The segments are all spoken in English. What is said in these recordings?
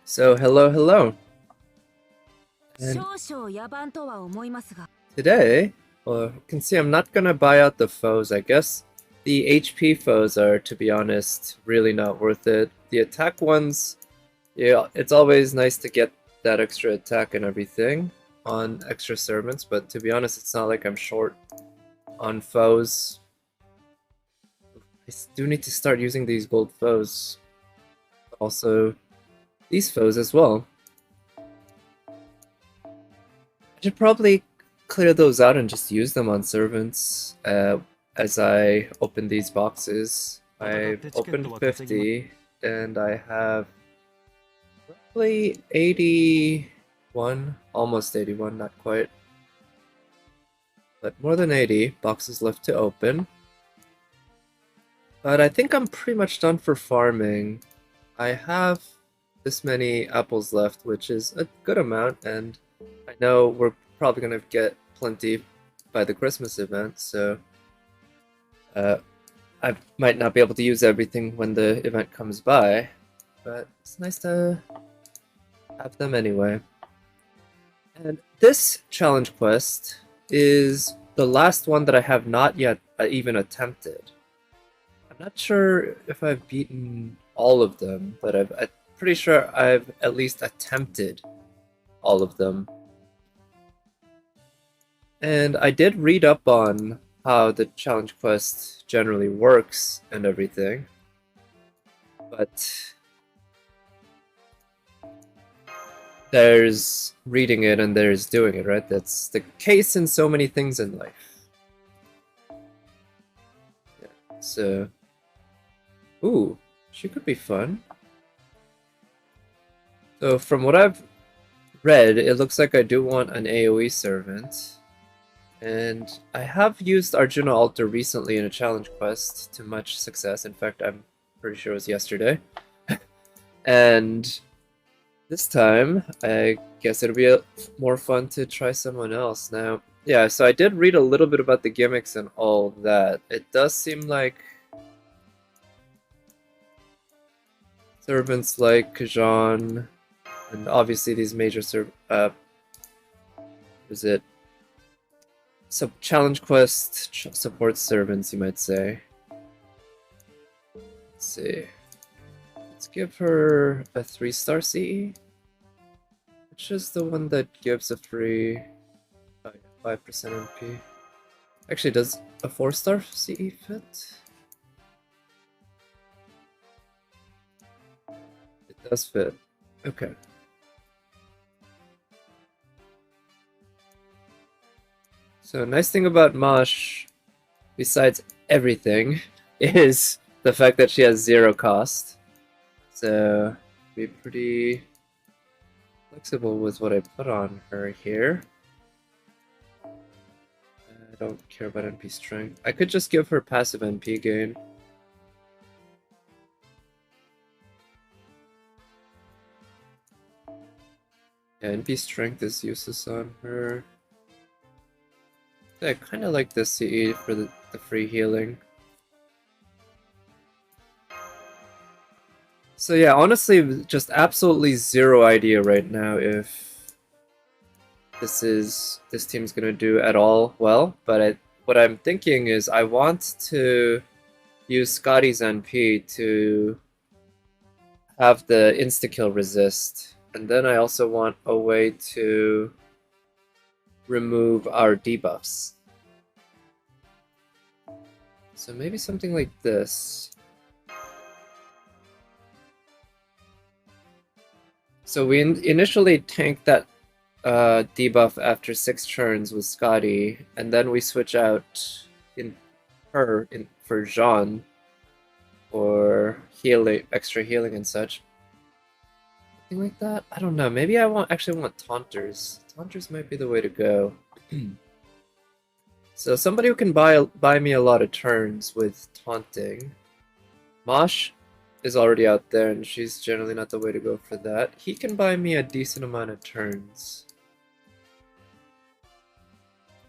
So hello. And 少々野蛮とは思いますが、today, well, you can see I'm not gonna buy out the foes, I guess. The HP foes are, to be honest, really not worth it. The attack ones, yeah, it's always nice to get that extra attack and everything on extra servants, but to be honest, it's not like I'm short on foes. I do need to start using these gold foes. Also, these foes as well. I should probably clear those out and just use them on servants as I open these boxes. I've opened 50 and I have roughly 81, almost 81, not quite, but more than 80 boxes left to open. But I think I'm pretty much done for farming. I have this many apples left, which is a good amount, and I know we're probably gonna get plenty by the Christmas event, so I might not be able to use everything when the event comes by, but it's nice to have them anyway. And this challenge quest is the last one that I have not yet even attempted. I'm not sure if I've beaten all of them, but I'm pretty sure I've at least attempted all of them. And I did read up on how the challenge quest generally works and everything, but there's reading it and there's doing it, right? That's the case in so many things in life. Yeah, so... Ooh, she could be fun. So from what I've read, it looks like I do want an AoE servant. And I have used Arjuna Altar recently in a challenge quest to much success. In fact, I'm pretty sure it was yesterday. And this time, I guess it'll be more fun to try someone else. Now, yeah, so I did read a little bit about the gimmicks and all that. It does seem like servants like Kajan, and obviously these major challenge quest support servants, you might say. Let's see. Let's give her a 3-star CE. Which is the one that gives a free 5% MP. Actually, does a 4-star CE fit? It does fit. Okay. So nice thing about Mosh, besides everything, is the fact that she has 0 cost. So be pretty flexible with what I put on her here. I don't care about NP strength. I could just give her passive NP gain. Yeah, NP strength is useless on her. I kind of like this CE for the free healing. So yeah, honestly, just absolutely zero idea right now if this team's gonna do at all well. But what I'm thinking is I want to use Scotty's NP to have the insta-kill resist, and then I also want a way to remove our debuffs. So maybe something like this. So we initially tanked that debuff after 6 turns with Scotty, and then we switch out for Jean for healing, extra healing and such. Something like that? I don't know. Maybe I actually want Taunters. Taunters might be the way to go. So somebody who can buy me a lot of turns with taunting. Mosh is already out there, and she's generally not the way to go for that. He can buy me a decent amount of turns.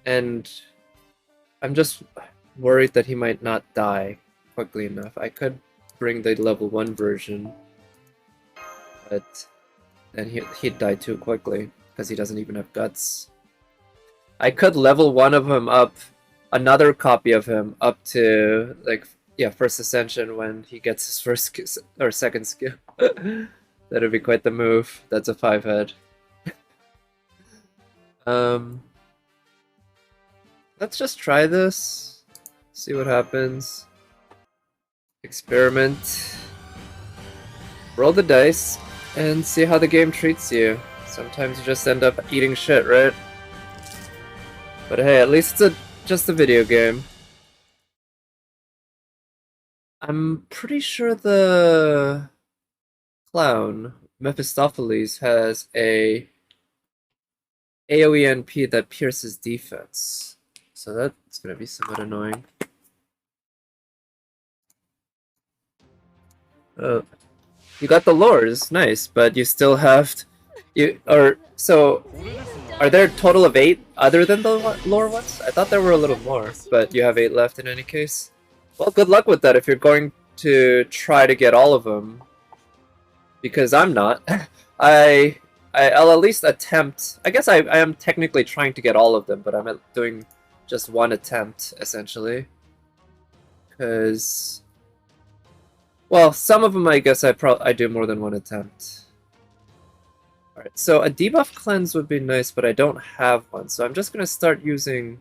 And I'm just worried that he might not die quickly enough. I could bring the level 1 version, but then he'd die too quickly because he doesn't even have guts. I could level one of him up, another copy of him up to like first ascension when he gets his first or second skill. That'd be quite the move. That's a 5-head. Let's just try this. See what happens. Experiment. Roll the dice and see how the game treats you. Sometimes you just end up eating shit, right? But hey, at least it's just a video game. I'm pretty sure the clown, Mephistopheles, has a AoE NP that pierces defense. So that's gonna be somewhat annoying. Oh, you got the lores, nice, but you still have are there a total of 8 other than the lore ones? I thought there were a little more, but you have 8 left in any case. Well, good luck with that if you're going to try to get all of them. Because I'm not. I'll at least attempt. I guess I am technically trying to get all of them, but I'm doing just one attempt, essentially. Because... well, some of them I guess I do more than one attempt. Alright, so a debuff cleanse would be nice, but I don't have one. So I'm just going to start using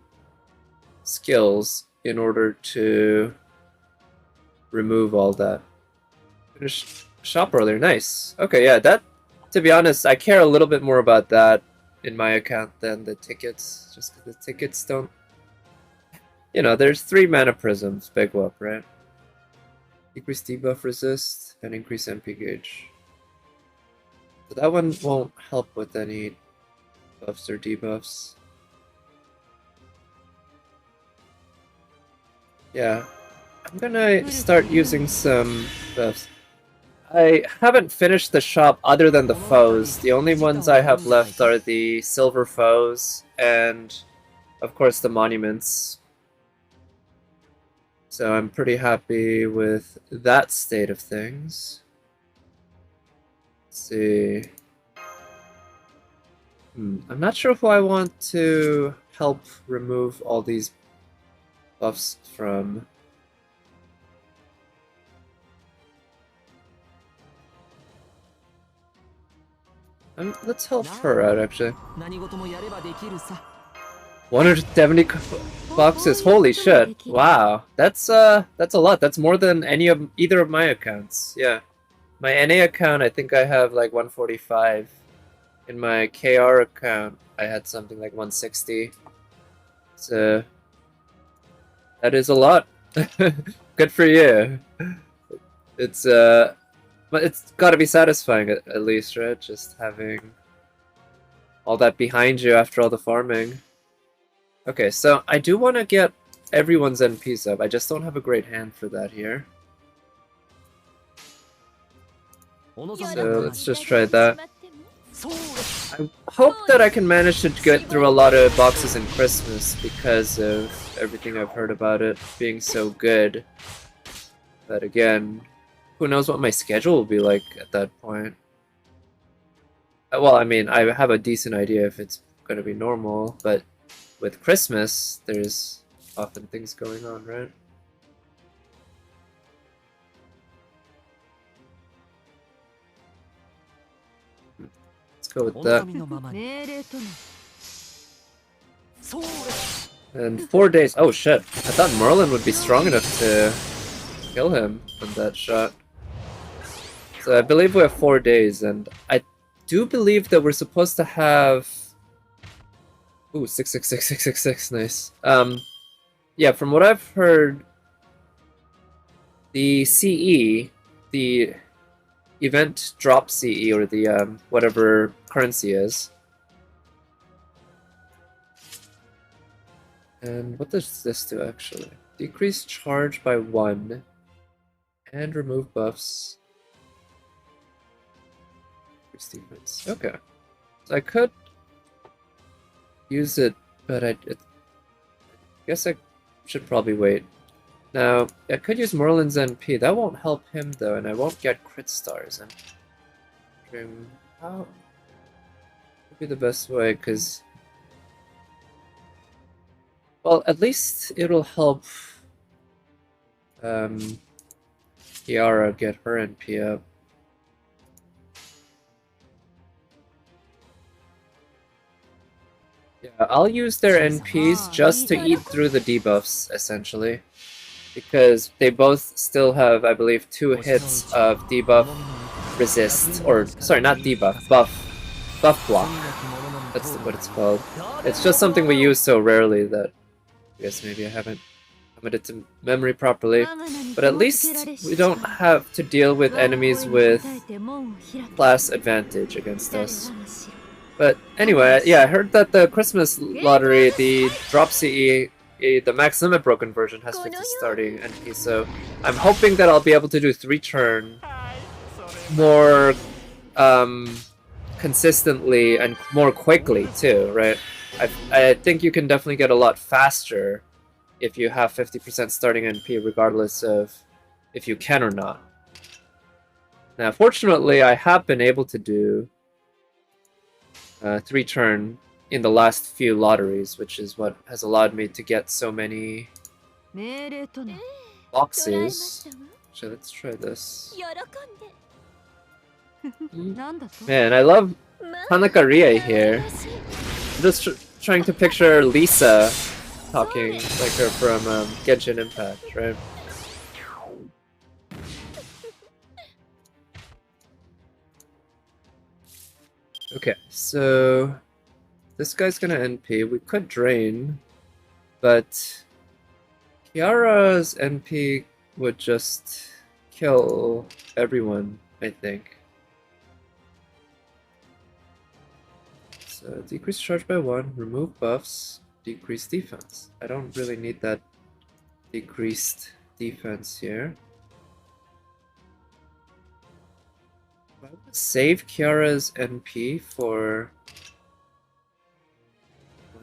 skills in order to remove all that. Finish shop earlier, nice. Okay, yeah, that, to be honest, I care a little bit more about that in my account than the tickets. Just because the tickets don't... you know, there's 3 mana prisms, big whoop, right? Decrease debuff resist, and increase MP gauge. So that one won't help with any buffs or debuffs. Yeah, I'm gonna start using some buffs. I haven't finished the shop other than the foes. The only ones I have left are the silver foes and, of course, the monuments. So I'm pretty happy with that state of things. Let's see. I'm not sure who I want to help remove all these buffs from. Let's help her out, actually. 170 boxes. Holy shit! Wow, that's a lot. That's more than either of my accounts. Yeah, my NA account, I think I have like 145. In my KR account, I had something like 160. So that is a lot. Good for you. But it's got to be satisfying at least, right? Just having all that behind you after all the farming. Okay, so I do want to get everyone's NPs up. I just don't have a great hand for that here. So let's just try that. I hope that I can manage to get through a lot of boxes in Christmas because of everything I've heard about it being so good. But again, who knows what my schedule will be like at that point. Well, I mean, I have a decent idea if it's going to be normal, but with Christmas, there's often things going on, right? Let's go with that. And 4 days. Oh shit! I thought Merlin would be strong enough to kill him from that shot. So I believe we have 4 days, and I do believe that we're supposed to have... ooh, 666, nice. Yeah, from what I've heard, the CE, the event drop CE, or the whatever currency is. And what does this do actually? Decrease charge by 1 and remove buffs. Defense. Okay, so I could use it, but I guess I should probably wait. Now, I could use Merlin's NP. That won't help him though, and I won't get crit stars. And how Would be the best way, because, well, at least it'll help Kiara get her NP up. Yeah, I'll use their NPs just to eat through the debuffs, essentially. Because they both still have, I believe, 2 hits of debuff resist, or, sorry, not debuff, buff block. That's what it's called. It's just something we use so rarely that I guess maybe I haven't committed to memory properly. But at least we don't have to deal with enemies with class advantage against us. But anyway, yeah, I heard that the Christmas lottery, the drop CE, the max limit broken version has 50 starting NP, so I'm hoping that I'll be able to do 3 turn more consistently and more quickly too, right? I think you can definitely get a lot faster if you have 50% starting NP, regardless of if you can or not. Now, fortunately, I have been able to do 3 turn in the last few lotteries, which is what has allowed me to get so many boxes. So let's try this. Man, I love Tanaka Rie here. I'm just trying to picture Lisa talking like her from Genshin Impact, right? Okay, so this guy's gonna NP. We could drain, but Kiara's NP would just kill everyone, I think. So decrease charge by 1, remove buffs, decrease defense. I don't really need that decreased defense here. I would save Kiara's NP for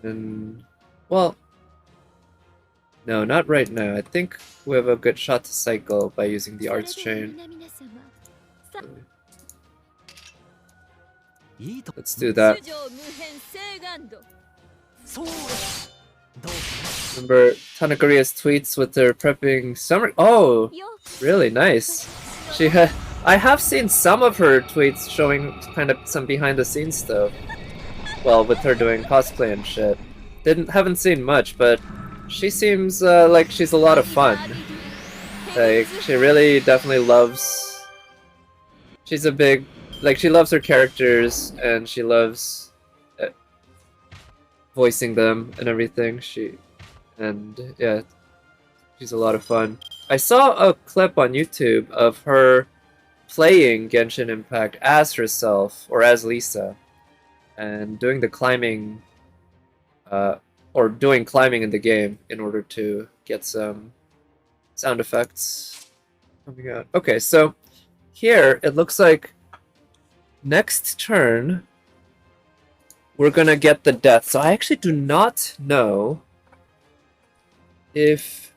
when... Well, no, not right now. I think we have a good shot to cycle by using the arts chain. Let's do that. Remember Tanakaria's tweets with her prepping summer? Oh, really nice. She had. I have seen some of her tweets showing kind of some behind the scenes stuff. Well, with her doing cosplay and shit. Haven't seen much, but she seems like she's a lot of fun. Like, she really definitely loves... She's a big... Like, she loves her characters, and she loves voicing them and everything. And, yeah, she's a lot of fun. I saw a clip on YouTube of her playing Genshin Impact as herself, or as Lisa, and doing the climbing, or doing climbing in the game in order to get some sound effects coming out. Okay, so here it looks like next turn we're gonna get the death. So I actually do not know if...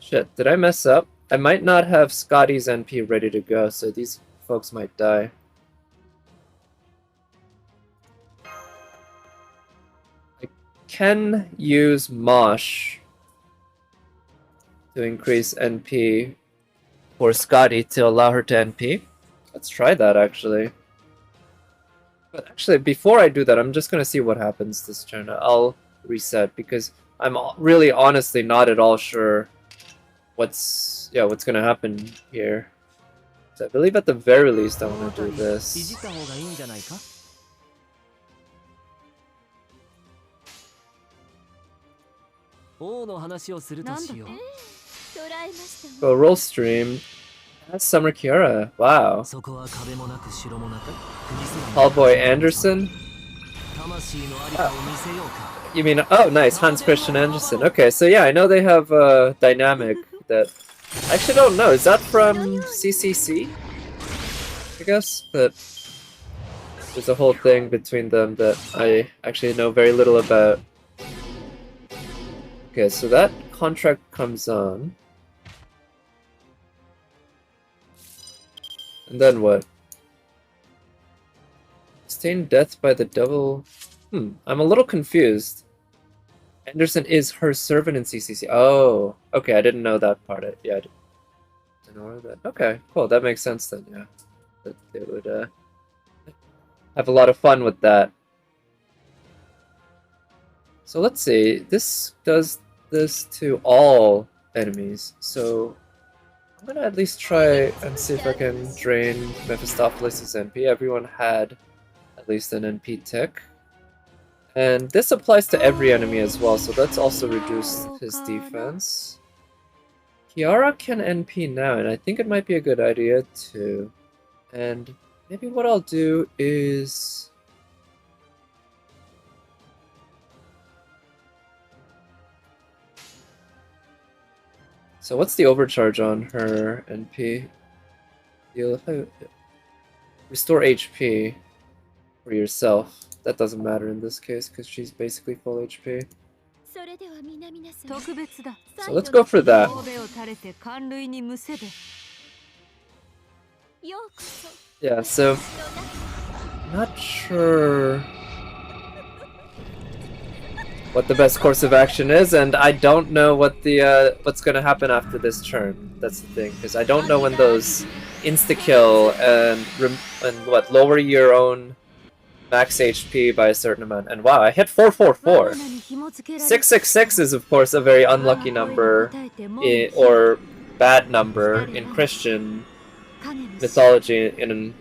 Shit, did I mess up? I might not have Scotty's NP ready to go, so these folks might die. I can use Mosh to increase NP for Scotty to allow her to NP. Let's try that, actually. But actually, before I do that, I'm just gonna see what happens this turn. I'll reset, because I'm really honestly not at all sure what's gonna happen here. So I believe at the very least I want to do this. Go roll stream. That's Summer Kiara. Wow. Paulboy Anderson? You mean, oh nice, Hans Christian Andersen. Okay, so yeah, I know they have a dynamic that I actually don't know. Is that from CCC? I guess, but there's a whole thing between them that I actually know very little about. Okay, so that contract comes on. And then what? Sustain death by the devil. I'm a little confused. Anderson is her servant in CCC. Oh, okay, I didn't know that part. Yeah, I didn't know that. Okay, cool, that makes sense then, yeah. That they would have a lot of fun with that. So let's see, this does this to all enemies, so I'm gonna at least try and see if I can drain Mephistopheles' NP. Everyone had at least an NP tick. And this applies to every enemy as well, so that's also reduced his defense. Kiara can NP now, and I think it might be a good idea too. And maybe what I'll do is... So what's the overcharge on her NP? Restore HP for yourself. That doesn't matter in this case because she's basically full HP. So let's go for that. Yeah, so not sure what the best course of action is, and I don't know what the what's gonna happen after this turn. That's the thing, because I don't know when those insta-kill and what lower your own max HP by a certain amount. And wow, I hit 444. 666 is of course a very unlucky number, or bad number in Christian mythology in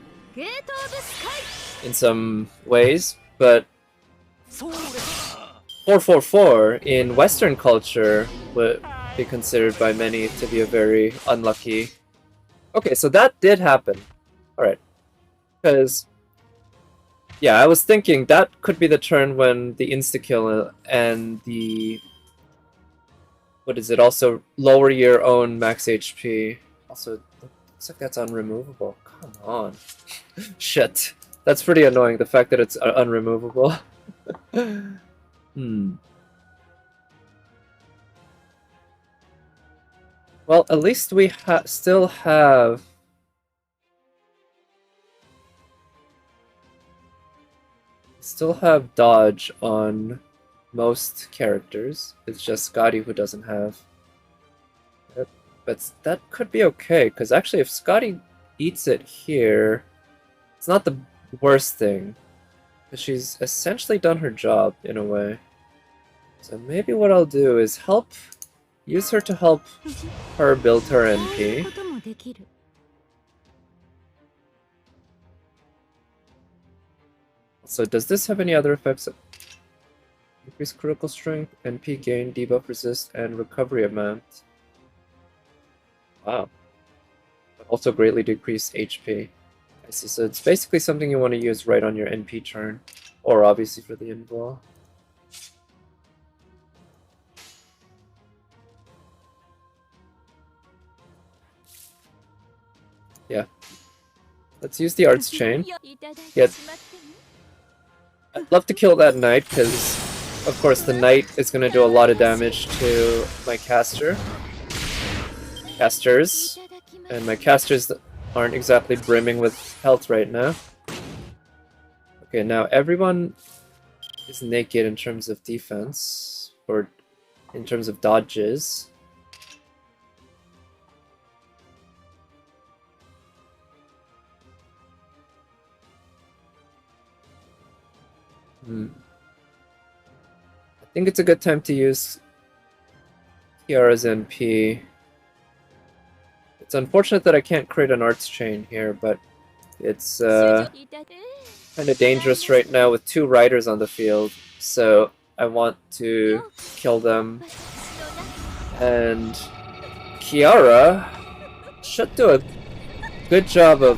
some ways, but 444 in Western culture would be considered by many to be a very unlucky. Okay, so that did happen. Alright. Because, yeah, I was thinking that could be the turn when the insta-kill and the... What is it? Also, lower your own max HP. Also, it looks like that's unremovable. Come on. Shit. That's pretty annoying, the fact that it's unremovable. Well, at least we still have... dodge on most characters. It's just Scotty who doesn't have it. But that could be okay, because actually if Scotty eats it here, it's not the worst thing. Because she's essentially done her job, in a way. So maybe what I'll do is use her to help her build her NP. So does this have any other effects? Increase critical strength, NP gain, debuff resist, and recovery amount. Wow. Also greatly decrease HP. I see, so it's basically something you want to use right on your NP turn. Or obviously for the invul. Yeah. Let's use the arts chain. I'd love to kill that knight, because of course the knight is going to do a lot of damage to my casters. And my casters aren't exactly brimming with health right now. Okay, now everyone is naked in terms of defense, or in terms of dodges. I think it's a good time to use Kiara's NP. It's unfortunate that I can't create an arts chain here, but it's kind of dangerous right now with two riders on the field, so I want to kill them. And Kiara should do a good job of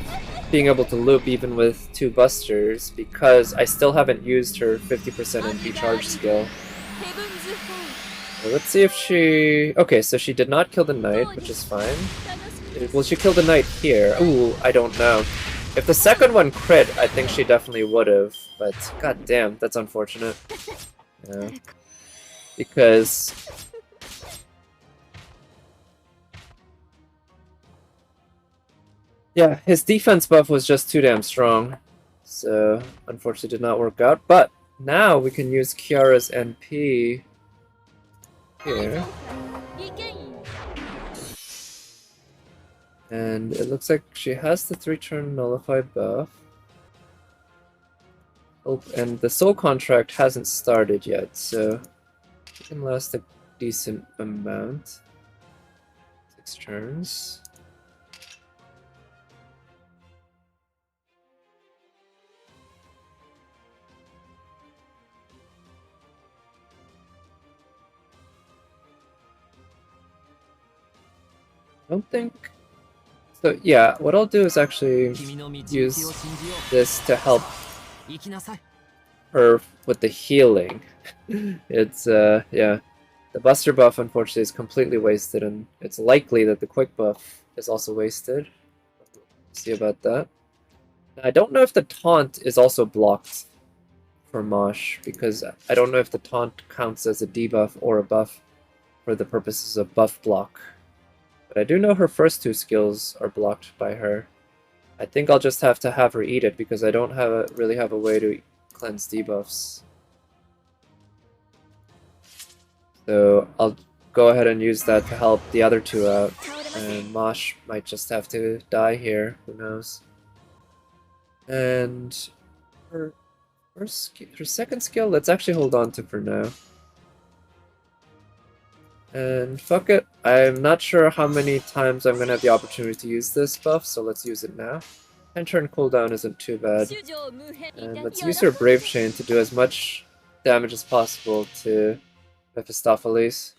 being able to loop even with two busters, because I still haven't used her 50% NP charge skill. So let's see if she... Okay, so she did not kill the knight, which is fine. Will she kill the knight here? Ooh, I don't know. If the second one crit, I think she definitely would have, but god damn, that's unfortunate. Yeah. Because... yeah, his defense buff was just too damn strong. So unfortunately did not work out. But now we can use Kiara's NP here. And it looks like she has the 3-turn nullify buff. Oh, and the soul contract hasn't started yet, so it can last a decent amount. 6 turns. I don't think... So yeah, what I'll do is actually use this to help her with the healing. It's, yeah. The Buster buff, unfortunately, is completely wasted, and it's likely that the Quick buff is also wasted. See about that. I don't know if the taunt is also blocked for Mosh, because I don't know if the taunt counts as a debuff or a buff for the purposes of buff block. But I do know her first 2 skills are blocked by her. I think I'll just have to have her eat it, because I don't really have a way to cleanse debuffs. So I'll go ahead and use that to help the other 2 out. And Mosh might just have to die here, who knows. And her second skill, let's actually hold on to for now. And fuck it, I'm not sure how many times I'm gonna have the opportunity to use this buff, so let's use it now. 10-turn cooldown isn't too bad. And let's use her Brave Chain to do as much damage as possible to Mephistopheles.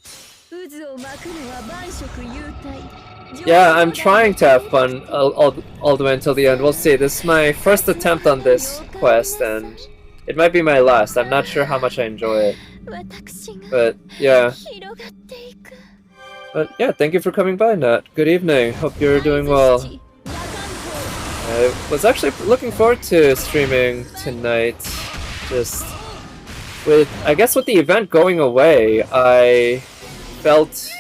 Yeah, I'm trying to have fun all the way until the end. We'll see. This is my first attempt on this quest, and it might be my last. I'm not sure how much I enjoy it. But yeah. But yeah, thank you for coming by, Nat. Good evening. Hope you're doing well. I was actually looking forward to streaming tonight. Just with, I guess with the event going away, I felt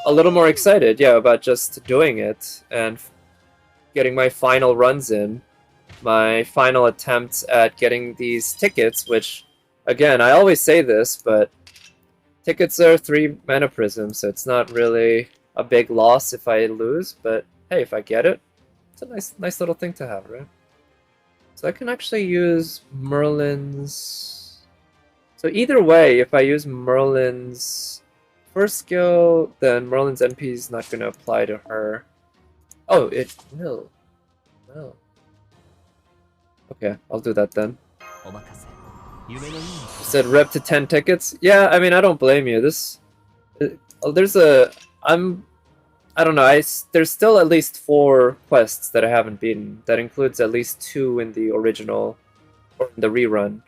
a little more excited, yeah, about just doing it and getting my final runs in. My final attempts at getting these tickets, which, again, I always say this, but tickets are 3 mana prisms, so it's not really a big loss if I lose, but hey, if I get it, it's a nice little thing to have, right? So I can actually use Merlin's... So either way, if I use Merlin's first skill, then Merlin's NP is not going to apply to her. Oh, it will. Well. Okay, I'll do that then. You said rep to 10 tickets? Yeah, I mean, I don't blame you. There's a... I don't know, there's still at least 4 quests that I haven't beaten. That includes at least 2 in the original, or in the rerun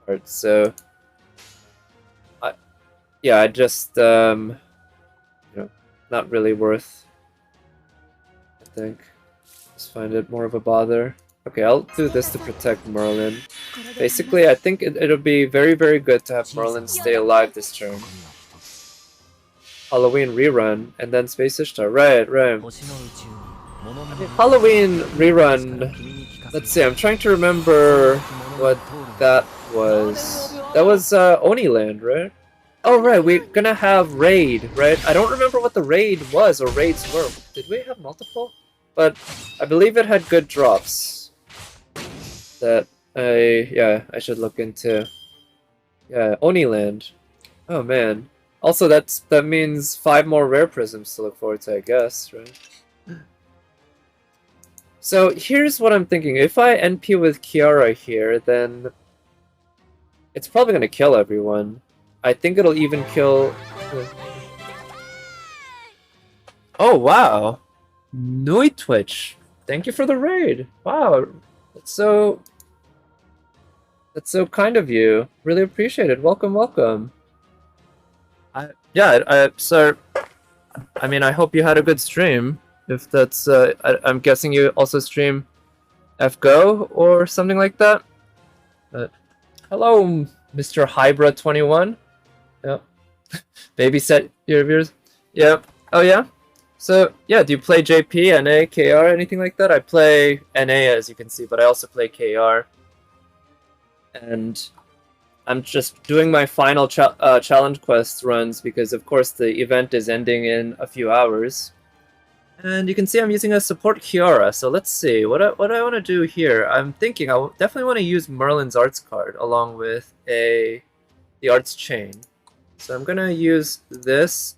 part, so... Yeah, I just, you know, not really worth, I think. Just find it more of a bother. Okay, I'll do this to protect Merlin. Basically, I think it'll be very, very good to have Merlin stay alive this turn. Halloween rerun, and then Space Ishtar. Right. I mean, Halloween rerun... Let's see, I'm trying to remember what that was. That was Oniland, right? Oh, right, we're gonna have Raid, right? I don't remember what the raid was, or raids were. Did we have multiple? But I believe it had good drops. That I should look into. Yeah, Oniland. Oh, man. Also, that means 5 more rare prisms to look forward to, I guess, right? So, here's what I'm thinking. If I NP with Kiara here, then... it's probably gonna kill everyone. I think it'll even kill... Oh, wow! Nui Twitch! Thank you for the raid! Wow! That's so kind of you. Really appreciate it. Welcome. Sir, I mean, I hope you had a good stream. If that's, I'm guessing you also stream FGO or something like that? Hello, Mr. Hybra21. Yep. Babysit your viewers. Yep. Oh, yeah? So yeah, do you play JP, NA, KR, anything like that? I play NA as you can see, but I also play KR. And I'm just doing my final challenge quest runs because of course the event is ending in a few hours. And you can see I'm using a support Kiara, so let's see, what I want to do here. I'm thinking I definitely want to use Merlin's arts card along with the arts chain. So I'm gonna use this.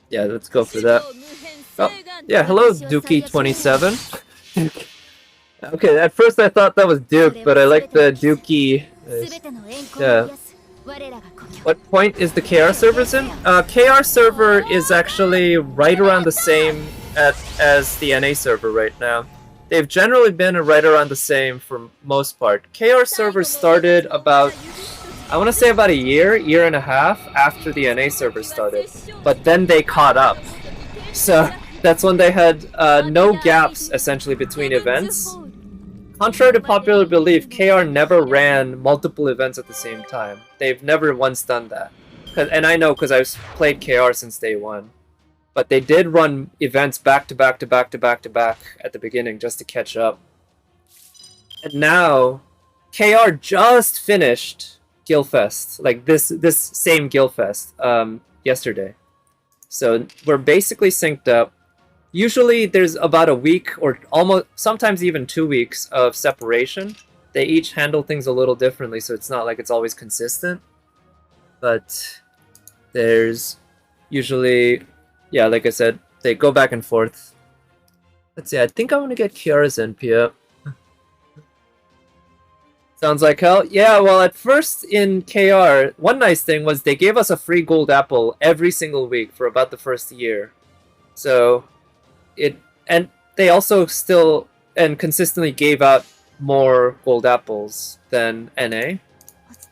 Yeah, let's go for that. Oh, yeah, hello Dookie27. Okay, at first I thought that was Duke, but I like the Dookie. Yeah. What point is the KR servers in? KR server is actually right around the same as the NA server right now. They've generally been right around the same for most part. KR server started about, I want to say about a year and a half after the NA server started. But then they caught up. So that's when they had no gaps essentially between events. Contrary to popular belief, KR never ran multiple events at the same time. They've never once done that. And I know because I've played KR since day one. But they did run events back to back to back to back to back at the beginning just to catch up. And now, KR just finished Gilfest, like this same Gilfest, yesterday. So we're basically synced up. Usually there's about a week or almost sometimes even 2 weeks of separation. They each handle things a little differently, so it's not like it's always consistent. But there's usually, yeah, like I said, they go back and forth. Let's see, I think I want to get Kiara's NP up. Sounds like hell. Yeah, well, at first in KR, one nice thing was they gave us a free gold apple every single week for about the first year. So and they also still and consistently gave out more gold apples than NA.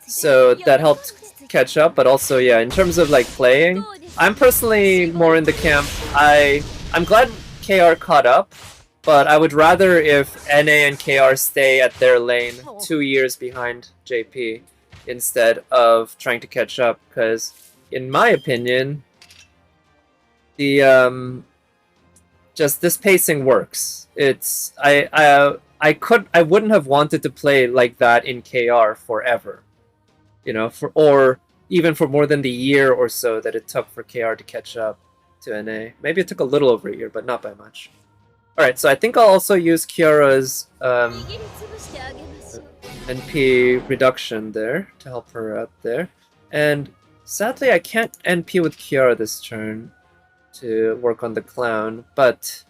So that helped catch up, but also yeah, in terms of like playing, I'm personally more in the camp. I'm glad KR caught up, but I would rather if NA and KR stay at their lane 2 years behind JP instead of trying to catch up, because in my opinion, the just this pacing works. It's I wouldn't have wanted to play like that in KR forever, you know, or even for more than the year or so that it took for KR to catch up to NA. Maybe it took a little over a year, but not by much. All right, so I think I'll also use Kiara's NP reduction there to help her out there, and sadly I can't NP with Kiara this turn to work on the clown, but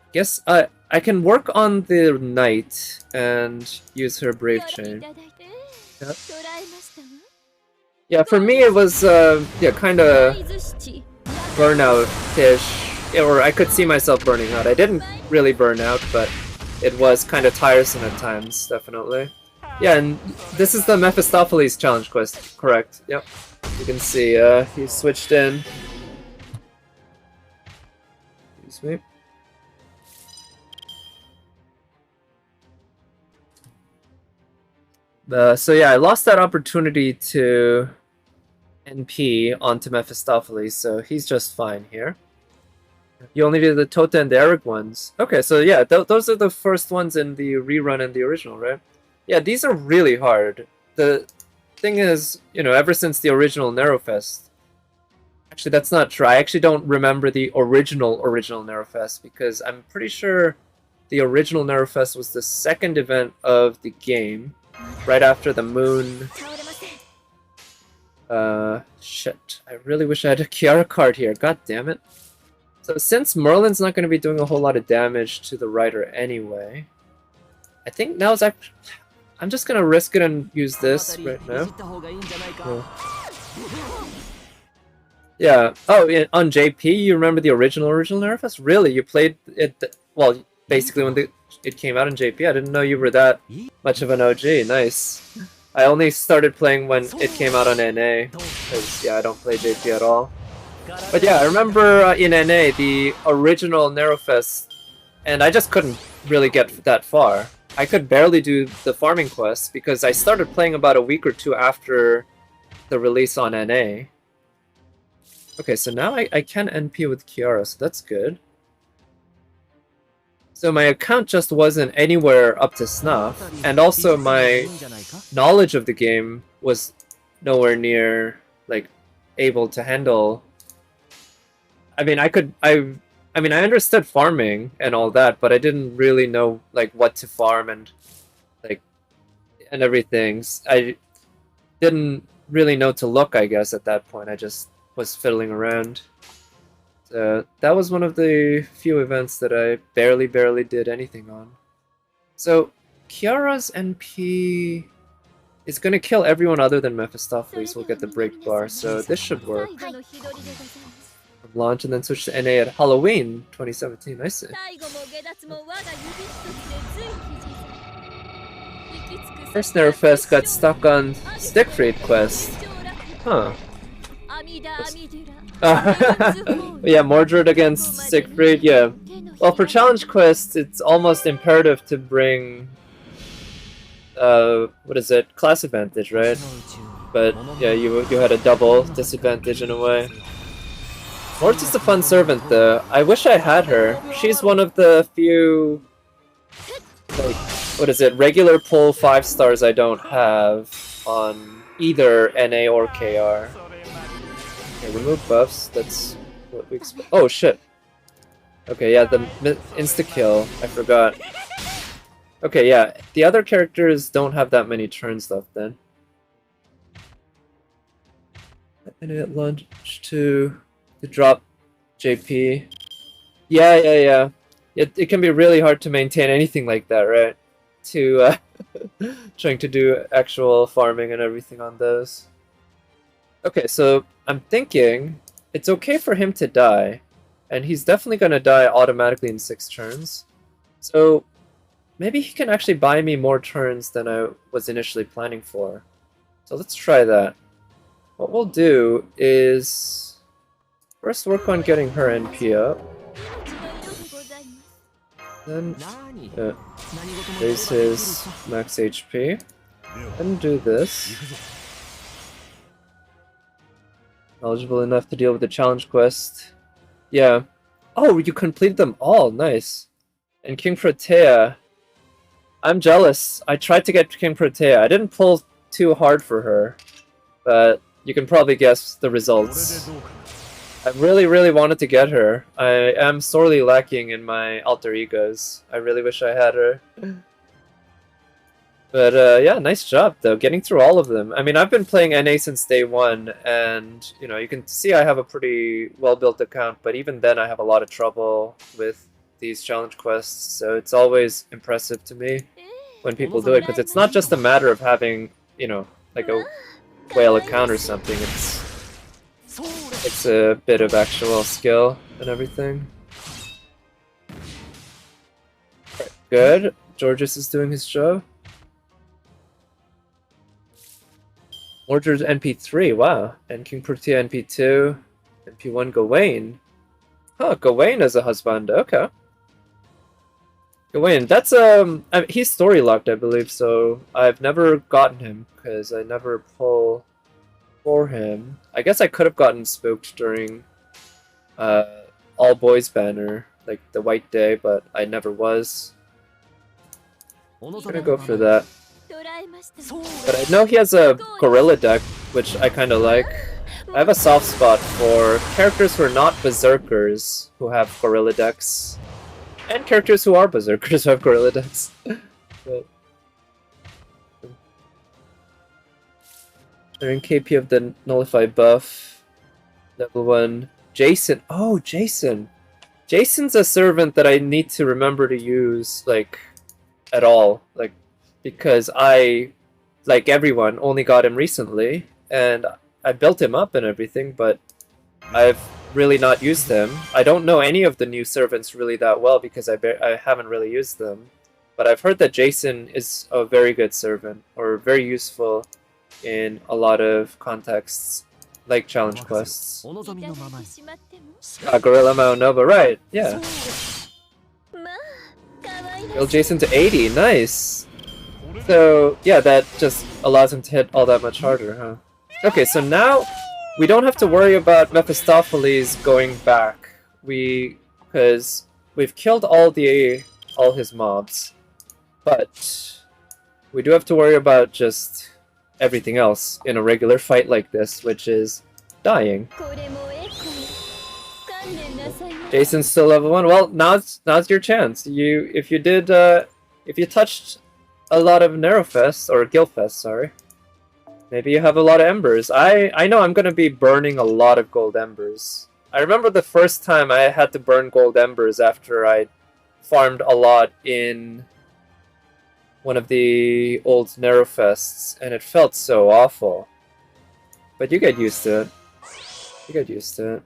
I guess I can work on the knight and use her brave chain. Yeah, yeah, for me it was yeah, kind of burnout-ish, or I could see myself burning out. I didn't really burn out, but it was kind of tiresome at times, definitely. Yeah, and this is the Mephistopheles challenge quest, correct? Yep. You can see he switched in. Excuse me. So yeah, I lost that opportunity to NP onto Mephistopheles, so he's just fine here. You only did the Tota and the Eric ones. Okay, so yeah, those are the first ones in the rerun and the original, right? Yeah, these are really hard. The thing is, you know, ever since the original Narrowfest, actually that's not true. I actually don't remember the original Narrowfest because I'm pretty sure the original Narrowfest was the second event of the game, right after the moon. Shit. I really wish I had a Kiara card here. God damn it. So since Merlin's not going to be doing a whole lot of damage to the rider anyway, I think now's actually... I'm just going to risk it and use this right now. Cool. Yeah. Oh, on JP, you remember the original Nerfest? Really? You played it... Well, basically when it came out in JP. I didn't know you were that much of an OG. Nice. I only started playing when it came out on NA. Because, yeah, I don't play JP at all. But yeah, I remember in NA, the original Narrowfest, and I just couldn't really get that far. I could barely do the farming quests because I started playing about a week or two after the release on NA. Okay, so now I can NP with Kiara, so that's good. So my account just wasn't anywhere up to snuff, and also my knowledge of the game was nowhere near like able to handle. I mean, I understood farming and all that, but I didn't really know like what to farm and like and everything. I didn't really know to look, I guess, at that point. I just was fiddling around. So that was one of the few events that I barely did anything on. So Kiara's NP is gonna kill everyone other than Mephistopheles. We'll get the break bar, so this should work. From launch and then switch to NA at Halloween 2017. I see. First Nerfest got stuck on Stickfried quest. Huh. Yeah, Mordred against Siegfried, yeah. Well, for challenge quests, it's almost imperative to bring what is it? Class advantage, right? But yeah, you had a double disadvantage in a way. Mordred's just a fun servant though. I wish I had her. She's one of the few like what is it, regular pull 5 stars I don't have on either NA or KR. Okay, remove buffs, that's what we expect. Oh shit. Okay, yeah, the insta-kill, I forgot. Okay, yeah, the other characters don't have that many turns left then. And it launched to drop JP. Yeah. It can be really hard to maintain anything like that, right? To trying to do actual farming and everything on those. Okay, so I'm thinking it's okay for him to die, and he's definitely gonna die automatically in 6 turns. So maybe he can actually buy me more turns than I was initially planning for. So let's try that. What we'll do is first work on getting her NP up. Then raise his max HP. Then do this. Eligible enough to deal with the challenge quest. Yeah. Oh, you completed them all. Nice. And King Protea. I'm jealous. I tried to get King Protea. I didn't pull too hard for her. But you can probably guess the results. I really wanted to get her. I am sorely lacking in my alter egos. I really wish I had her. But yeah, nice job though, getting through all of them. I mean, I've been playing NA since day 1, and you know, you can see I have a pretty well-built account, but even then I have a lot of trouble with these challenge quests, so it's always impressive to me when people do it, because it's not just a matter of having, you know, like a whale account or something, it's a bit of actual skill and everything. Right, good. Georges is doing his job. Mordred's NP3, wow. And King Protea NP2. NP1 Gawain. Huh, Gawain as a husband, okay. Gawain, that's he's story locked, I believe, so I've never gotten him, because I never pull for him. I guess I could have gotten spooked during All Boys banner, like the White Day, but I never was. I'm gonna go for that. But I know he has a gorilla deck, which I kind of like. I have a soft spot for characters who are not berserkers who have gorilla decks, and characters who are berserkers who have gorilla decks. But they're in KP of the Nullify buff. Level 1. Jason. Oh, Jason. Jason's a servant that I need to remember to use, like, at all. Like, because I, like everyone, only got him recently, and I built him up and everything, but I've really not used him. I don't know any of the new servants really that well because I haven't really used them. But I've heard that Jason is a very good servant, or very useful in a lot of contexts, like challenge quests. Gorilla Mao Nova, right, yeah. Build Jason to 80, nice! So, yeah, that just allows him to hit all that much harder, huh? Okay, so now we don't have to worry about Mephistopheles going back. Because we've killed all his mobs, but we do have to worry about just everything else in a regular fight like this, which is dying. Jason's still level 1. Well, now's your chance. If you touched a lot of Narrowfest or Gilfest, sorry, maybe you have a lot of embers. I know I'm gonna be burning a lot of gold embers. I remember the first time I had to burn gold embers after I farmed a lot in one of the old Narrowfests, and it felt so awful. But you get used to it. You get used to it.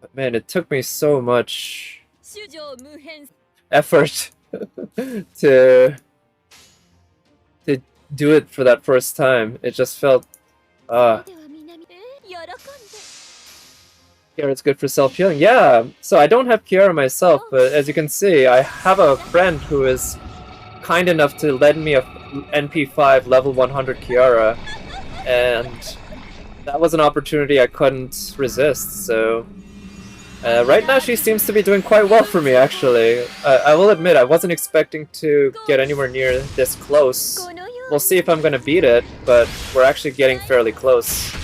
But man, it took me so much effort to do it for that first time. It just felt Kiara's good for self-healing. Yeah, so I don't have Kiara myself, but as you can see, I have a friend who is kind enough to lend me a NP5 level 100 Kiara, and that was an opportunity I couldn't resist, so right now she seems to be doing quite well for me, actually. I will admit, I wasn't expecting to get anywhere near this close. We'll see if I'm gonna beat it, but we're actually getting fairly close.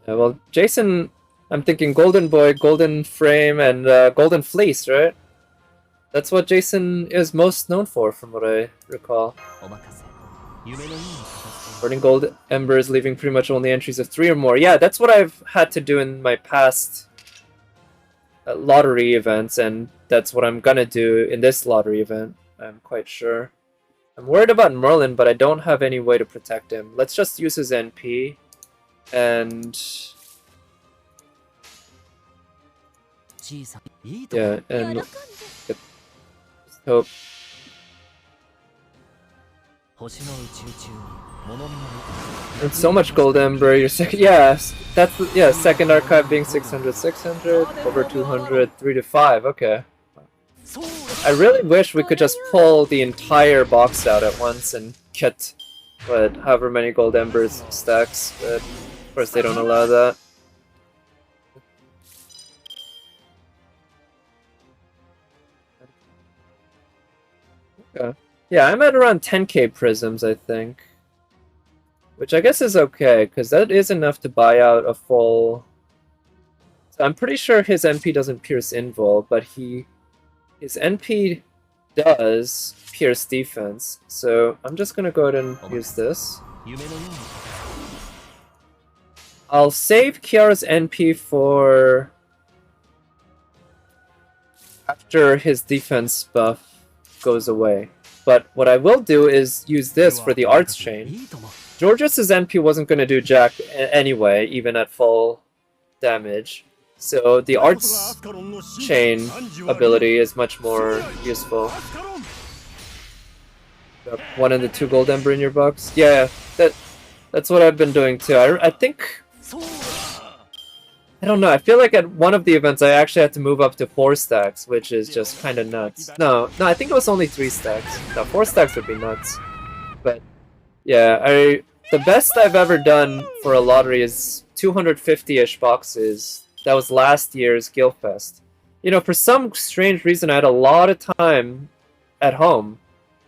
Well, Jason, I'm thinking Golden Boy, Golden Frame, and Golden Fleece, right? That's what Jason is most known for, from what I recall. Burning gold embers, leaving pretty much only entries of 3 or more. Yeah, that's what I've had to do in my past lottery events, and that's what I'm gonna do in this lottery event, I'm quite sure. I'm worried about Merlin, but I don't have any way to protect him. Let's just use his NP, and yeah, and just hope. And so much gold ember. Your second, second archive being 600, 600, over 200, 3 to 5. Okay. I really wish we could just pull the entire box out at once and get, however many gold embers stacks, but of course they don't allow that. Okay. Yeah, I'm at around 10k prisms, I think. Which I guess is okay, because that is enough to buy out a full... So I'm pretty sure his NP doesn't pierce invul, but his NP does pierce defense. So I'm just gonna go ahead and use this. I'll save Kiara's NP for after his defense buff goes away. But what I will do is use this for the arts chain. Georges' NP wasn't going to do jack anyway, even at full damage. So the arts chain ability is much more useful. One and the 2 gold ember in your box? Yeah, that's what I've been doing too. I think... I don't know, I feel like at one of the events I actually had to move up to 4 stacks, which is just kind of nuts. No, I think it was only 3 stacks. No, 4 stacks would be nuts. But yeah, the best I've ever done for a lottery is 250-ish boxes. That was last year's Gilfest. You know, for some strange reason I had a lot of time at home.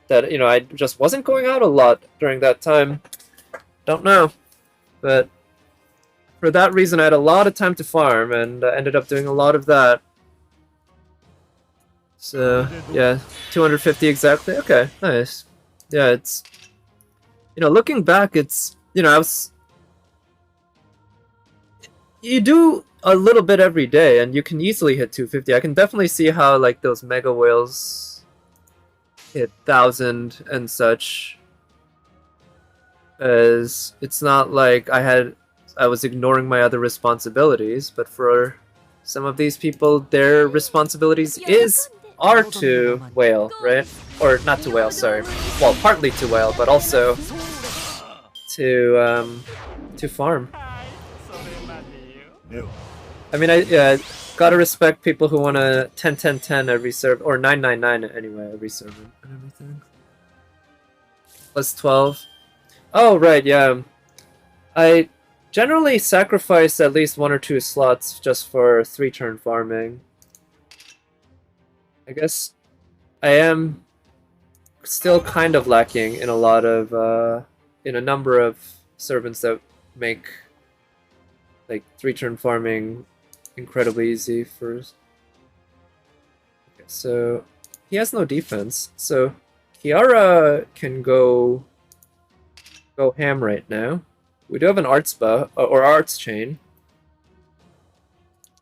That, you know, I just wasn't going out a lot during that time. Don't know. But for that reason, I had a lot of time to farm, and ended up doing a lot of that. So, yeah, 250 exactly. Okay, nice. Yeah, it's... You know, looking back, it's... You know, you do a little bit every day, and you can easily hit 250. I can definitely see how, like, those mega whales hit 1,000 and such. As it's not like I was ignoring my other responsibilities, but for some of these people, their responsibilities are to whale, right? Or not to whale, sorry. Well, partly to whale, but also to farm. I mean, I gotta respect people who want to 10-10-10 every serve, or 9-9-9 anyway every server and everything. Plus 12. Oh, right, yeah. I generally sacrifice at least 1 or 2 slots just for 3-turn farming. I guess I am still kind of lacking in a lot of, in a number of servants that make, like, 3-turn farming incredibly easy for... Okay, so he has no defense, so Kiara can go ham right now. We do have an arts bow or arts chain.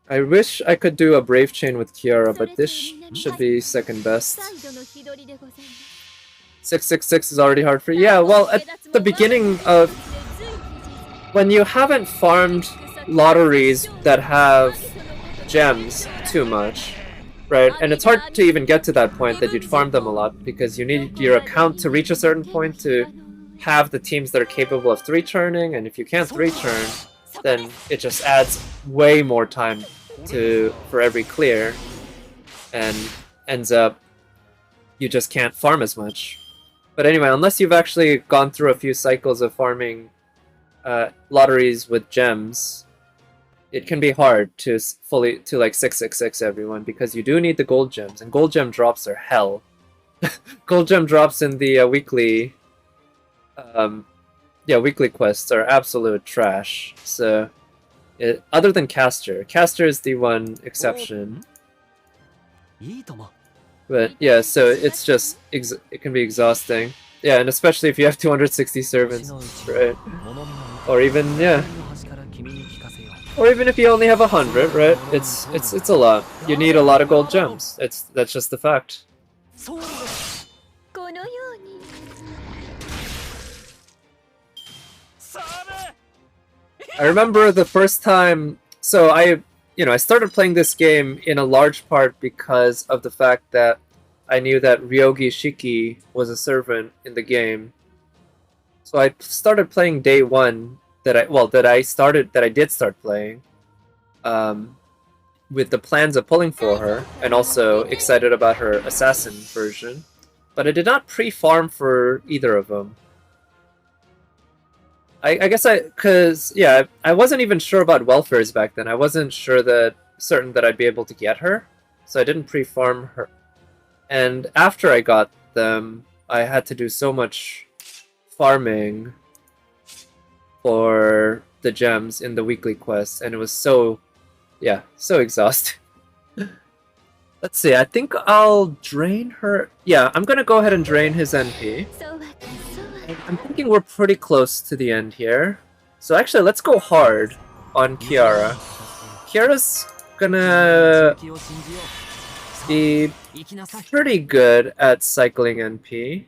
I wish I could do a brave chain with Kiara, but this should be second best. 666 is already hard for you. Yeah, well, at the beginning of when you haven't farmed lotteries that have gems too much, right? And it's hard to even get to that point that you'd farm them a lot because you need your account to reach a certain point to have the teams that are capable of 3-turning, and if you can't 3-turn, then it just adds way more time for every clear, and ends up you just can't farm as much. But anyway, unless you've actually gone through a few cycles of farming lotteries with gems, it can be hard to like 666 everyone, because you do need the gold gems, and gold gem drops are hell. Gold gem drops in the weekly weekly quests are absolute trash. So other than Caster is the one exception. But yeah, so it's just it can be exhausting. Yeah, and especially if you have 260 servants, right? Or even or even if you only have 100, right? It's a lot. You need a lot of gold gems. That's just the fact. I remember the first time, so I started playing this game in a large part because of the fact that I knew that Ryogi Shiki was a servant in the game. So I started playing day one that I did start playing, with the plans of pulling for her, and also excited about her assassin version. But I did not pre-farm for either of them. I guess I wasn't even sure about welfares back then. I wasn't certain that I'd be able to get her, so I didn't pre-farm her. And after I got them, I had to do so much farming for the gems in the weekly quests, and it was so exhausting. Let's see, I think I'll drain her. Yeah, I'm gonna go ahead and drain his NP. I'm thinking we're pretty close to the end here. So actually, let's go hard on Kiara. Kiara's gonna be pretty good at cycling NP.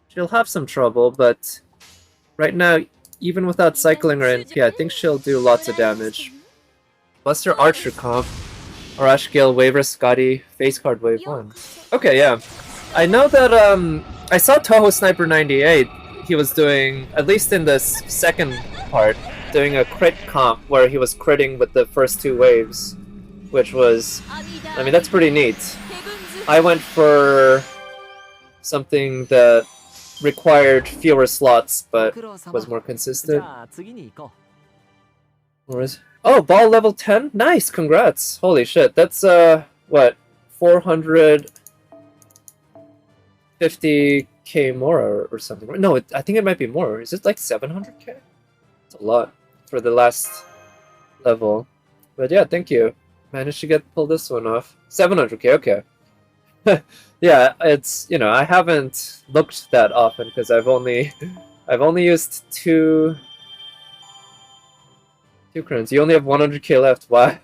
She'll have some trouble, but right now, even without cycling her NP, I think she'll do lots of damage. Plus her Archer comp, Arash Gale, Waver, Scotty, face card wave 1. Okay, yeah. I know that, I saw Toho Sniper 98. He was doing, at least in this second part, doing a crit comp where he was critting with the first 2 waves, which was, I mean, that's pretty neat. I went for something that required fewer slots, but was more consistent. Oh, ball level 10? Nice, congrats! Holy shit, that's, what, 450k more or something? No, I think it might be more. Is it like 700k? It's a lot for the last level. But yeah, thank you. Managed to pull this one off. 700k, okay. Yeah, it's, I haven't looked that often because I've only used two crowns. You only have 100k left. Why?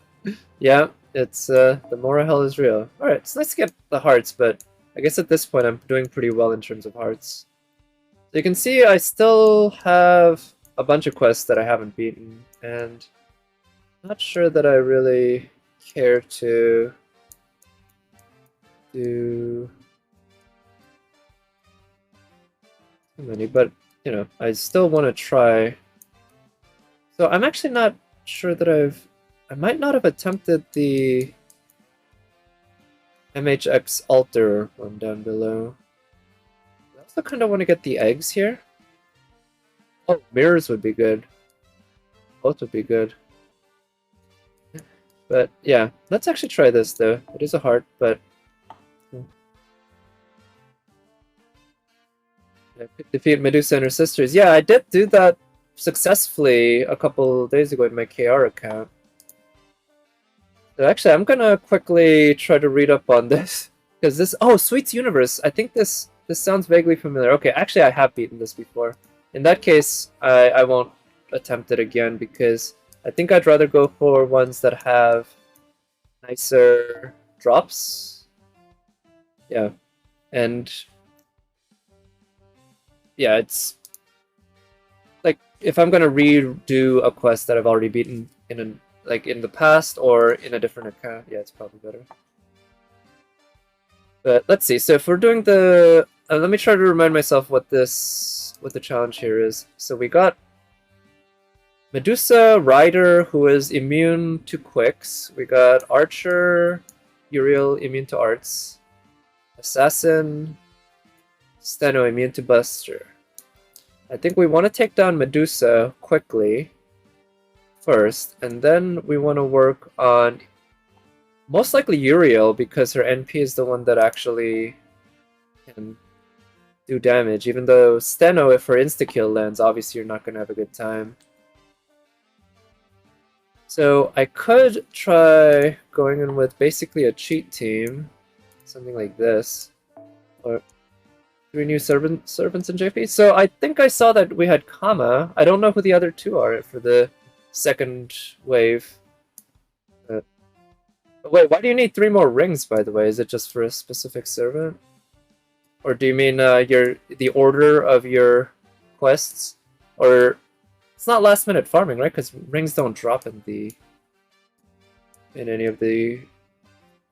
Yeah, it's the Mora hell is real. Alright, so let's get the hearts, but I guess at this point I'm doing pretty well in terms of hearts. So you can see I still have a bunch of quests that I haven't beaten, and I'm not sure that I really care to do too many, but I still want to try. So I'm actually not sure that I might not have attempted the MHX altar one down below. I also kind of want to get the eggs here. Oh, mirrors would be good. Both would be good. But yeah, let's actually try this though. It is a heart, but yeah, defeat Medusa and her sisters. Yeah, I did do that successfully a couple days ago in my KR account. So actually, I'm gonna quickly try to read up on this because this. Oh, Sweet's Universe. I think this sounds vaguely familiar. Okay, actually, I have beaten this before. In that case, I won't attempt it again because I think I'd rather go for ones that have nicer drops. Yeah, and yeah, it's like if I'm gonna redo a quest that I've already beaten in the past or in a different account, yeah, it's probably better. But let's see. So if we're doing the, let me try to remind myself what the challenge here is. So we got Medusa, Rider, who is immune to quicks. We got Archer, Uriel, immune to arts. Assassin, Steno, immune to Buster. I think we want to take down Medusa quickly first, and then we want to work on most likely Uriel because her NP is the one that actually can do damage. Even though Steno, if her insta-kill lands, obviously you're not going to have a good time. So I could try going in with basically a cheat team, something like this, or 3 new servants in JP. So I think I saw that we had Kama. I don't know who the other two are for the second wave. Wait, why do you need 3 more rings, by the way? Is it just for a specific servant? Or do you mean the order of your quests? Or it's not last minute farming, right? Because rings don't drop in any of the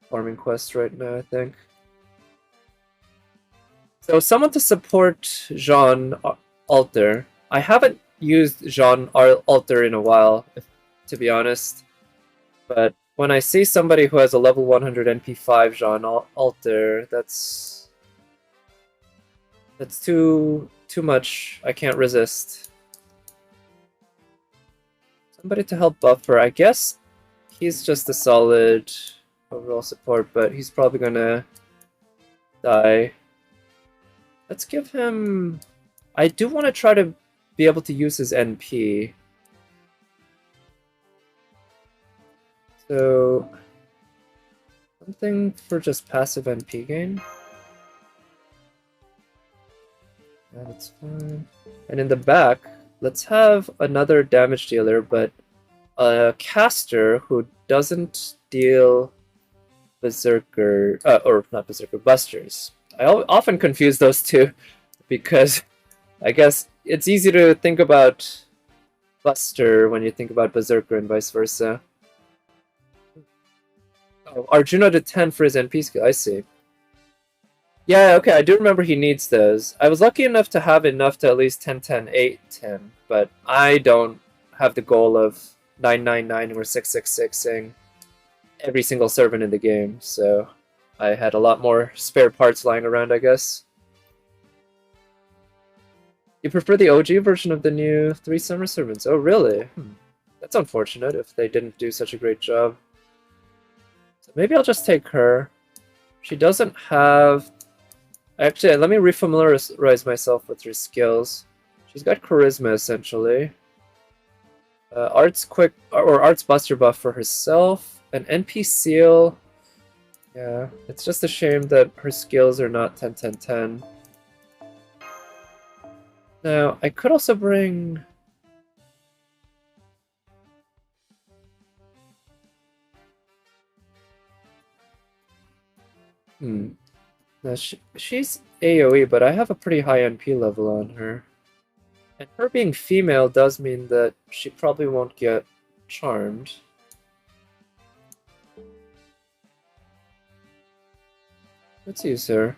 farming quests right now, I think. So someone to support Jean Alter. I haven't used Jean Alter in a while, to be honest. But when I see somebody who has a level 100 NP5 Jean Alter, that's too much. I can't resist. Somebody to help buffer. I guess he's just a solid overall support, but he's probably gonna die. Let's give him... I do want to try to be able to use his NP. So... something for just passive NP gain. Yeah, that's fine. And in the back, let's have another damage dealer, but a caster who doesn't deal Berserker... or not Berserker, Busters. I often confuse those two because I guess it's easy to think about Buster when you think about Berserker and vice versa. Oh, Arjuna to 10 for his NP skill, I see. Yeah, okay, I do remember he needs those. I was lucky enough to have enough to at least 10, 10, 8, 10, but I don't have the goal of 999 or 666ing every single servant in the game, so I had a lot more spare parts lying around, I guess. You prefer the OG version of the new 3 Summer Servants? Oh, really? That's unfortunate if they didn't do such a great job. So maybe I'll just take her. She doesn't have... Actually, let me refamiliarize myself with her skills. She's got Charisma, essentially. Arts Quick... or Arts Buster buff for herself. An NP Seal... Yeah, it's just a shame that her skills are not 10, 10, 10. Now, I could also bring... Now, she's AoE, but I have a pretty high NP level on her. And her being female does mean that she probably won't get charmed. Let's use her.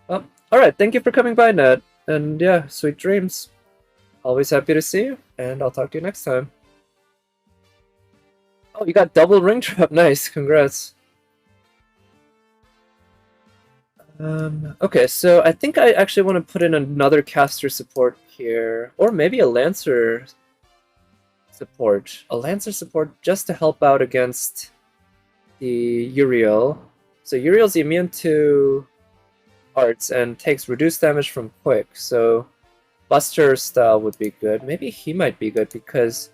Well, alright, thank you for coming by, Ned. And yeah, sweet dreams. Always happy to see you, and I'll talk to you next time. Oh, you got double ring trap. Nice, congrats. Okay, so I think I actually want to put in another caster support here, or maybe a Lancer support. A Lancer support just to help out against the Uriel. So Uriel's immune to arts and takes reduced damage from quick, so Buster style would be good. Maybe he might be good because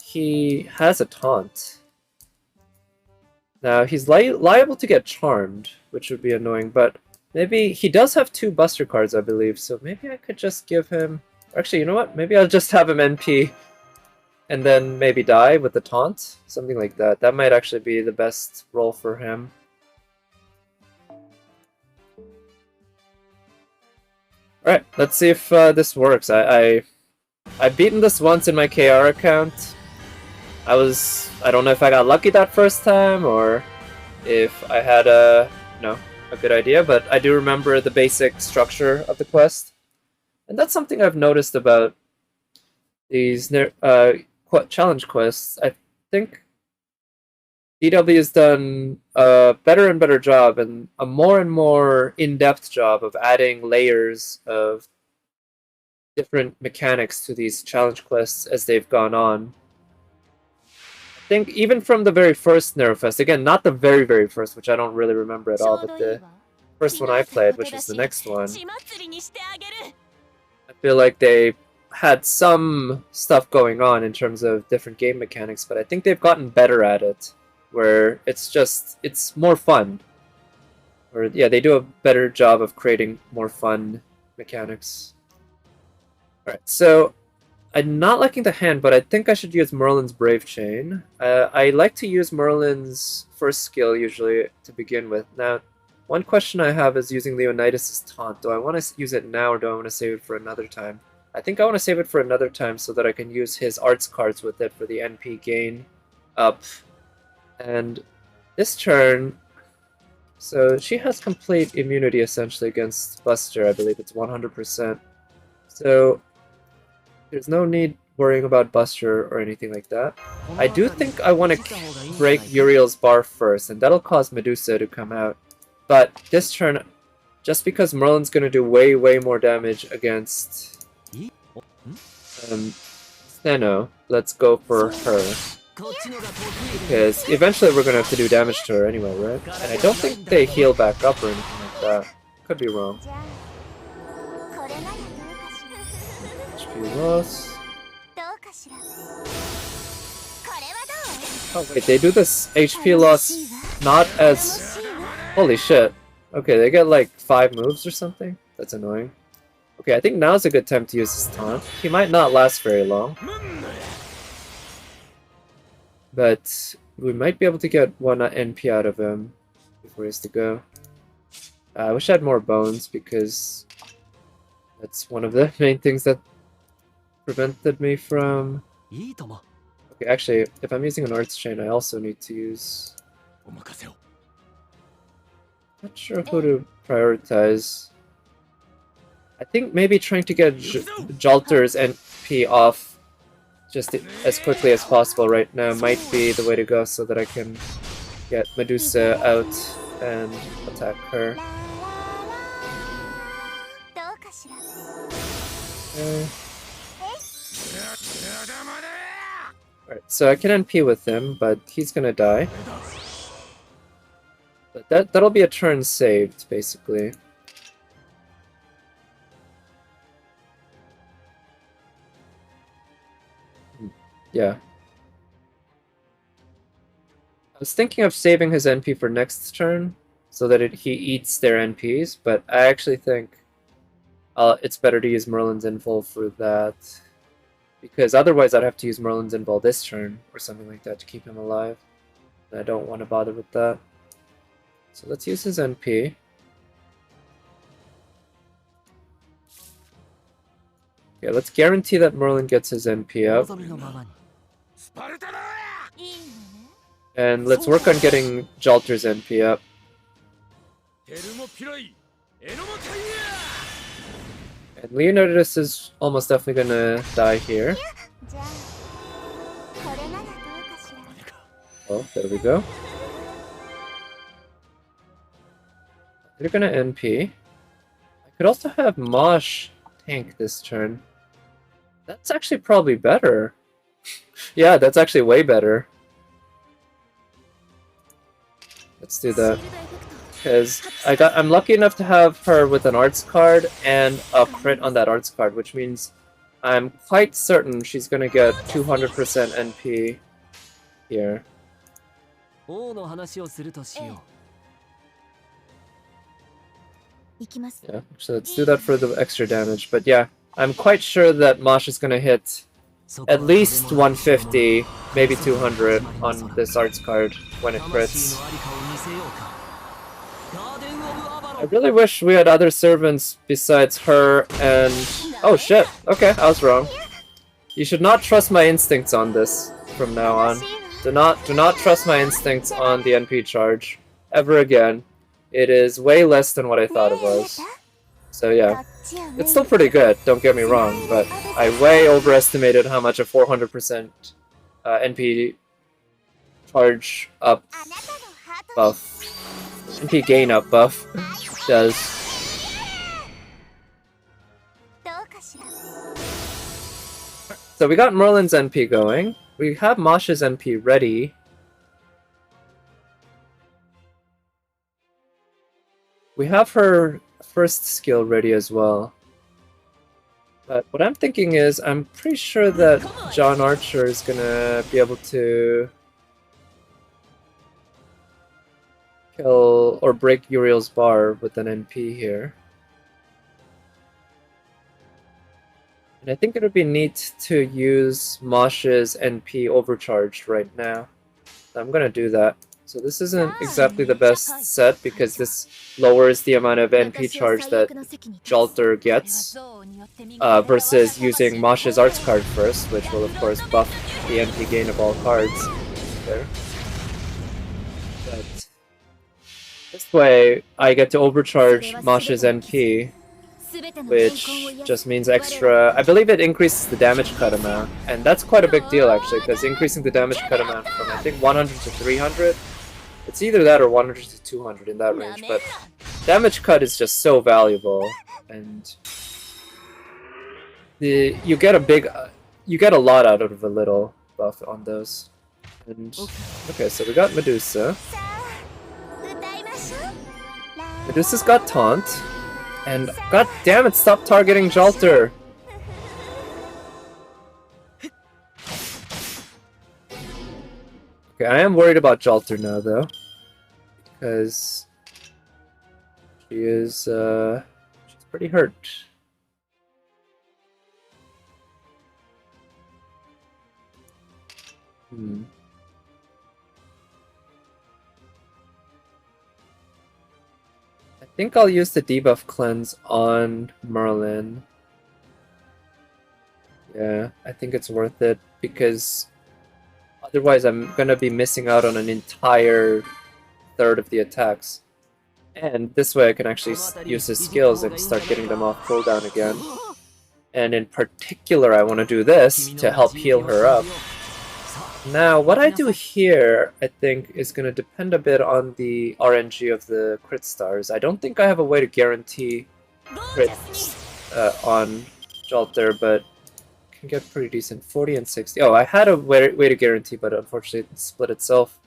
he has a taunt. Now he's liable to get charmed, which would be annoying, but maybe he does have 2 Buster cards, I believe, so maybe I could just give him... Actually, you know what? Maybe I'll just have him NP and then maybe die with the taunt. Something like that. That might actually be the best role for him. Alright, let's see if this works. I've beaten this once in my KR account. I don't know if I got lucky that first time or if I had a good idea, but I do remember the basic structure of the quest. And that's something I've noticed about these challenge quests. I think DW has done a better and better job and a more and more in-depth job of adding layers of different mechanics to these challenge quests as they've gone on. I think even from the very first Narrowfest, again, not the very, very first, which I don't really remember at all, but the first one I played, which was the next one, I feel like they had some stuff going on in terms of different game mechanics, but I think they've gotten better at it, where it's more fun. Or yeah, they do a better job of creating more fun mechanics. Alright, so I'm not liking the hand, but I think I should use Merlin's Brave Chain. I like to use Merlin's first skill usually to begin with. Now, one question I have is using Leonidas' taunt. Do I want to use it now or do I want to save it for another time? I think I want to save it for another time so that I can use his arts cards with it for the NP gain up. And this turn, so she has complete immunity essentially against Buster. I believe it's 100%. So there's no need worrying about Buster or anything like that. I do think I want to break Uriel's bar first, and that'll cause Medusa to come out. But this turn, just because Merlin's going to do way, way more damage against Steno, let's go for her. Because eventually we're going to have to do damage to her anyway, right? And I don't think they heal back up or anything like that. Could be wrong. HP loss. Oh wait, they do this HP loss not as... Holy shit. Okay, they get like 5 moves or something? That's annoying. Okay, I think now's a good time to use his taunt. He might not last very long. But we might be able to get 1 NP out of him before he has to go. I wish I had more bones because that's one of the main things that prevented me from... Okay, actually, if I'm using an arts chain, I also need to use... Not sure who to prioritize. I think maybe trying to get Jalter's NP off just as quickly as possible right now might be the way to go so that I can get Medusa out and attack her. Alright, so I can NP with him, but he's gonna die. But that'll be a turn saved, basically. Yeah. I was thinking of saving his NP for next turn, so that he eats their NPs, but I actually think it's better to use Merlin's Invul for that. Because otherwise I'd have to use Merlin's Invul this turn, or something like that, to keep him alive. And I don't want to bother with that. So let's use his NP. Okay, let's guarantee that Merlin gets his NP up. And let's work on getting Jalter's NP up. And Leonidas is almost definitely gonna die here. Oh, there we go. They're gonna NP. I could also have Mosh tank this turn. That's actually probably better. Yeah, that's actually way better. Let's do that. Because I'm lucky enough to have her with an arts card and a crit on that arts card, which means I'm quite certain she's gonna get 200% NP here. Yeah, so let's do that for the extra damage. But yeah, I'm quite sure that Mosh is gonna hit at least 150, maybe 200 on this arts card when it crits. I really wish we had other servants besides her and... Oh shit, okay, I was wrong. You should not trust my instincts on this from now on. Do not trust my instincts on the NP charge ever again. It is way less than what I thought it was. So yeah, it's still pretty good, don't get me wrong, but I way overestimated how much a 400% NP charge up buff, NP gain up buff does. So we got Merlin's NP going. We have Mosh's NP ready. We have her first skill ready as well. But what I'm thinking is, I'm pretty sure that John Archer is gonna be able to kill or break Uriel's bar with an NP here. And I think it would be neat to use Mosh's NP overcharged right now. So I'm gonna do that. So this isn't exactly the best set because this lowers the amount of NP charge that Jalter gets versus using Mosh's arts card first, which will of course buff the NP gain of all cards there. But this way I get to overcharge Mosh's NP, which just means extra... I believe it increases the damage cut amount, and that's quite a big deal actually, because increasing the damage cut amount from I think 100 to 300, it's either that or 100 to 200 in that range, but damage cut is just so valuable, and you get a lot out of a little buff on those. And okay, so we got Medusa. Medusa's got taunt. And god damn it, stop targeting Jalter! Okay, I am worried about Jalter now though. Because she is she's pretty hurt. I think I'll use the debuff cleanse on Merlin. Yeah, I think it's worth it because otherwise I'm gonna be missing out on an entire third of the attacks. And this way I can actually use his skills and start getting them off cooldown again. And in particular I want to do this to help heal her up. Now, what I do here, I think, is going to depend a bit on the RNG of the crit stars. I don't think I have a way to guarantee crits on Jalter, but can get pretty decent. 40 and 60. Oh, I had a way to guarantee, but unfortunately it split itself.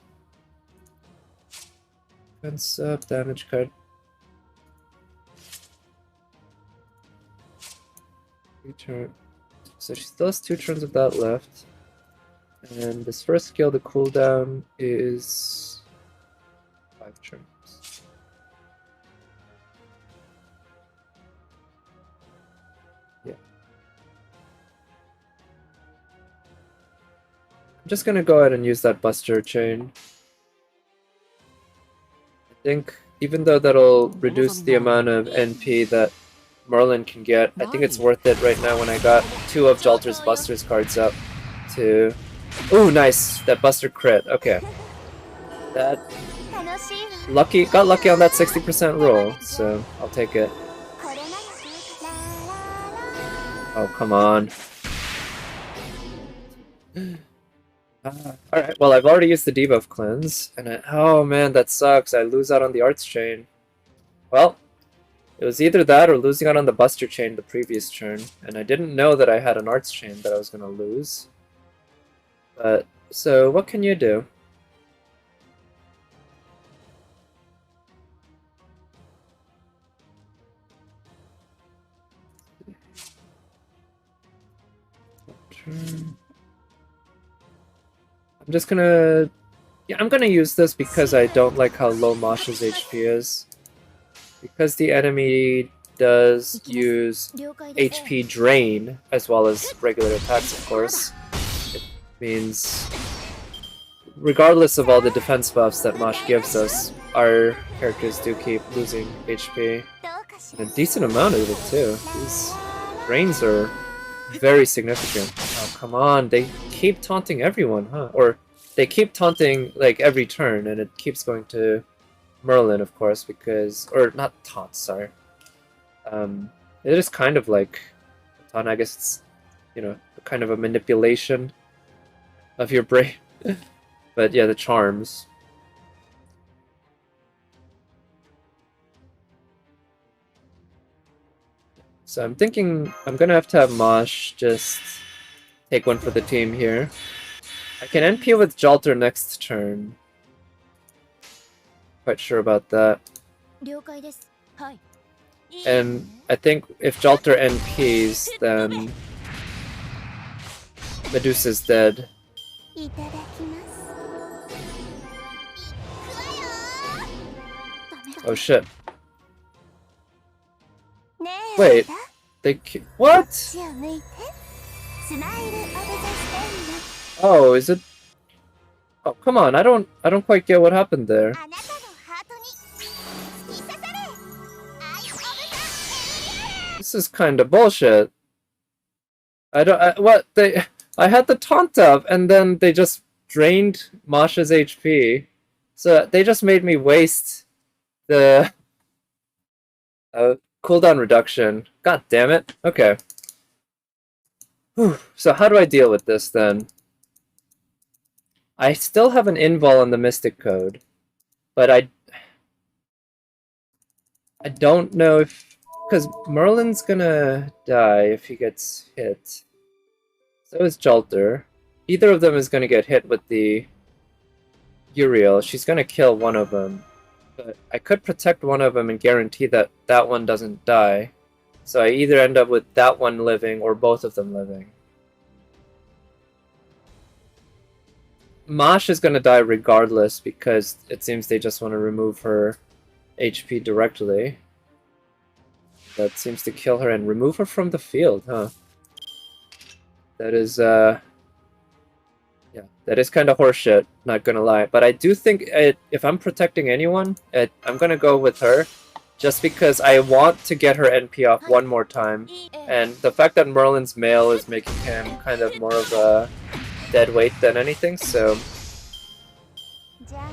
Defense up, damage cut. So she still has 2 turns of that left. And this first skill, the cooldown is 5 turns. Yeah. I'm just gonna go ahead and use that Buster chain. I think even though that'll reduce the amount of NP that Merlin can get, I think it's worth it right now when I got 2 of Jalter's Buster's cards up to... Ooh, nice! That Buster crit. Okay. That... got lucky on that 60% roll, so I'll take it. Oh, come on. Alright, well I've already used the debuff cleanse, and oh man, that sucks. I lose out on the arts chain. Well, it was either that or losing out on the Buster Chain the previous turn, and I didn't know that I had an Arts Chain that I was gonna lose. But, so what can you do? I'm just gonna... Yeah, I'm gonna use this because I don't like how low Masha's HP is. Because the enemy does use HP drain as well as regular attacks, of course. It means, regardless of all the defense buffs that Mosh gives us, our characters do keep losing HP. And a decent amount of it too. These drains are very significant. Oh, come on, they keep taunting everyone, huh? Or they keep taunting like every turn, and it keeps going to Merlin, of course, because... or not taunt, sorry. It is kind of like a taunt, I guess it's, you know, kind of a manipulation of your brain. But yeah, the charms. So I'm thinking I'm gonna have to have Mosh just take one for the team here. I can NP with Jalter next turn. Quite sure about that. And I think if Jalter NPs, then Medusa's dead. Oh shit. Wait, what? Oh, is it? Oh, come on! I don't quite get what happened there. This is kind of bullshit. I had the taunt up, and then they just drained Masha's HP. So they just made me waste the cooldown reduction. God damn it. Okay. Whew. So how do I deal with this then? I still have an invul on the Mystic Code, but I don't know if... because Merlin's gonna die if he gets hit. So is Jalter. Either of them is gonna get hit with the Uriel. She's gonna kill one of them. But I could protect one of them and guarantee that that one doesn't die. So I either end up with that one living or both of them living. Mosh is gonna die regardless because it seems they just want to remove her HP directly. That seems to kill her and remove her from the field, huh? That is, yeah, that is kind of horseshit, not gonna lie. But I do think if I'm protecting anyone, I'm gonna go with her, just because I want to get her NP off one more time. And the fact that Merlin's male is making him kind of more of a dead weight than anything, so...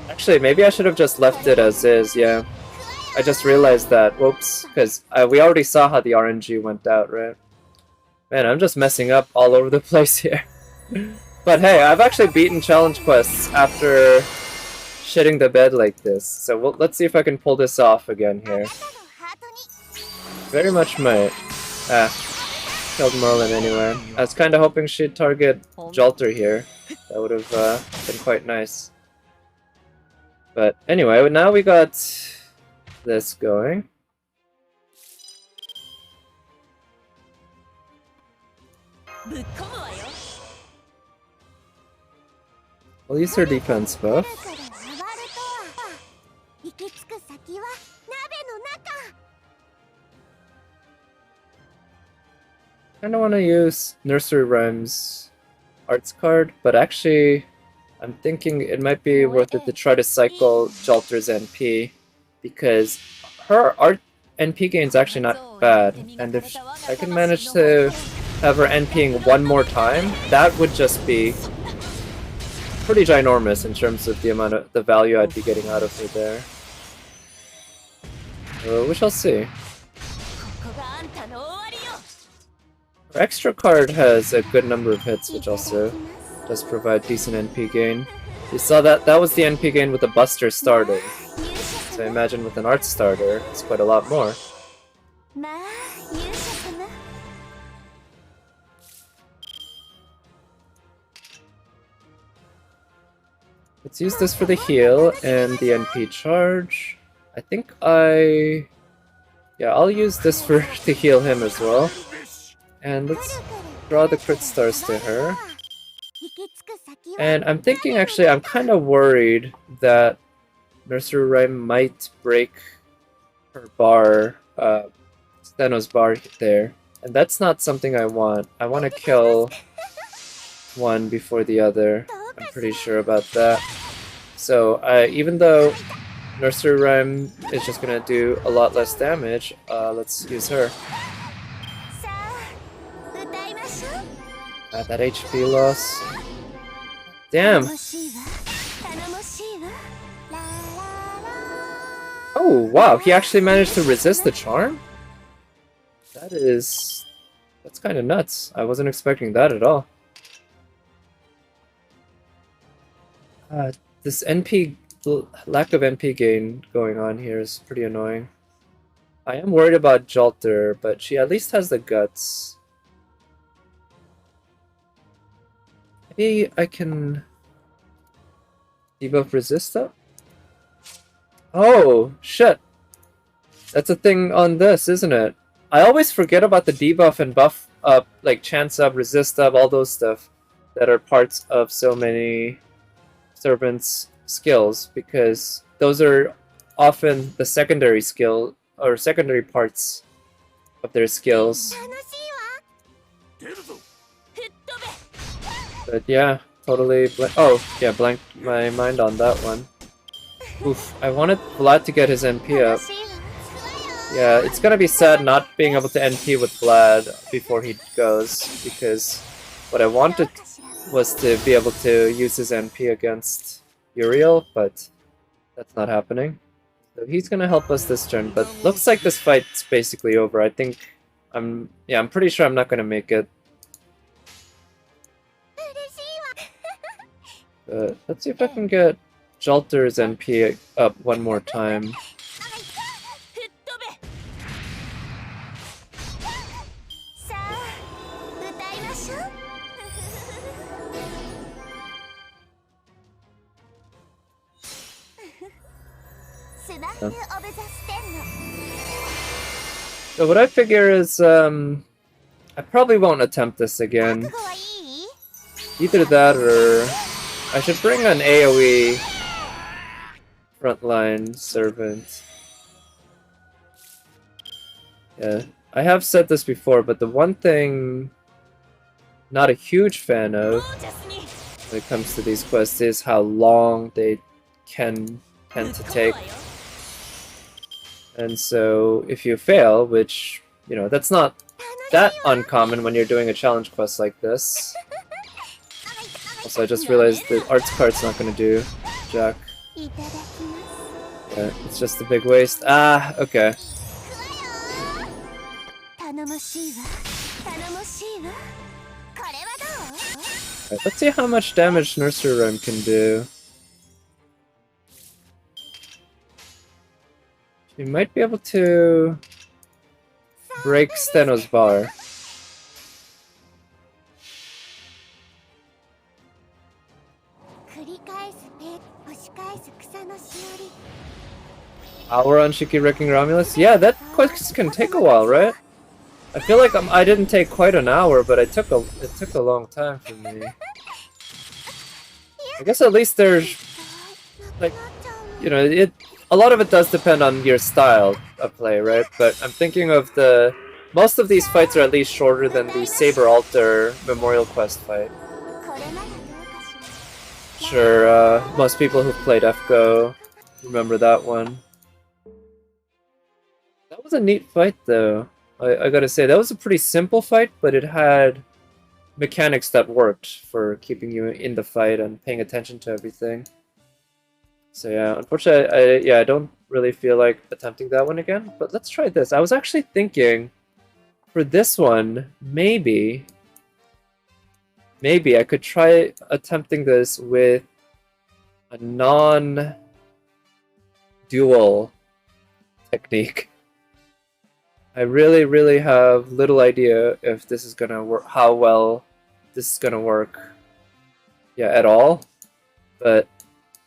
Actually, maybe I should have just left it as is, yeah. I just realized that, whoops, because we already saw how the RNG went out, right? Man, I'm just messing up all over the place here. But hey, I've actually beaten challenge quests after shitting the bed like this, so let's see if I can pull this off again here. Very much might. Killed Merlin anyway. I was kind of hoping she'd target Jalter here. That would have been quite nice. But anyway, now we got this going. We'll use her defense buff. I don't want to use Nursery Rhymes Arts card, but actually I'm thinking it might be worth it to try to cycle Jalter's NP, because her art NP gain is actually not bad, and if I can manage to have her NPing one more time, that would just be pretty ginormous in terms of the amount of the value I'd be getting out of her there. We shall see. Her extra card has a good number of hits, which also does provide decent NP gain. You saw that was the NP gain with the Buster starting. So I imagine with an art starter, it's quite a lot more. まあ勇者様 Let's use this for the heal and the NP charge. I think yeah, I'll use this for to heal him as well. And let's draw the crit stars to her. And I'm thinking, actually, I'm kind of worried that Nursery Rhyme might break her bar, Steno's bar there. And that's not something I want. I want to kill one before the other. I'm pretty sure about that. So, even though Nursery Rhyme is just gonna do a lot less damage, let's use her. さあ歌いましょう That HP loss. Damn! 頼もしいわ頼もしいわラララ Oh, wow, he actually managed to resist the charm? That's kind of nuts. I wasn't expecting that at all. This lack of NP gain going on here is pretty annoying. I am worried about Jolter, but she at least has the guts. Maybe I can debuff resist up? Oh, shit! That's a thing on this, isn't it? I always forget about the debuff and buff up, like chance up, resist up, all those stuff that are parts of so many servants' skills, because those are often the secondary skill or secondary parts of their skills. 楽しいわ But yeah, totally. Oh, yeah, blanked my mind on that one. Oof, I wanted Vlad to get his NP up. 楽しいわ Yeah, it's gonna be sad not being able to NP with Vlad before he goes, because what I wanted was to be able to use his NP against Uriel, but that's not happening. So he's gonna help us this turn, but looks like this fight's basically over. I think I'm pretty sure I'm not gonna make it. 嬉しいわ But let's see if I can get Jolter's NP up one more time. 吹っ飛べさあ歌いましょう スナック・オブ・ザ・ステンの So what I figure is, I probably won't attempt this 覚 again. 悟はいい Either that or I should bring an AoE frontline servant. Yeah, I have said this before, but the one thing not a huge fan of ゴージャスに when it comes to these quests is how long they can tend to take. And so if you fail, which, you know, that's not that uncommon when you're doing a challenge quest like this. Also, I just realized the arts card's not gonna do jack. いただきます Yeah, it's just a big waste. Ah, okay. 頼もしいわ頼もしいわこれはどう Alright, let's see how much damage Nursery Rhyme can do. She might be able to break Steno's bar. 繰り返すペ押し返す草のしおり Hour on Shiki wrecking Romulus? Yeah, that quest can take a while, right? I feel like I didn't take quite an hour, but it took a long time for me. I guess at least there's, like, you know, a lot of it does depend on your style of play, right? But I'm thinking of most of these fights are at least shorter than the Saber Altar Memorial Quest fight. これならどうかしら Sure, most people who've played FGO remember that one. That was a neat fight, though. I gotta say, that was a pretty simple fight, but it had mechanics that worked for keeping you in the fight and paying attention to everything. So yeah, unfortunately, I don't really feel like attempting that one again, but let's try this. I was actually thinking, for this one, maybe I could try attempting this with a non-dual technique. I really have little idea if this is gonna work, how well this is gonna work. Yeah, at all. But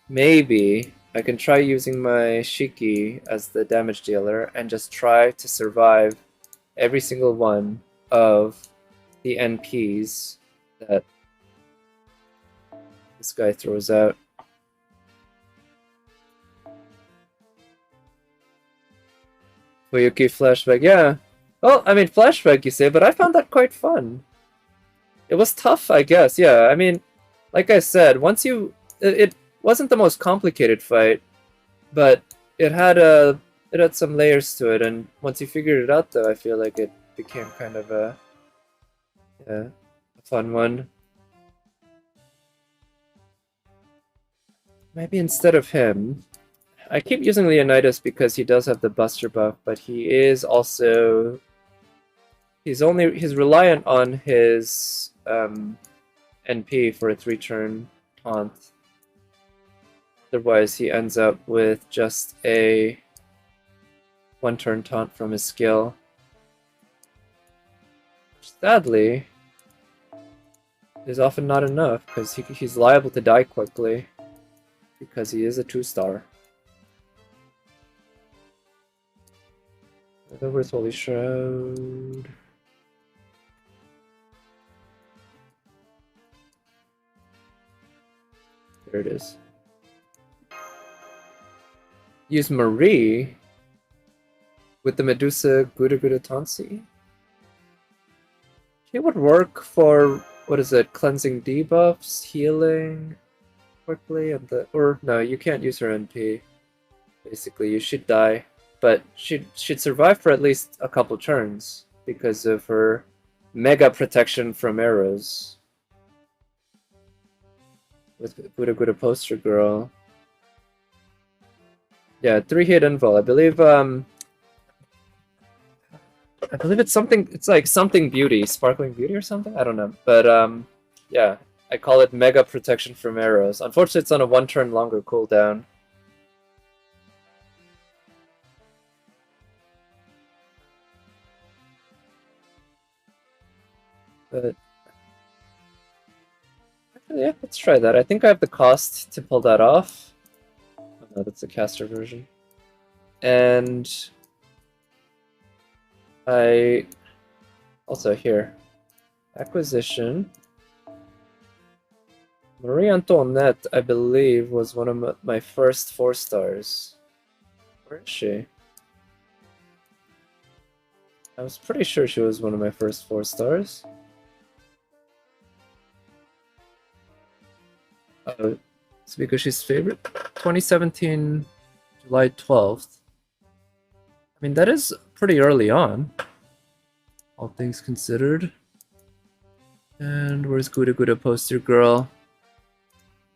maybe I can try using my Shiki as the damage dealer and just try to survive every single one of the NPs that this guy throws out. Fuyuki flashback, yeah. Well, I mean, flashback you say, but I found that quite fun. It was tough, I guess, yeah. I mean, like I said, once you... It wasn't the most complicated fight, but it had some layers to it, and once you figured it out, though, I feel like it became kind of a fun one. Maybe instead of him, I keep using Leonidas because he does have the Buster buff, but he is also he's reliant on his NP for a 3-turn taunt. Otherwise, he ends up with just a 1-turn taunt from his skill. Sadly, is often not enough because he's liable to die quickly because he is a 2-star. Where's Holy Shroud? There it is. Use Marie with the Medusa Gura Tansi. It would work for, what is it, cleansing debuffs, healing quickly, and no, you can't use her NP. Basically, you should die, but she'd survive for at least a couple turns because of her mega protection from arrows. With Gura Poster Girl. Yeah, 3-hit invul. I believe it's something. It's like something beauty, sparkling beauty or something. I don't know, but yeah, I call it mega protection from arrows. Unfortunately, it's on a 1-turn longer cooldown. But yeah, let's try that. I think I have the cost to pull that off. Oh, no, that's the caster version. And I also here acquisition. Marie Antoinette, I believe, was one of my first 4-stars. Where is she? I was pretty sure she was one of my first 4-stars. It's because she's favorite. 2017, July 12th. I mean, that is pretty early on, all things considered. And where's Gura Poster Girl?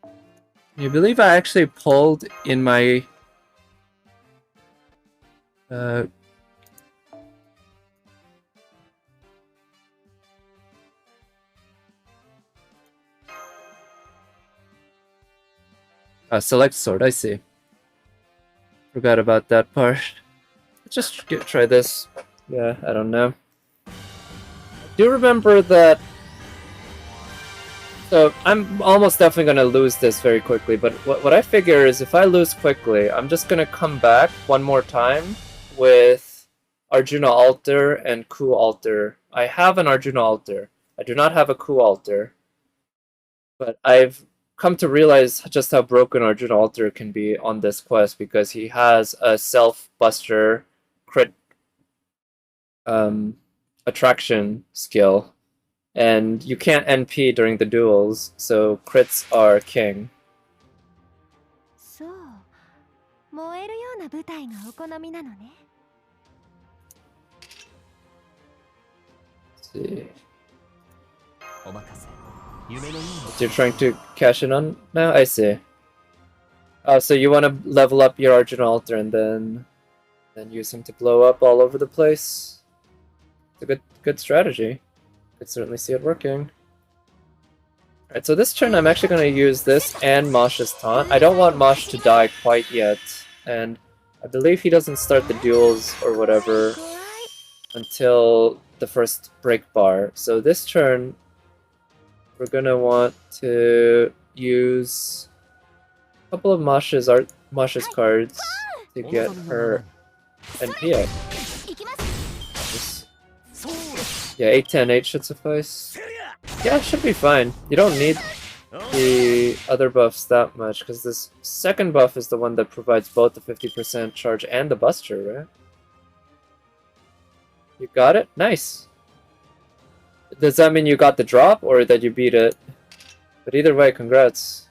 Can you believe I actually pulled in my select sword, I see. Forgot about that part. Let's just try this. Yeah, I don't know. I do remember that... So, I'm almost definitely going to lose this very quickly, but what I figure is if I lose quickly, I'm just going to come back one more time with Arjuna Altar and Ku Altar. I have an Arjuna Altar. I do not have a Ku Altar. But I've come to realize just how broken Arjuna Altar can be on this quest because he has a self-buster crit attraction skill, and you can't NP during the duels, so crits are king. そう、燃えるような舞台がお好みなのね。Let's see. お任せ。夢のいい You're trying to cash in on now? I see. Oh, so you want to level up your Arjuna Altar and then use him to blow up all over the place? It's a good strategy. Could certainly see it working. Alright, so this turn I'm actually going to use this and Mosh's taunt. I don't want Mosh to die quite yet, and I believe he doesn't start the duels or whatever until the first break bar. So this turn, we're gonna want to use a couple of Masha's cards to get her NP up. Yeah, 8-10-8 should suffice. Yeah, it should be fine. You don't need the other buffs that much, because this second buff is the one that provides both the 50% charge and the buster, right? You got it? Nice! Does that mean you got the drop, or that you beat it? But either way, congrats.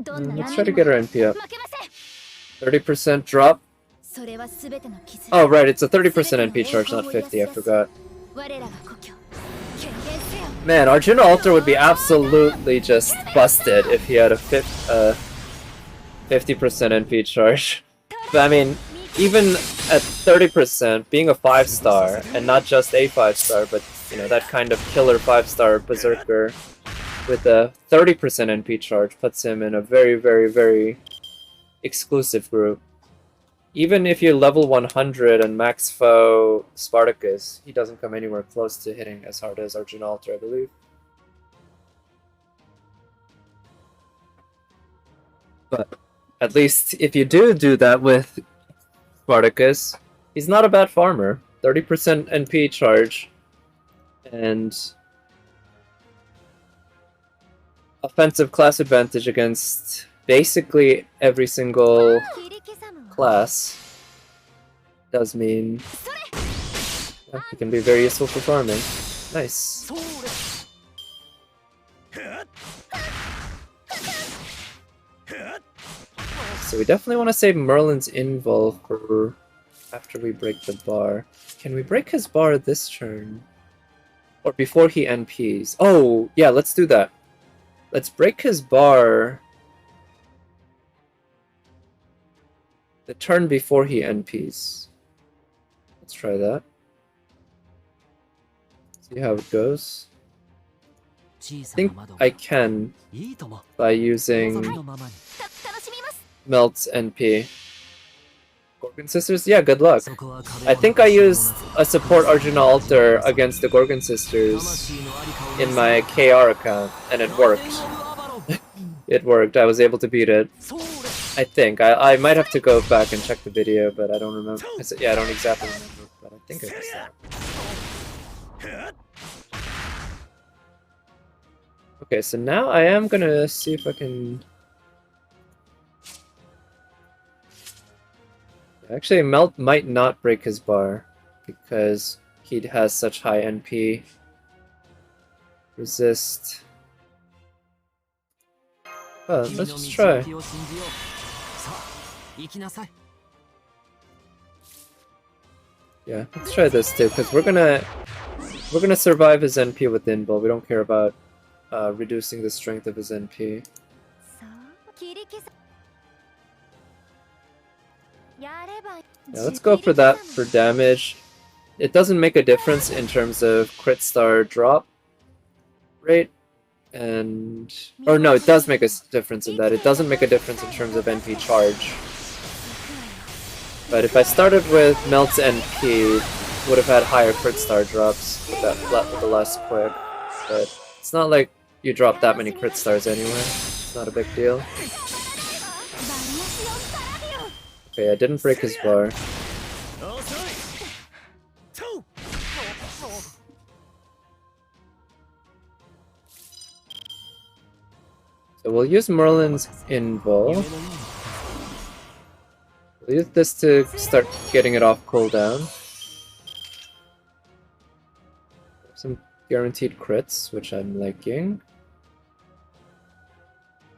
Let's try to get her NP up. 30% drop. Oh, right, it's a 30% NP charge, not 50, I forgot. Man, Arjuna Alter would be absolutely just busted if he had a 50% NP charge. But I mean, even at 30%, being a 5-star, and not just a 5-star, but you know, that kind of killer 5-star berserker with a 30% NP charge puts him in a very, very, very exclusive group. Even if you level 100 and max foe Spartacus, he doesn't come anywhere close to hitting as hard as Arjuna Alter, I believe. But at least if you do that with Spartacus, he's not a bad farmer. 30% NP charge and offensive class advantage against basically every single class does mean he can be very useful for farming. Nice. So we definitely want to save Merlin's invul for after we break the bar. Can we break his bar this turn? Or before he NPs? Oh, yeah, let's do that. Let's break his bar the turn before he NPs. Let's try that. See how it goes. I think I can by using Melt's NP. Gorgon Sisters? Yeah, good luck. I think I used a support Arjuna Alter against the Gorgon Sisters in my KR account, and it worked. It worked. I was able to beat it. I think. I might have to go back and check the video, but I don't remember. Yeah, I don't exactly remember, but I think it was that. Okay, so now I am gonna see if I can... Actually, Melt might not break his bar, because he has such high NP. Resist. Oh, let's just try. Yeah, let's try this too, because we're gonna survive his NP with Invul. We don't care about reducing the strength of his NP. Yeah, let's go for that for damage. It doesn't make a difference in terms of crit star drop rate, and... Or no, it does make a difference in that. It doesn't make a difference in terms of NP charge. But if I started with Melt's NP, would have had higher crit star drops with the last quick. But it's not like you drop that many crit stars anyway. It's not a big deal. Okay, I didn't break his bar. So we'll use Merlin's Invul. We'll use this to start getting it off cooldown. Some guaranteed crits, which I'm liking.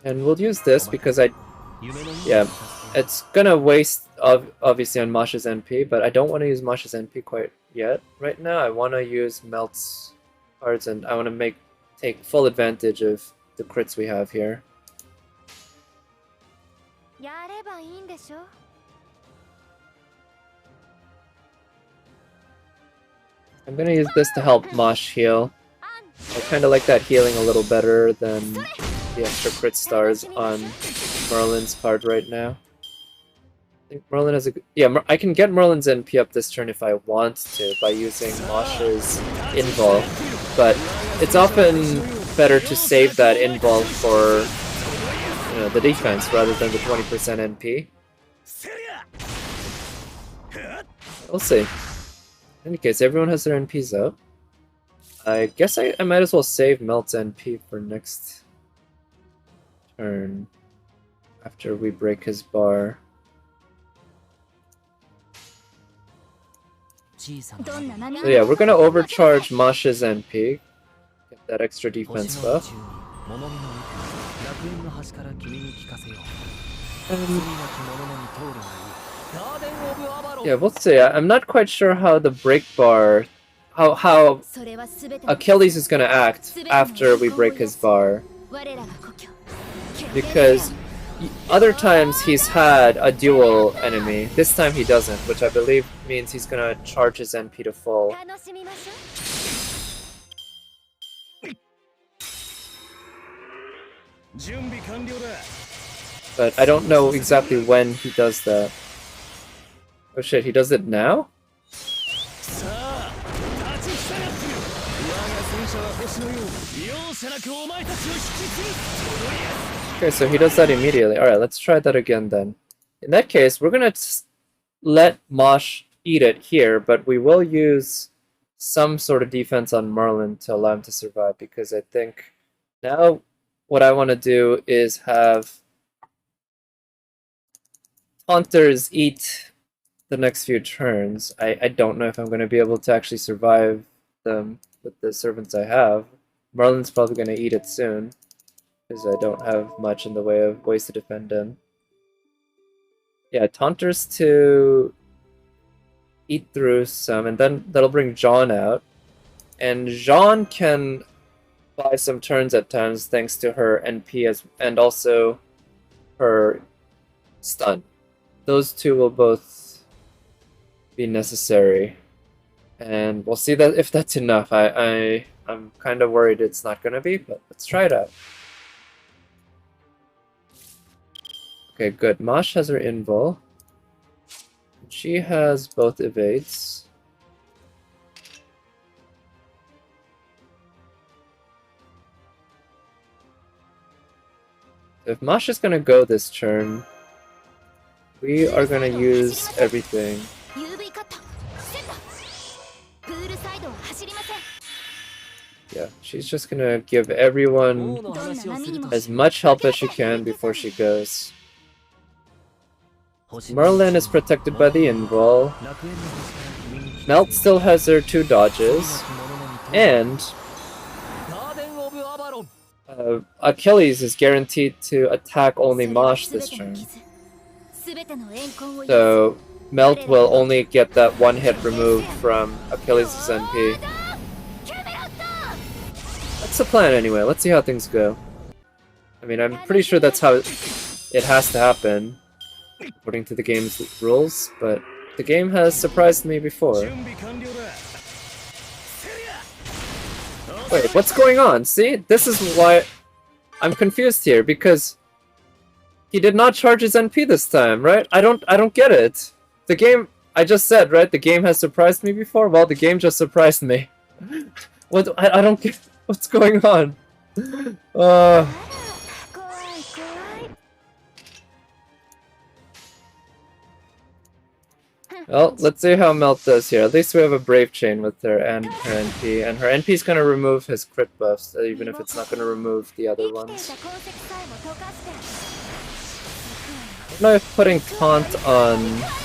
And we'll use this because yeah, it's gonna waste obviously on Masha's NP, but I don't want to use Masha's NP quite yet. Right now, I want to use Melt's cards, and I want to take full advantage of the crits we have here. I'm gonna use this to help Mosh heal. I kinda like that healing a little better than the extra crit stars on Merlin's card right now. I think Merlin has a good... Yeah, I can get Merlin's NP up this turn if I want to by using Mosh's invul, but it's often better to save that invul for the defense rather than the 20% NP. We'll see. In any case, everyone has their NPs out. I guess I might as well save Melt's NP for next turn after we break his bar. So yeah, we're gonna overcharge Mosh's NP. Get that extra defense buff. Yeah, we'll see. I'm not quite sure how the break bar, how Achilles is gonna act after we break his bar, because other times he's had a dual enemy. This time he doesn't, which I believe means he's gonna charge his NP to full. But I don't know exactly when he does that. Oh shit, he does it now? Okay, so he does that immediately. Alright, let's try that again then. In that case, we're gonna let Mosh eat it here, but we will use some sort of defense on Merlin to allow him to survive, because I think now what I want to do is have Haunters eat the next few turns. I don't know if I'm going to be able to actually survive them with the servants I have. Merlin's probably going to eat it soon, because I don't have much in the way of ways to defend him. Yeah, Taunters to eat through some, and then that'll bring Jean out. And Jean can buy some turns at times thanks to her NP and also her stun. Those two will both be necessary. And we'll see that if that's enough. I'm kind of worried it's not going to be, but let's try it out. Okay, good. Mosh has her invul. She has both evades. If Mosh is going to go this turn, we are going to use everything. Yeah, she's just going to give everyone as much help as she can before she goes. Merlin is protected by the invul. Melt still has her 2 dodges. And Achilles is guaranteed to attack only Mosh this turn. So Melt will only get that 1 hit removed from Achilles' NP. That's the plan anyway. Let's see how things go. I mean, I'm pretty sure that's how it has to happen, according to the game's rules, but the game has surprised me before. Wait, what's going on? See? This is why I'm confused here, because he did not charge his NP this time, right? I don't get it. The game, I just said, right? The game has surprised me before? Well, the game just surprised me. What? I don't get what's going on. Well, let's see how Melt does here. At least we have a Brave Chain with her and her NP. And her NP is going to remove his crit buffs, even if it's not going to remove the other ones. I don't know if putting Taunt on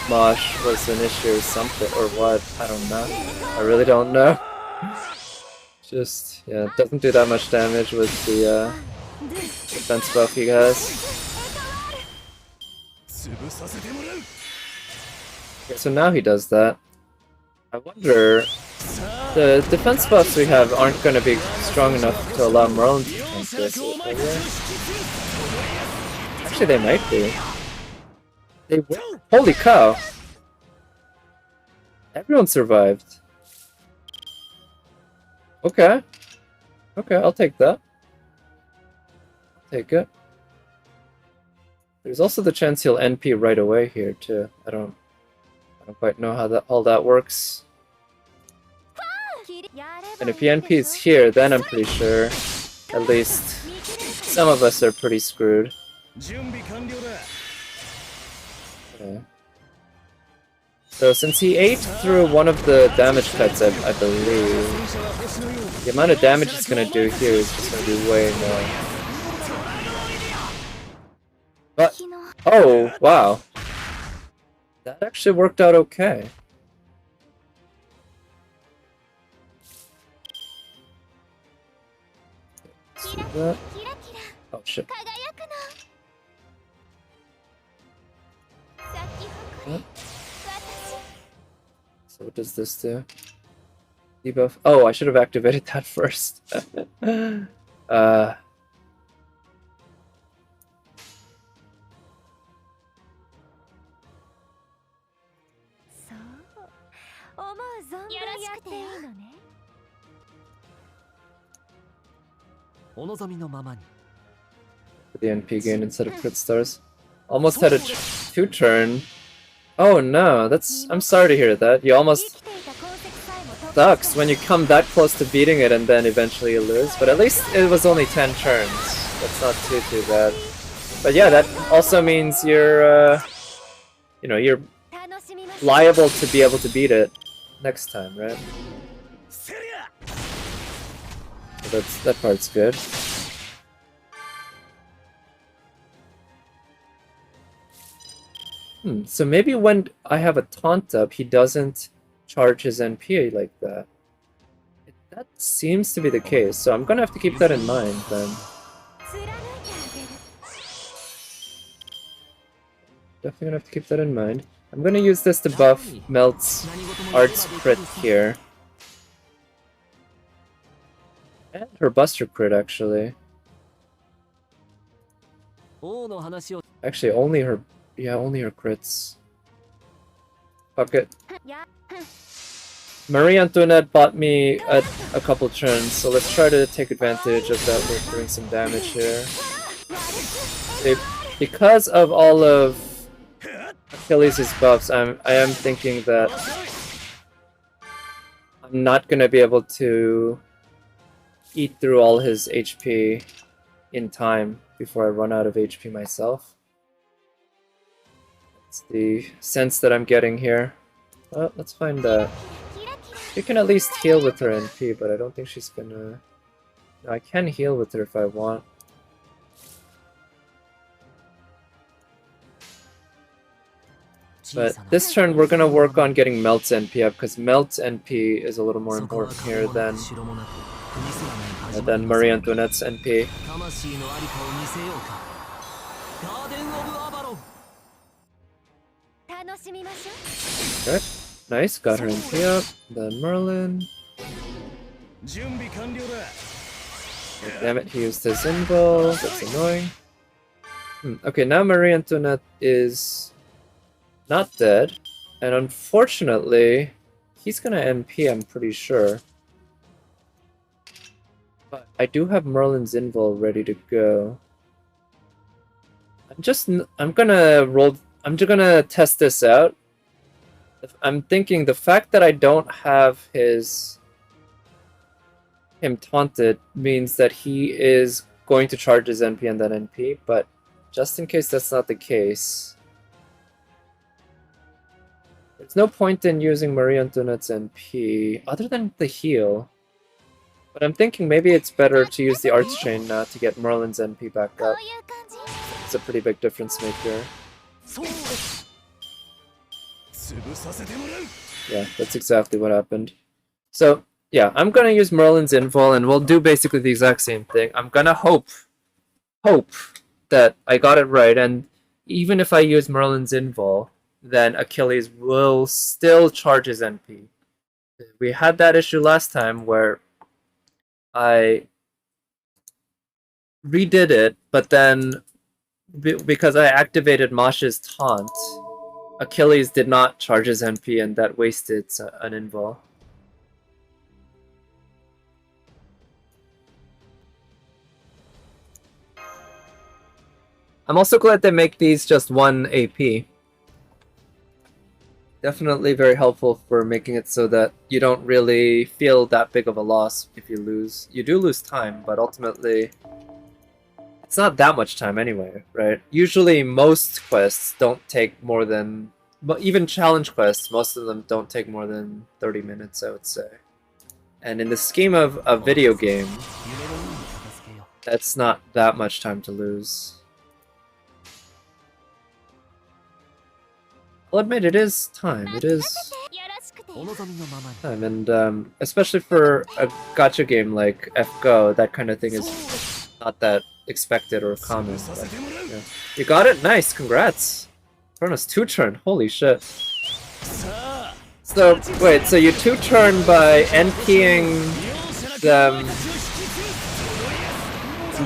Mosh was an issue or something, or what. I don't know. I really don't know. Just, yeah, it doesn't do that much damage with the defense buff he has. Okay, so now he does that. I wonder, the defense buffs we have aren't going to be strong enough to allow Merlin to tank this, are they? Actually, they might be. They will. Holy cow! Everyone survived. Okay. Okay, I'll take that. Take it. There's also the chance he'll NP right away here too. I don't quite know how all that works. And if he NPs here, then I'm pretty sure at least some of us are pretty screwed. Okay. So since he ate through one of the damage cuts, I believe, the amount of damage it's gonna do here is just gonna be way more. But, oh, wow. That actually worked out okay. See that? Oh shit. What? So what does this do? Debuff. Oh, I should have activated that first. The NP gain instead of crit stars. Almost had a 2-turn. Oh no, I'm sorry to hear that. You almost sucks when you come that close to beating it and then eventually you lose. But at least it was only 10 turns. That's not too bad. But yeah, that also means you're, you know, you're liable to be able to beat it next time, right? So that part's good. So maybe when I have a taunt up, he doesn't charge his NP like that. That seems to be the case, so I'm gonna have to keep that in mind then. Definitely gonna have to keep that in mind. I'm gonna use this to buff Melt's Arts crit here. And her Buster crit, actually. Actually, only her... Yeah, only her crits. Fuck it. Marie Antoinette bought me a couple turns, so let's try to take advantage of that. We're doing some damage here. Because of all of Achilles' buffs, I am thinking that I'm not gonna be able to eat through all his HP in time before I run out of HP myself. That's the sense that I'm getting here. Well, let's find that. She can at least heal with her NP, but I don't think she's gonna... No, I can heal with her if I want. But this turn we're gonna work on getting Melt's NP up, because Melt's NP is a little more important here than Marie Antoinette's NP. Okay, nice, got her NP up. Then Merlin. Oh, damn it, he used his invul, that's annoying. Okay, now Marie Antoinette is not dead, and unfortunately, he's gonna NP, I'm pretty sure. But I do have Merlin's invul ready to go. I'm just gonna test this out. I'm thinking the fact that I don't have him taunted means that he is going to charge his NP and then NP, but just in case that's not the case, there's no point in using Marie Antoinette's NP other than the heal. But I'm thinking maybe it's better to use the Arts Chain now to get Merlin's NP back up. It's a pretty big difference maker. Yeah, that's exactly what happened. So, yeah, I'm gonna use Merlin's invul and we'll do basically the exact same thing. I'm gonna hope that I got it right, and even if I use Merlin's invul, then Achilles will still charge his NP. We had that issue last time where I redid it, but then because I activated Masha's taunt, Achilles did not charge his NP, and that wasted an invul. I'm also glad they make these just 1 AP. Definitely very helpful for making it so that you don't really feel that big of a loss if you lose. You do lose time, but ultimately it's not that much time anyway, right? Usually most quests don't take more than, but even challenge quests, most of them don't take more than 30 minutes, I would say. And in the scheme of a video game, that's not that much time to lose. I'll admit it is time. It is time, and especially for a gacha game like FGO, that kind of thing is not that expected or common. But, yeah. You got it? Nice, congrats! Chronos 2-turn, holy shit. So, wait, so you 2-turn by NPing them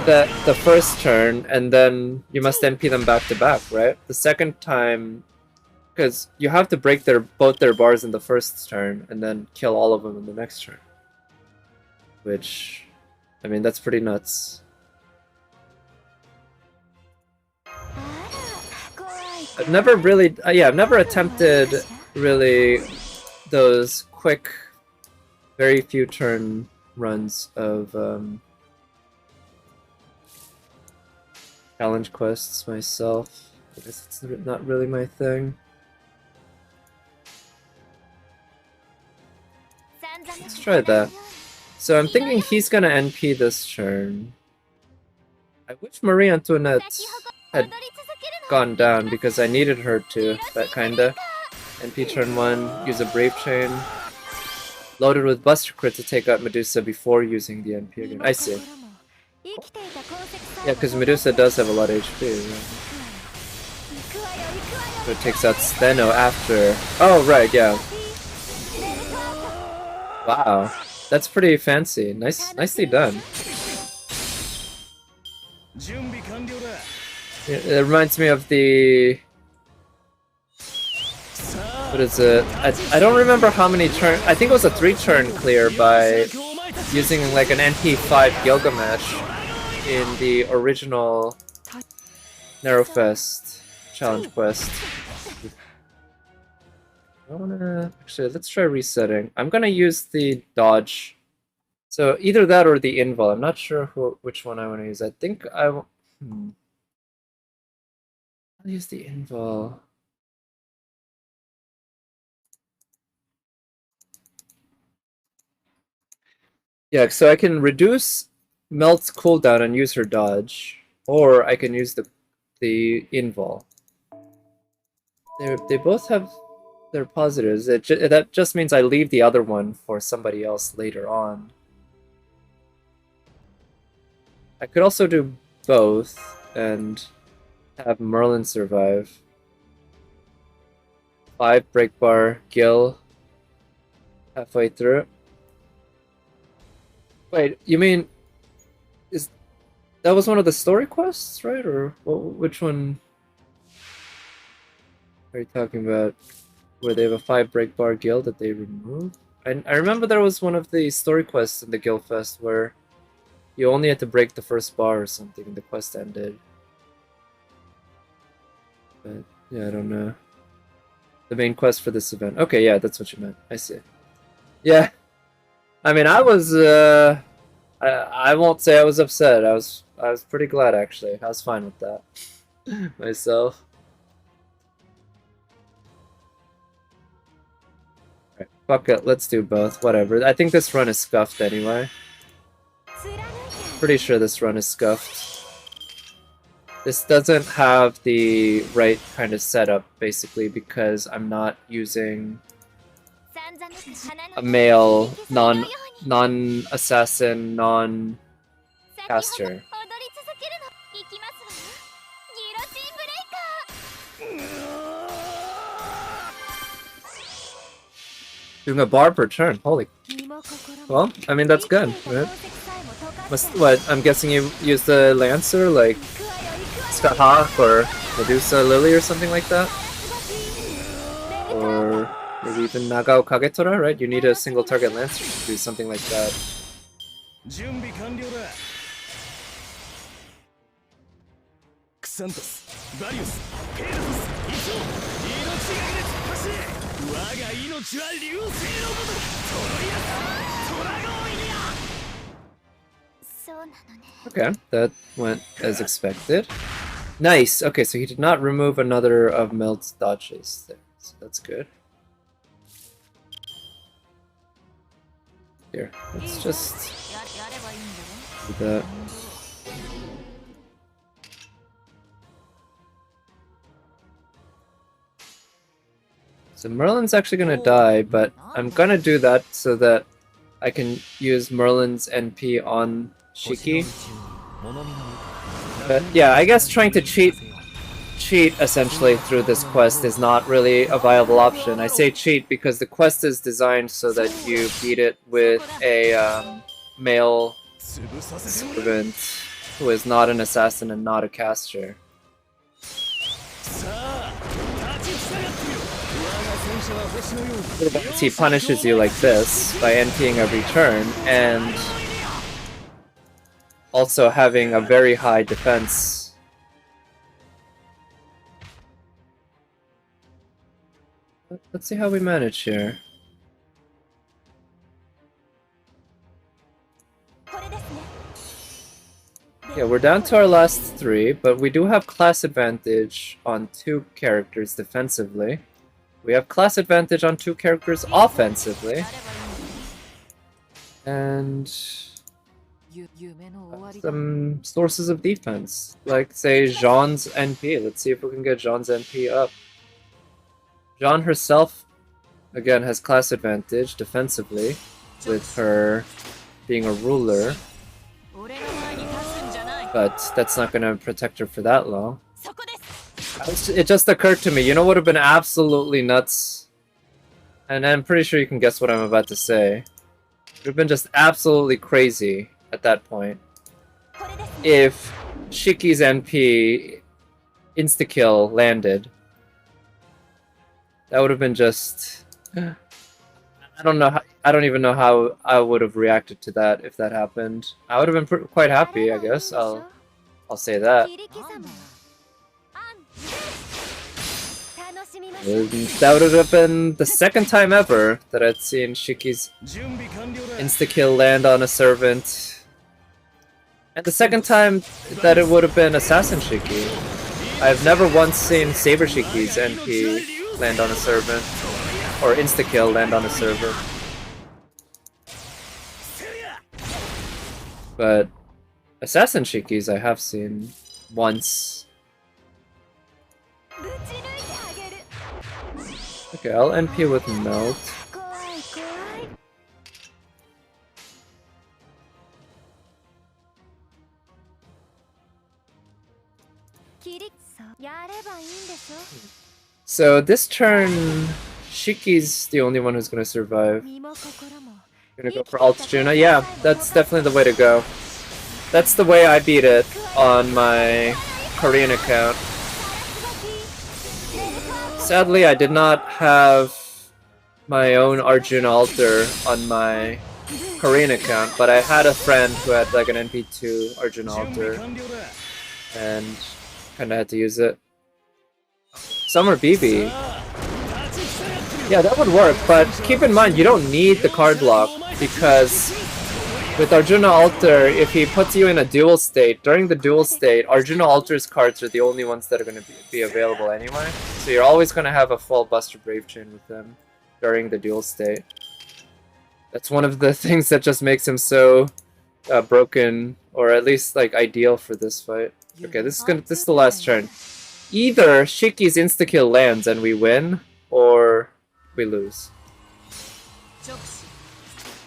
the first turn, and then you must NP them back to back, right? The second time, because you have to break both their bars in the first turn, and then kill all of them in the next turn. Which, I mean, that's pretty nuts. I've never really, I've never attempted really those quick, very few turn runs of challenge quests myself. I guess it's not really my thing. Let's try that. So I'm thinking he's gonna NP this turn. I wish Marie Antoinette had gone down because I needed her to, but kinda. NP turn 1, use a Brave Chain. Loaded with Buster Crit to take out Medusa before using the NP again. I see. Yeah, because Medusa does have a lot of HP. Right? So it takes out Steno after. Oh, right, yeah. Wow, that's pretty fancy. Nicely done. It reminds me of the... What is it? I don't remember how many turns... I think it was a 3-turn clear by using like an NP5 Gilgamesh in the original Narrowfest challenge quest. I wanna... Actually, let's try resetting. I'm gonna use the dodge. So either that or the invul. I'm not sure which one I want to use. I think I'll use the invul. Yeah, so I can reduce Melt's cooldown and use her dodge, or I can use the invul. They both have their positives. That just means I leave the other one for somebody else later on. I could also do both and have Merlin survive. 5 break bar, Gil halfway through. Wait, you mean that was one of the story quests, right? Or which one are you talking about? Where they have a 5 break bar Gil that they remove? I remember there was one of the story quests in the Gilfest where you only had to break the first bar or something and the quest ended. But yeah, I don't know. The main quest for this event. Okay, yeah, that's what you meant. I see. Yeah. I mean, I was I won't say I was upset. I was pretty glad actually. I was fine with that myself. Right, fuck it, let's do both. Whatever. I think this run is scuffed anyway. Pretty sure this run is scuffed. This doesn't have the right kind of setup, basically, because I'm not using a male, non-assassin, non-caster. Doing a bar per turn, holy. Well, I mean, that's good, right? What, I'm guessing you use the Lancer, like Scott Hawk or Medusa Lily or something like that? Or maybe even Nagao Kagetora, right? You need a single target Lancer to do something like that. サントスバリウスペルトスイチオ命がけで突っ走れ我が命は流星のごとくトロイアストラゴンイヤそうなのね。 Okay, that went as expected. Nice. Okay, so he did not remove another of Melt's dodges there, so that's good. Here, let's just do that. So Merlin's actually gonna die, but I'm gonna do that so that I can use Merlin's NP on Shiki. But yeah, I guess trying to cheat essentially through this quest is not really a viable option. I say cheat because the quest is designed so that you beat it with a male servant who is not an assassin and not a caster. He punishes you like this by NPing every turn and also having a very high defense. Let's see how we manage here. Yeah, we're down to our last 3, but we do have class advantage on 2 characters defensively. We have class advantage on 2 characters offensively. And some sources of defense, like say Jean's NP. Let's see if we can get Jean's NP up. Jean herself, again, has class advantage defensively, with her being a ruler. But that's not going to protect her for that long. It just occurred to me, you know what would have been absolutely nuts? And I'm pretty sure you can guess what I'm about to say. It would have been just absolutely crazy at that point if Shiki's NP insta-kill landed. That would have been just... I don't even know how I would have reacted to that if that happened. I would have been quite happy, I guess. I'll say that. That would have been the second time ever that I'd seen Shiki's insta-kill land on a servant. And the second time that it would have been Assassin Shiki. I've never once seen Saber Shiki's NP land on a servant. Or insta-kill land on a servant. But Assassin Shiki's I have seen once. Okay, I'll NP with Melt. So this turn, Shiki's the only one who's gonna survive. Gonna go for Alt Juna? Yeah, that's definitely the way to go. That's the way I beat it on my Korean account. Sadly, I did not have my own Arjuna altar on my Korean account, but I had a friend who had like an NP2 Arjuna altar, and kinda had to use it. Summer BB. Yeah, that would work, but keep in mind, you don't need the card block, because with Arjuna Altar, if he puts you in a dual state, during the dual state, Arjuna Altar's cards are the only ones that are going to be available anyway. So you're always going to have a full Buster Brave Chain with him during the dual state. That's one of the things that just makes him so broken, or at least like ideal for this fight. Okay, this is the last turn. Either Shiki's insta-kill lands and we win, or we lose.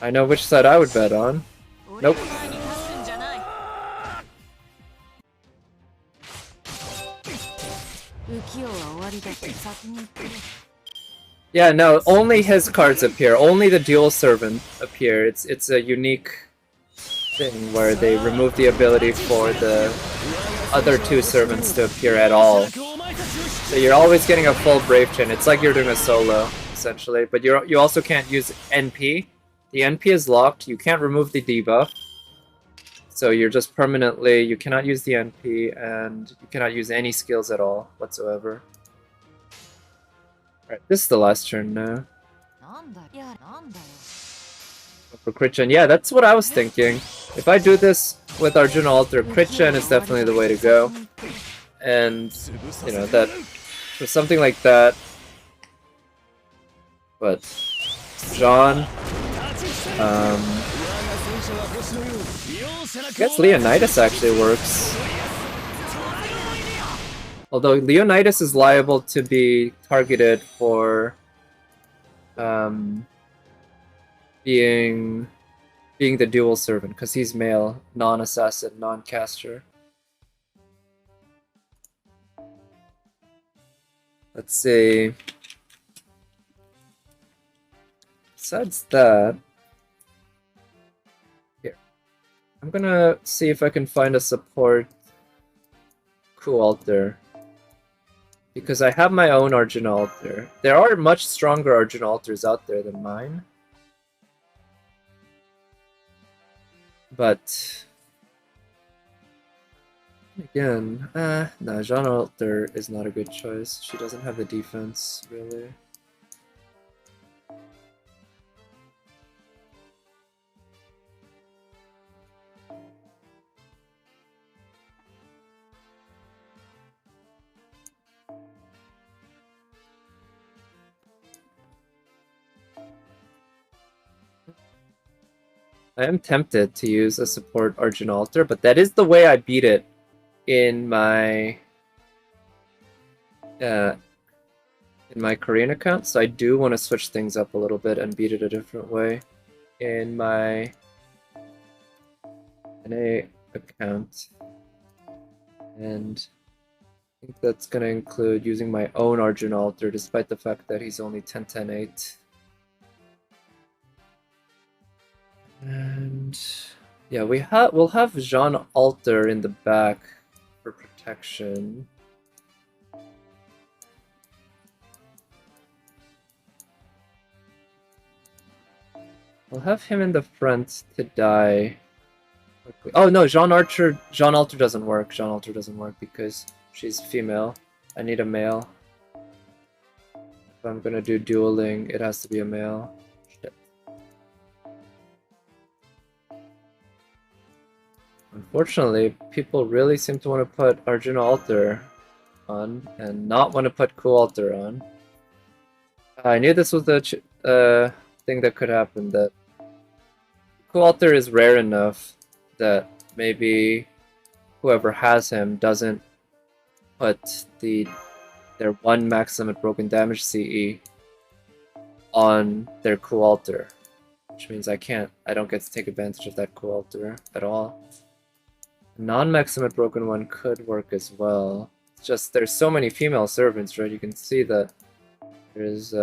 I know which side I would bet on. Nope. Yeah, no, only his cards appear. Only the dual servant appear. It's a unique thing where they remove the ability for the other 2 servants to appear at all. So you're always getting a full Brave Chain. It's like you're doing a solo, essentially. But you also can't use NP. The NP is locked. You can't remove the debuff. So you're just permanently, you cannot use the NP, and you cannot use any skills at all whatsoever. Alright, this is the last turn now. For crit gen, yeah, that's what I was thinking. If I do this with Arjuna Alter, crit gen is definitely the way to go. And, you know, that for something like that. But Jean, I guess Leonidas actually works. Although Leonidas is liable to be targeted for being the dual servant, because he's male, non-assassin, non-caster. Let's see. Besides that, here, I'm gonna see if I can find a support Alter, because I have my own Arjuna Alter. There are much stronger Arjuna Alters out there than mine. But again, no, Jean Alter is not a good choice. She doesn't have the defense, really. I am tempted to use a support Arjuna Alter, but that is the way I beat it in my Korean account, so I do want to switch things up a little bit and beat it a different way in my NA account. And I think that's going to include using my own Arjuna Alter, despite the fact that he's only 10-10-8. And yeah, we'll have Jean Alter in the back for protection. We'll have him in the front to die quickly. Oh no, Jean Alter doesn't work. Jean Alter doesn't work because she's female. I need a male. If I'm gonna do dueling, it has to be a male. Shit. Unfortunately, people really seem to want to put Arjuna Alter on and not want to put Alter on. I knew this was the thing that could happen, that Alter is rare enough that maybe whoever has him doesn't put their one maximum broken damage CE on their Alter, which means I don't get to take advantage of that Alter at all. Non-maximum broken one could work as well. It's just there's so many female servants, right? You can see that there's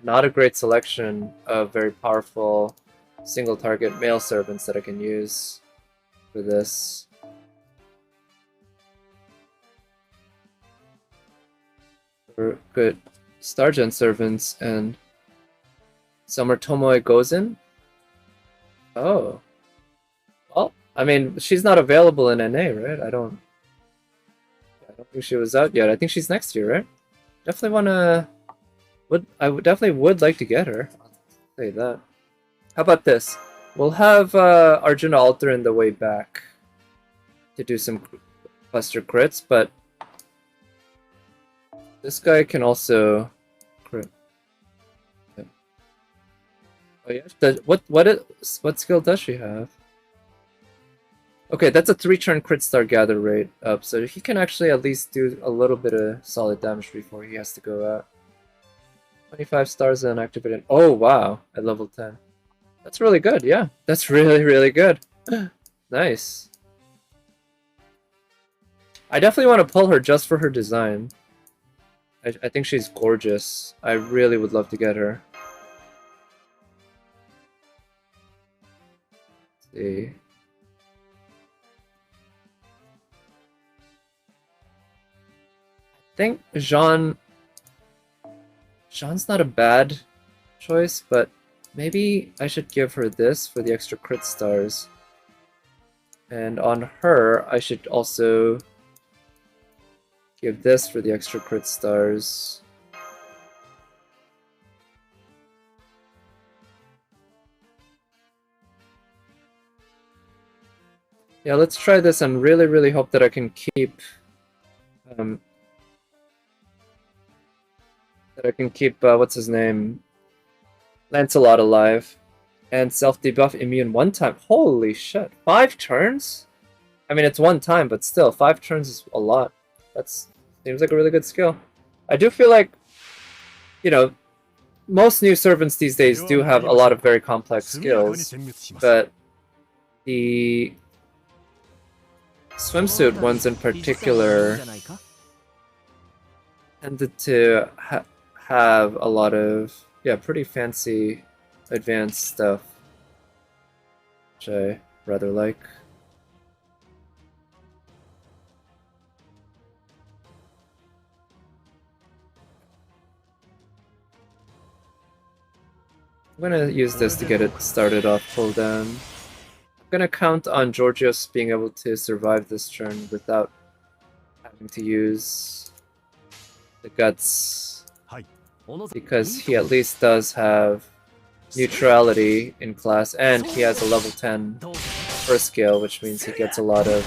not a great selection of very powerful single target male servants that I can use for this. For good Stargen servants, and Summer Tomoe Gozen. Oh. Well, I mean, she's not available in NA, right? I don't think she was out yet. I think she's next year, right? Definitely definitely would like to get her. I'll say that. How about this? We'll have Arjuna Alter in the way back to do some cluster crits, but this guy can also crit. Yeah. Oh yeah. What skill does she have? Okay, that's a 3-turn crit star gather rate up, so he can actually at least do a little bit of solid damage before he has to go out. 25 stars and activated. Oh wow, at level 10. That's really good, yeah. That's really, really good. Nice. I definitely want to pull her just for her design. I think she's gorgeous. I really would love to get her. Let's see. I think Jean's not a bad choice, but maybe I should give her this for the extra crit stars. And on her, I should also give this for the extra crit stars. Yeah, let's try this and really hope that I can keep what's his name? Lancelot alive. And self-debuff immune one time. Holy shit. 5 turns? I mean, it's one time, but still, 5 turns is a lot. That's seems like a really good skill. I do feel like, you know, most new servants these days do have a lot of very complex skills, but the swimsuit ones in particular tended to have a lot of, yeah, pretty fancy advanced stuff, which I rather like. I'm gonna use this to get it started off cooldown. I'm gonna count on Georgios being able to survive this turn without having to use the guts, because he at least does have neutrality in class, and he has a level 10 first skill, which means he gets a lot of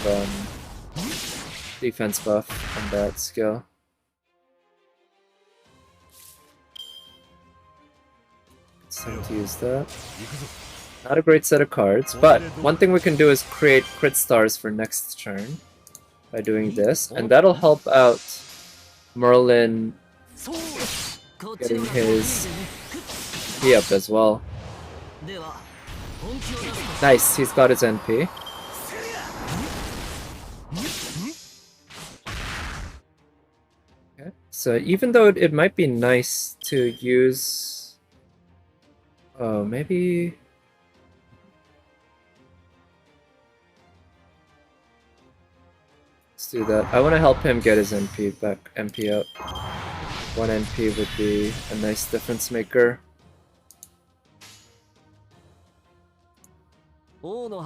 defense buff from that skill. It's time to use that. Not a great set of cards, but one thing we can do is create crit stars for next turn by doing this, and that'll help out Merlin getting his P up as well. Nice, he's got his NP. Okay, so even though it might be nice to use... Oh, maybe... Let's do that. I want to help him get his NP back, NP up. 1 NP would be a nice difference maker. I'll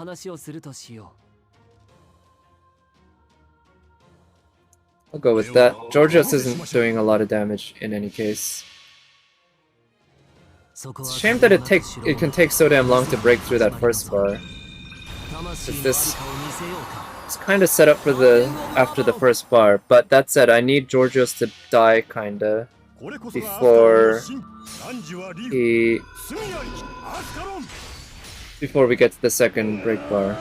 go with that. Georgios isn't doing a lot of damage in any case. It's a shame that it can take so damn long to break through that first bar. This is kind of set up for after the first bar, but that said, I need Georgios to die kinda before we get to the second break bar.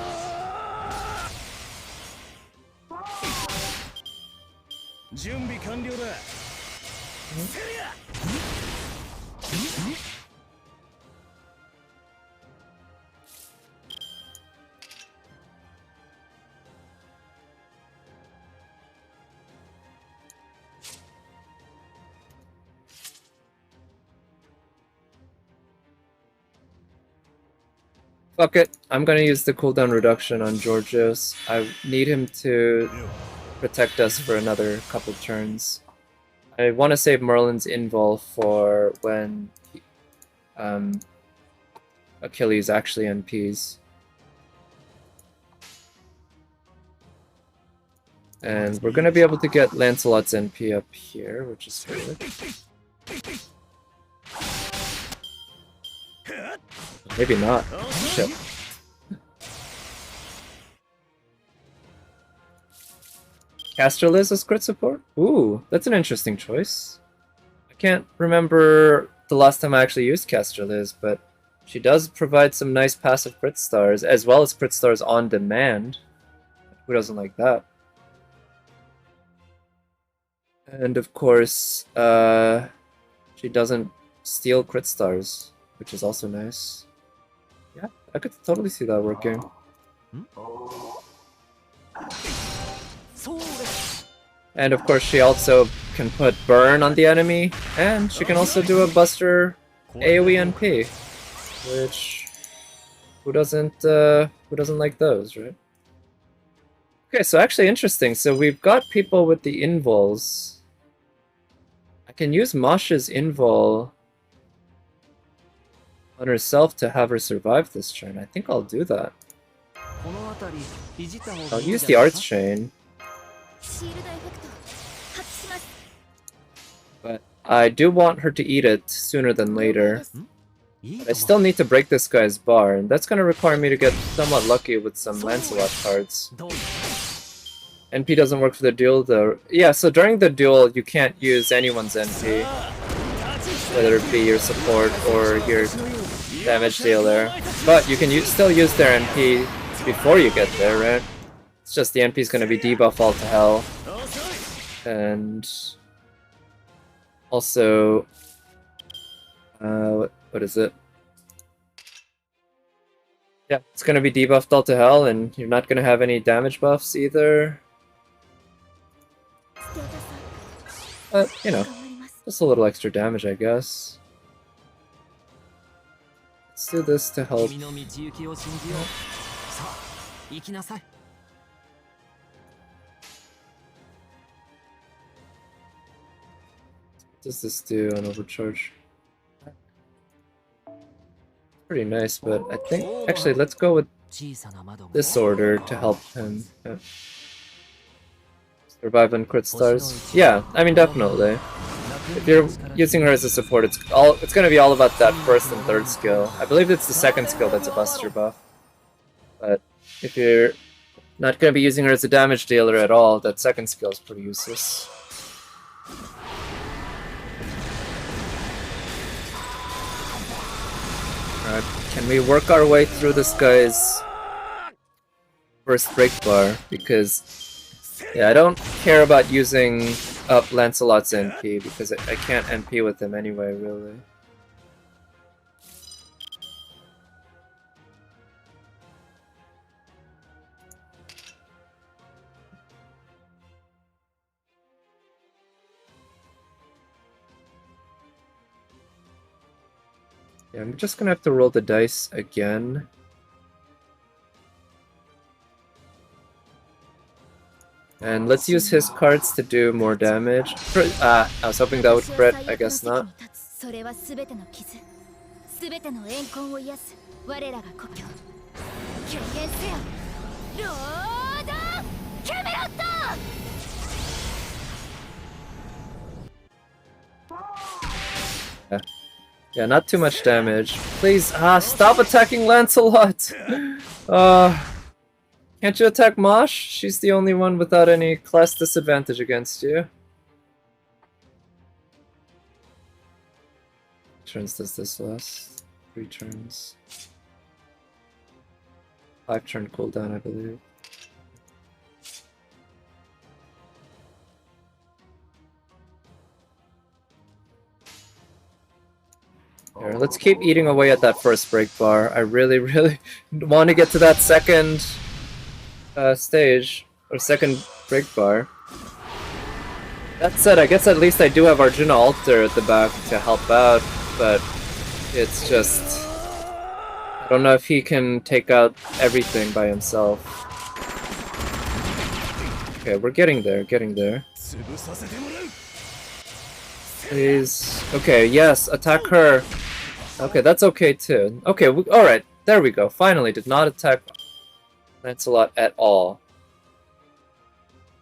Fuck it, I'm gonna use the cooldown reduction on Georgios. I need him to protect us for another couple turns. I want to save Merlin's invul for when Achilles actually NPs. And we're gonna be able to get Lancelot's NP up here, which is good. Maybe not. Shit. Casterliz as crit support? Ooh, that's an interesting choice. I can't remember the last time I actually used Casterliz, but she does provide some nice passive crit stars, as well as crit stars on demand. Who doesn't like that? And of course, she doesn't steal crit stars, which is also nice. Yeah, I could totally see that working. And of course she also can put burn on the enemy, and she can also do a buster AoE NP, which who doesn't like those, right? Okay, so actually interesting. So we've got people with the invuls. I can use Masha's invul on herself to have her survive this turn. I think I'll do that. この辺りいじった方が I'll いいん use じゃ the ない arts か chain, シールドエフェクト発揮します。 but I do want her to eat it sooner than 了解で later. す。 いい But と I も still need to break this guy's bar, and that's gonna require me to get somewhat lucky with some Lancelot cards. どうも NP doesn't work for the duel though. Yeah, so during the duel you can't use anyone's NP, whether it be your support or your damage dealer. But you can still use their NP before you get there, right? It's just the NP is gonna be debuff all to hell. And also, what is it? Yeah, it's gonna be debuffed all to hell, and you're not gonna have any damage buffs either. ステータス But, you know, 頑張ります。 just a little extra damage, I guess. Let's do this to help. 君の道行きを信じようさあ行きなさい What does this do on overcharge? Pretty nice, but I think actually let's go with 小さな窓も this order to help him. Yeah. Survive on crit stars. Yeah, I mean definitely. If you're using her as a support, it's gonna be all about that first and third skill. I believe it's the second skill that's a buster buff. But if you're not gonna be using her as a damage dealer at all, that second skill is pretty useless. Alright, can we work our way through this guy's first break bar? Because, yeah, I don't care about using up Lancelot's NP, because I can't NP with him anyway, really. Yeah, I'm just gonna have to roll the dice again. And let's use his cards to do more damage. I was hoping that would crit, I guess not. それはすべての傷、すべての怨恨を癒す我らが故郷。経験せよ、ロード・キャメロット。 Yeah, not too much damage. Please, stop attacking Lancelot! Can't you attack Mosh? She's the only one without any class disadvantage against you. Turns does this last? 3 turns. 5 turn cooldown, I believe. Here, let's keep eating away at that first break bar. I really, really want to get to that second stage, or second break bar. That said, I guess at least I do have Arjuna Altar at the back to help out, but it's just... I don't know if he can take out everything by himself. Okay, we're getting there, getting there. Please. Okay, yes, attack her. Okay, that's okay too. Okay, alright, there we go. Finally, did not attack Lancelot at all.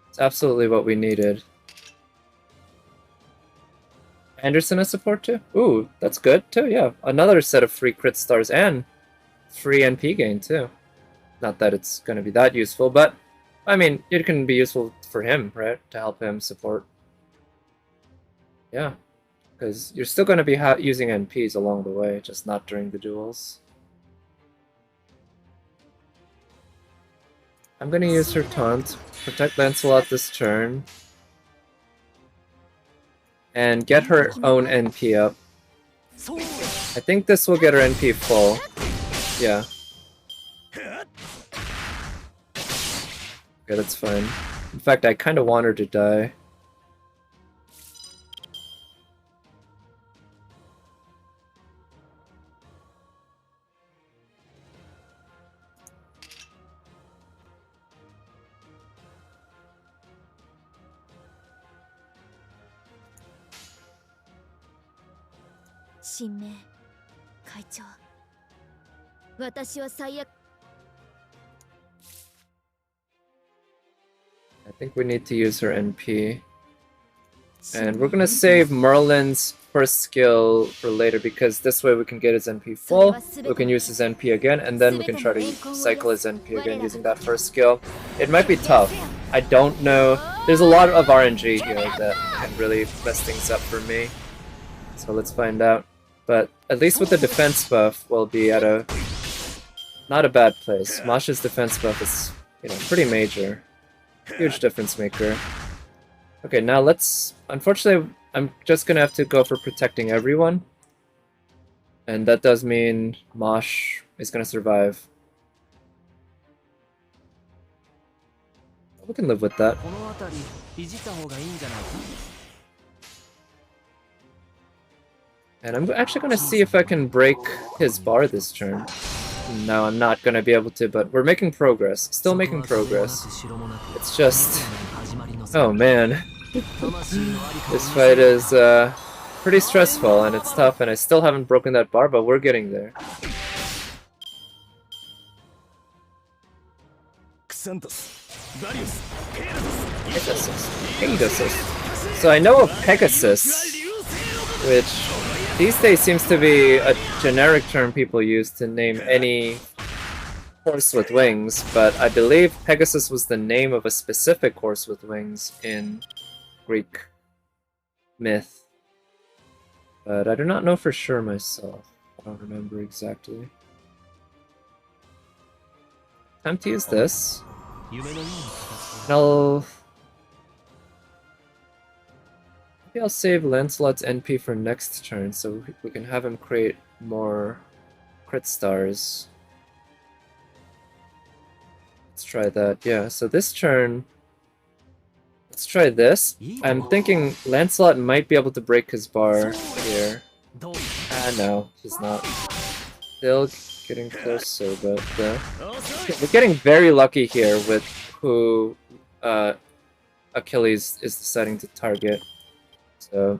It's absolutely what we needed. Anderson as support too? Ooh, that's good too, yeah. Another set of free crit stars and free NP gain too. Not that it's gonna be that useful, but I mean, it can be useful for him, right? To help him support. Yeah, because you're still gonna be using NPs along the way, just not during the duels. I'm gonna use her taunt, protect Lancelot this turn, and get her own NP up. I think this will get her NP full. Yeah. Okay, that's fine. In fact, I kind of want her to die. Shinmei, 会長。私は最悪。I think we need to use her NP. And we're gonna save Merlin's first skill for later because this way we can get his NP full, we can use his NP again, and then we can try to cycle his NP again using that first skill. It might be tough. I don't know. There's a lot of RNG here that can really mess things up for me. So let's find out. But at least with the defense buff, we'll be at a not a bad place. Masha's defense buff is, you know, pretty major. Huge difference maker. Okay, now let's... Unfortunately, I'm just gonna have to go for protecting everyone. And that does mean Mosh is gonna survive. We can live with that. And I'm actually gonna see if I can break his bar this turn. No, I'm not gonna be able to, but we're making progress. Still making progress. It's just... Oh man. This fight is pretty stressful and it's tough, and I still haven't broken that bar, but we're getting there. Pegasus. So I know of Pegasus, which these days seems to be a generic term people use to name any horse with wings, but I believe Pegasus was the name of a specific horse with wings in Greek myth. But I do not know for sure myself. I don't remember exactly. Time to use this. And maybe I'll save Lancelot's NP for next turn so we can have him create more crit stars. Let's try that. Yeah, so this turn, let's try this. I'm thinking Lancelot might be able to break his bar here. Ah, no, he's not. Still getting closer, but we're getting very lucky here with who Achilles is deciding to target. So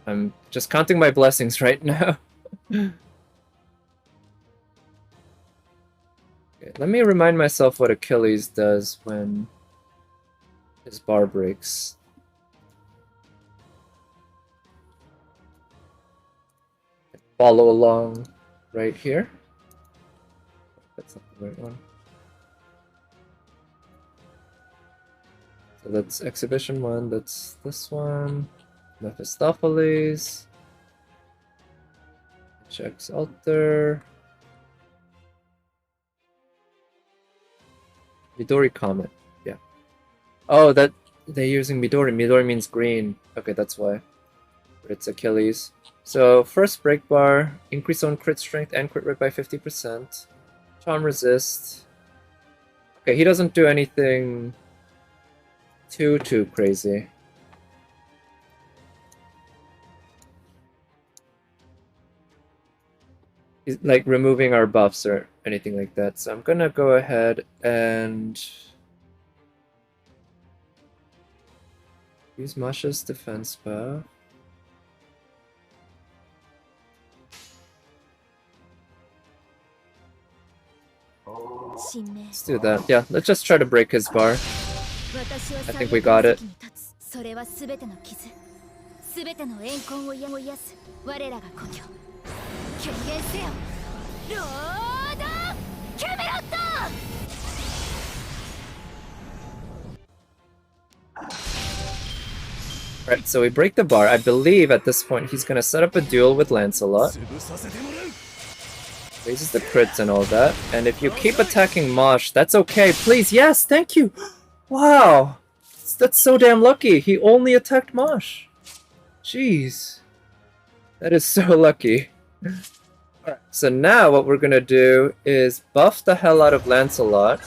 I'm just counting my blessings right now. Okay, let me remind myself what Achilles does when his bar breaks. Follow along right here. That's not the right one. So that's Exhibition 1, that's this one. Mephistopheles. Checks Altar. Midori Comet, yeah. Oh, that they're using Midori. Midori means green. Okay, that's why. But it's Achilles. So first break bar, increase on crit strength and crit rate by 50%. Charm resist. Okay, he doesn't do anything too crazy. He's like removing our buffs or anything like that. So I'm gonna go ahead and use Masha's defense buff. Let's do that. Yeah, let's just try to break his bar. I think we got it. Right, so we break the bar. I believe at this point he's gonna set up a duel with Lancelot. Raises the crits and all that. And if you keep attacking Mosh, that's okay. Please, yes, thank you! Wow! That's so damn lucky. He only attacked Mosh. Jeez. That is so lucky. Alright, so now what we're gonna do is buff the hell out of Lancelot.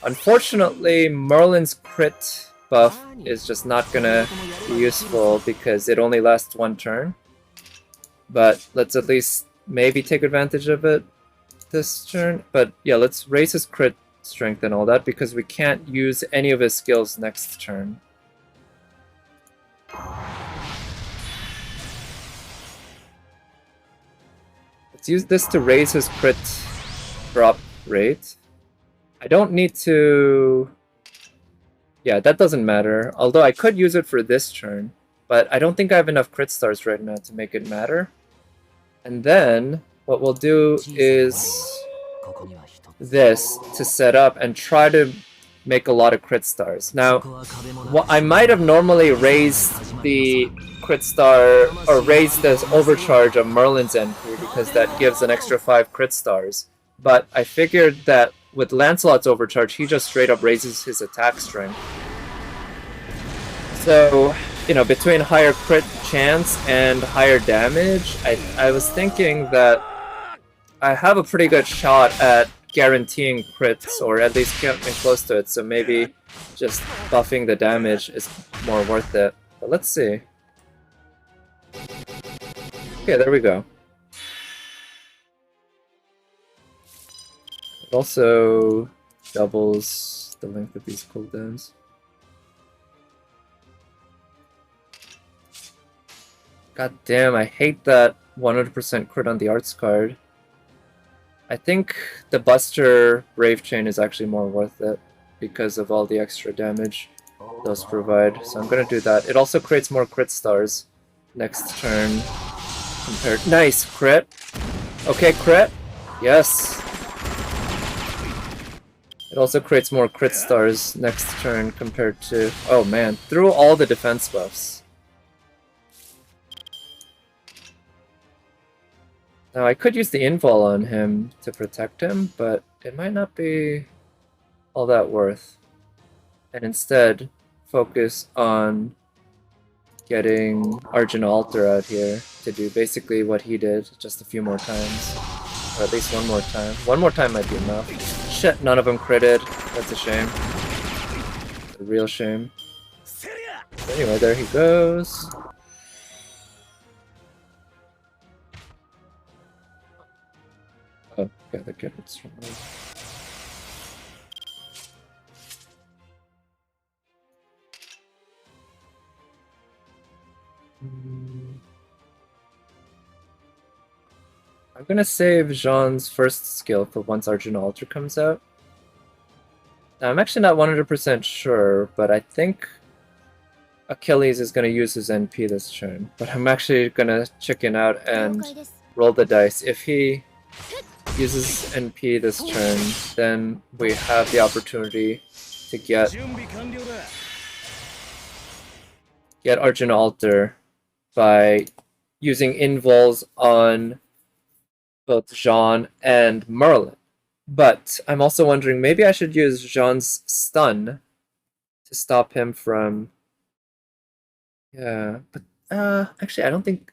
Unfortunately, Merlin's crit buff is just not gonna be useful because it only lasts one turn. But let's at least maybe take advantage of it this turn. But yeah, let's raise his crit strength and all that because we can't use any of his skills next turn. Let's use this to raise his crit drop rate. I don't need to Yeah, that doesn't matter. Although I could use it for this turn, but I don't think I have enough crit stars right now to make it matter. And then what we'll do is this to set up and try to make a lot of crit stars. Now, I might have normally raised the crit star or raised this overcharge of Merlin's NP because that gives an extra 5 crit stars. But I figured that with Lancelot's overcharge, he just straight up raises his attack strength. So, you know, between higher crit chance and higher damage, I was thinking that I have a pretty good shot at guaranteeing crits, or at least getting close to it, so maybe just buffing the damage is more worth it. But let's see. Okay, there we go. It also doubles the length of these cooldowns. God damn, I hate that 100% crit on the arts card. I think the Buster Brave Chain is actually more worth it because of all the extra damage those provide. So I'm gonna do that. It also creates more crit stars next turn compared. Nice crit. Okay, crit. Yes. It also creates more crit stars next turn compared to. Oh man, through all the defense buffs. Now I could use the invul on him to protect him, but it might not be all that worth. And instead, focus on getting Argent Altar out here to do basically what he did, just a few more times. Or at least one more time. One more time might be enough. Shit, none of them critted. That's a shame. A real shame. Anyway, there he goes. Oh, yeah, the kid was from me. I'm gonna save Jean's first skill for once Argent Altar comes out. Now, I'm actually not 100% sure, but I think Achilles is gonna use his NP this turn. But I'm actually gonna chicken out and roll the dice. If he uses NP this turn, then we have the opportunity to get Argent Altar by using invuls on both Jean and Merlin. But I'm also wondering, maybe I should use Jean's stun to stop him from... Yeah, but actually I don't think...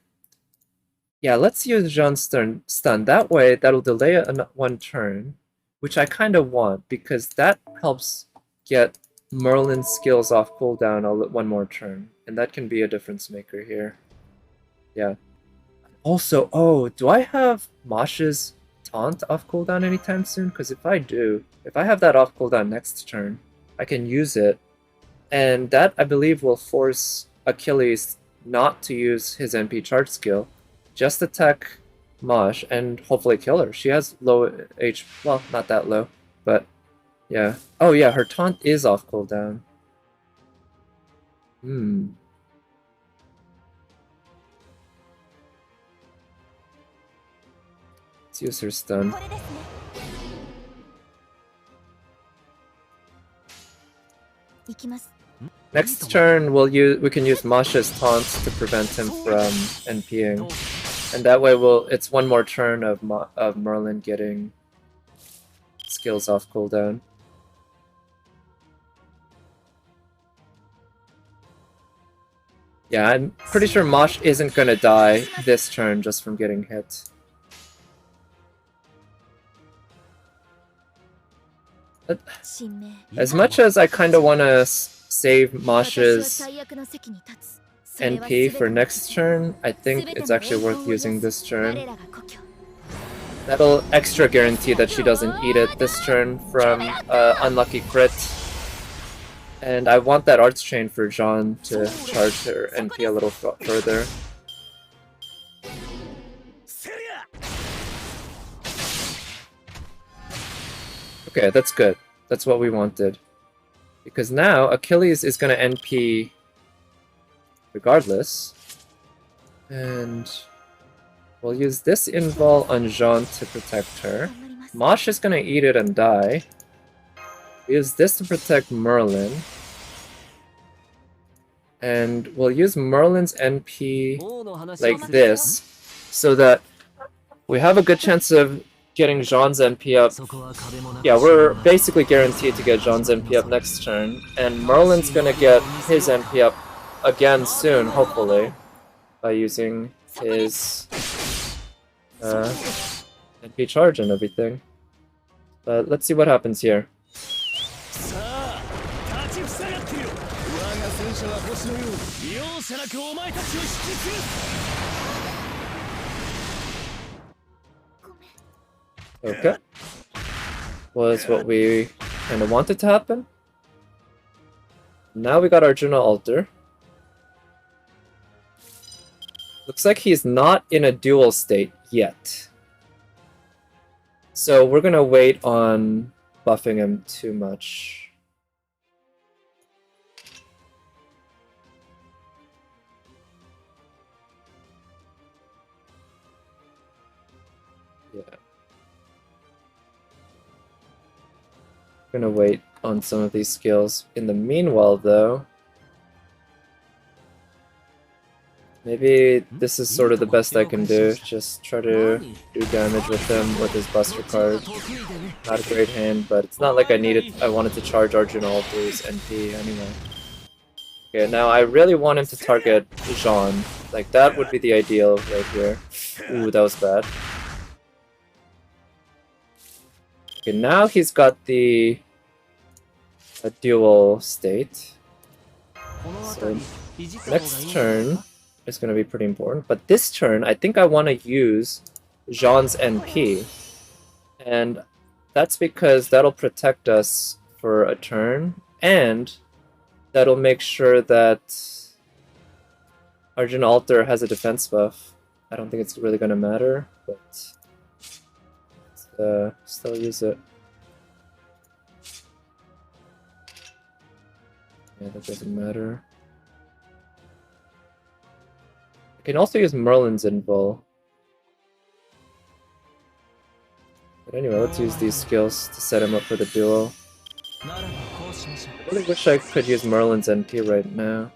Yeah, let's use Jean's stun. That way, that'll delay one turn, which I kind of want, because that helps get Merlin's skills off cooldown one more turn, and that can be a difference maker here. Yeah. Also, oh, do I have Mosh's taunt off cooldown anytime soon? Because if I do, if I have that off cooldown next turn, I can use it, and that, I believe, will force Achilles not to use his NP charge skill, just attack Mosh and hopefully kill her. She has low H, well, not that low, but yeah. Oh yeah, her taunt is off cooldown. Let's use her stun. Next turn, we can use Masha's taunts to prevent him from NPing, and that way it's one more turn of Merlin getting skills off cooldown. Yeah, I'm pretty sure Mosh isn't gonna die this turn just from getting hit. But as much as I kind of want to save Mosh's NP for next turn, I think it's actually worth using this turn. That'll extra guarantee that she doesn't eat it this turn from unlucky crit. And I want that Arts Chain for Jean to charge her NP a little further. Okay, that's good. That's what we wanted. Because now Achilles is going to NP regardless. And we'll use this invul on Jean to protect her. 頑張ります Mosh is going to eat it and die. We use this to protect Merlin. And we'll use Merlin's NP 王の話 like this, so that we have a good chance of getting Jean's NP up. そこは壁もなく Yeah, we're basically guaranteed to get Jean's NP up next turn, and Merlin's gonna get his NP up again soon, hopefully, by using his NP charge and everything. But let's see what happens here. さあ立ちふさがってよ。我が戦車は星のように容赦なくお前たちを引きつる。 Okay. Was what we kind of wanted to happen. Now we got Arjuna Alter. Looks like he's not in a dual state yet. So we're gonna wait on buffing him too much. Yeah. Gonna wait on some of these skills. In the meanwhile, though, maybe this is sort of the best I can do. Just try to do damage with him with his Buster card. Not a great hand, but it's not like I wanted to charge Arjuna Alter's NP anyway. Okay, now I really want him to target Jean. Like, that would be the ideal right here. Ooh, that was bad. Okay, now he's got a dual state. So next turn is going to be pretty important. But this turn, I think I want to use Jean's NP. And that's because that'll protect us for a turn. And that'll make sure that Arjuna Alter has a defense buff. I don't think it's really going to matter, but still use it. Yeah, that doesn't matter. I can also use Merlin's invul. But anyway, let's use these skills to set him up for the duel. I really wish I could use Merlin's NP right now.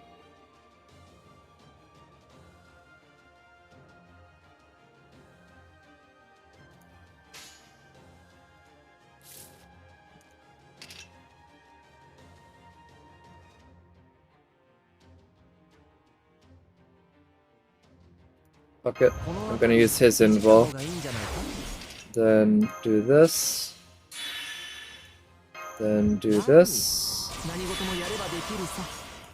Fuck it. I'm gonna use his invul. Then do this. Then do this.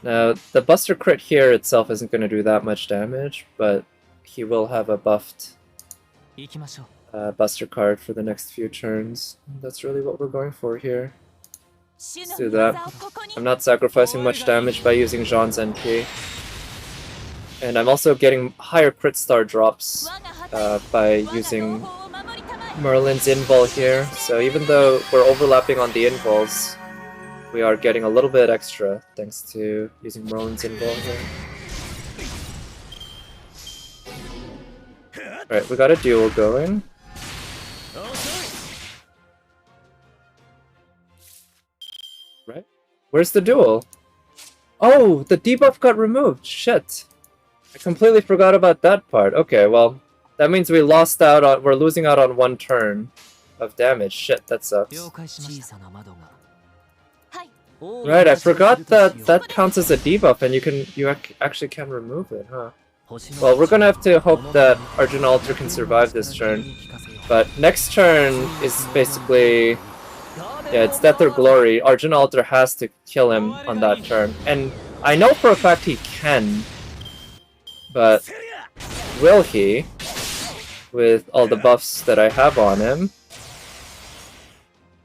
Now, the Buster crit here itself isn't gonna do that much damage, but he will have a buffed Buster card for the next few turns. That's really what we're going for here. Let's do that. I'm not sacrificing much damage by using Jean's NP. And I'm also getting higher crit star drops by using Merlin's invul here. So even though we're overlapping on the invuls, we are getting a little bit extra thanks to using Merlin's invul here. Alright, we got a duel going. Right? Where's the duel? Oh, the debuff got removed. Shit. I completely forgot about that part. Okay, well, that means we lost out on. We're losing out on one turn of damage. Shit, that sucks. Right, I forgot that that counts as a debuff, and you actually can remove it, huh? Well, we're gonna have to hope that Arjuna Alter can survive this turn. But next turn is basically, yeah, it's Death or Glory. Arjuna Alter has to kill him on that turn, and I know for a fact he can. But will he, with all the buffs that I have on him?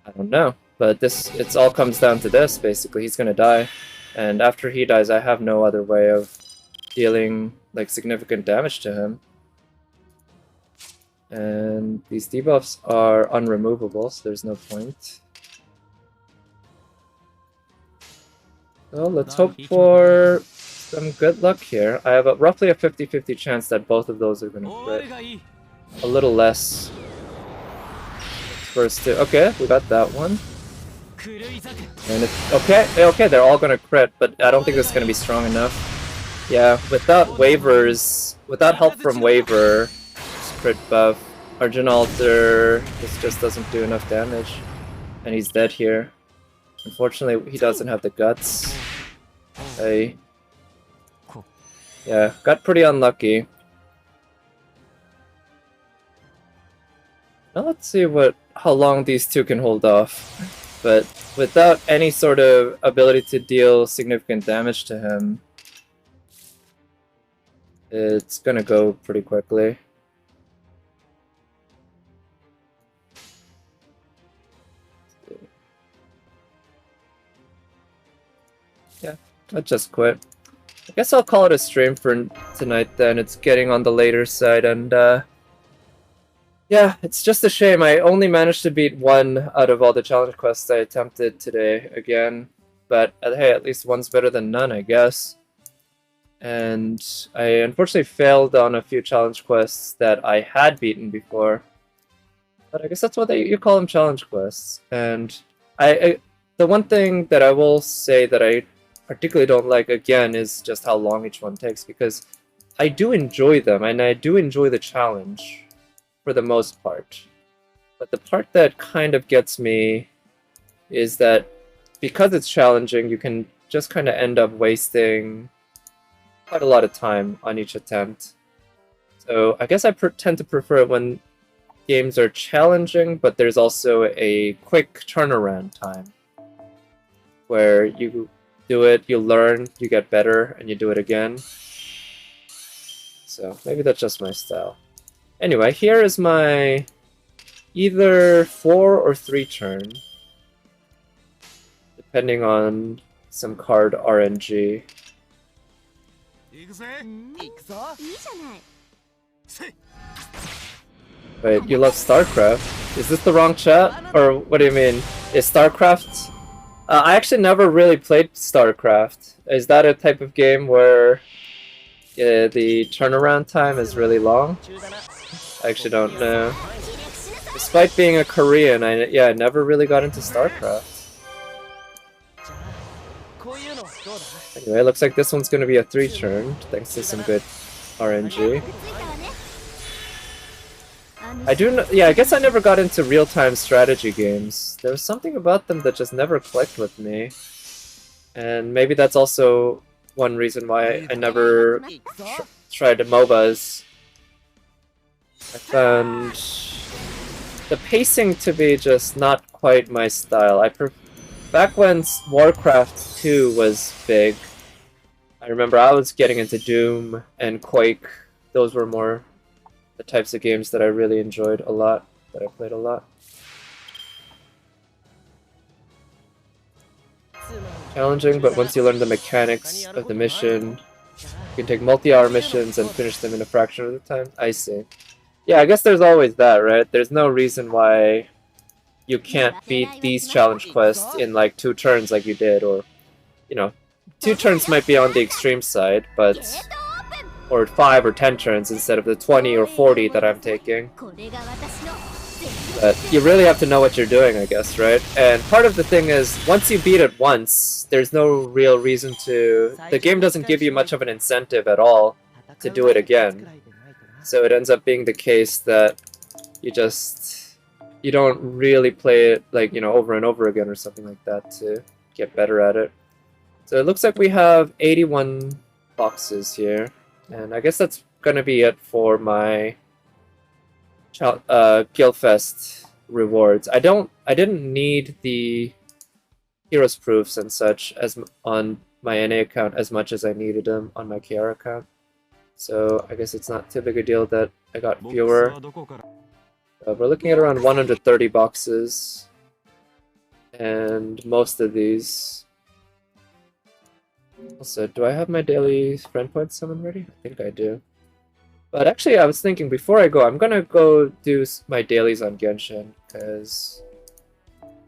I don't know. But it all comes down to this, basically. He's gonna die. And after he dies, I have no other way of dealing, like, significant damage to him. And these debuffs are unremovable, so there's no point. Well, let's hope for some good luck here. I have roughly a 50-50 chance that both of those are going to crit. A little less. First two. Okay, we got that one. And it's okay, they're all gonna crit, but I don't think this is gonna be strong enough. Yeah, without waivers, without help from waiver, crit buff, Arjun Alter, this just doesn't do enough damage. And he's dead here. Unfortunately, he doesn't have the guts. Yeah, got pretty unlucky. Now let's see how long these two can hold off. But without any sort of ability to deal significant damage to him, it's gonna go pretty quickly. Yeah, I just quit. I guess I'll call it a stream for tonight then. It's getting on the later side, and yeah, it's just a shame. I only managed to beat one out of all the challenge quests I attempted today again. But hey, at least one's better than none, I guess. And I unfortunately failed on a few challenge quests that I had beaten before. But I guess that's what you call them, challenge quests. And the one thing that I will say that I particularly don't like, again, is just how long each one takes. Because I do enjoy them, and I do enjoy the challenge for the most part. But the part that kind of gets me is that because it's challenging, you can just kind of end up wasting quite a lot of time on each attempt. So I guess I tend to prefer it when games are challenging, but there's also a quick turnaround time where you do it, you learn, you get better, and you do it again. So maybe that's just my style. Anyway, here is my either 4 or 3 turn, depending on some card RNG. Wait, you love StarCraft? Is this the wrong chat? Or what do you mean? Is StarCraft... I actually never really played StarCraft. Is that a type of game where the turnaround time is really long? I actually don't know. Despite being a Korean, I never really got into StarCraft. Anyway, looks like this one's gonna be a 3 turn, thanks to some good RNG. I guess I never got into real-time strategy games. There was something about them that just never clicked with me. And maybe that's also one reason why I never tried MOBAs. I found the pacing to be just not quite my style. Back when Warcraft 2 was big, I remember I was getting into Doom and Quake. Those were more the types of games that I really enjoyed a lot, that I played a lot. Challenging, but once you learn the mechanics of the mission, you can take multi-hour missions and finish them in a fraction of the time. I see. Yeah, I guess there's always that, right? There's no reason why you can't beat these challenge quests in like 2 turns like you did, or, you know, 2 turns might be on the extreme side, but... or 5 or 10 turns instead of the 20 or 40 that I'm taking. But you really have to know what you're doing, I guess, right? And part of the thing is, once you beat it once, there's no real reason to... the game doesn't give you much of an incentive at all to do it again. So it ends up being the case that you don't really play it, like, you know, over and over again or something like that to get better at it. So it looks like we have 81 boxes here. And I guess that's gonna be it for my Gilfest rewards. I didn't need the Heroes Proofs and such on my NA account as much as I needed them on my KR account. So I guess it's not too big a deal that I got fewer. We're looking at around 130 boxes. And most of these... Also, do I have my daily friend point summon ready? I think I do. But actually, I was thinking, before I go, I'm gonna go do my dailies on Genshin, because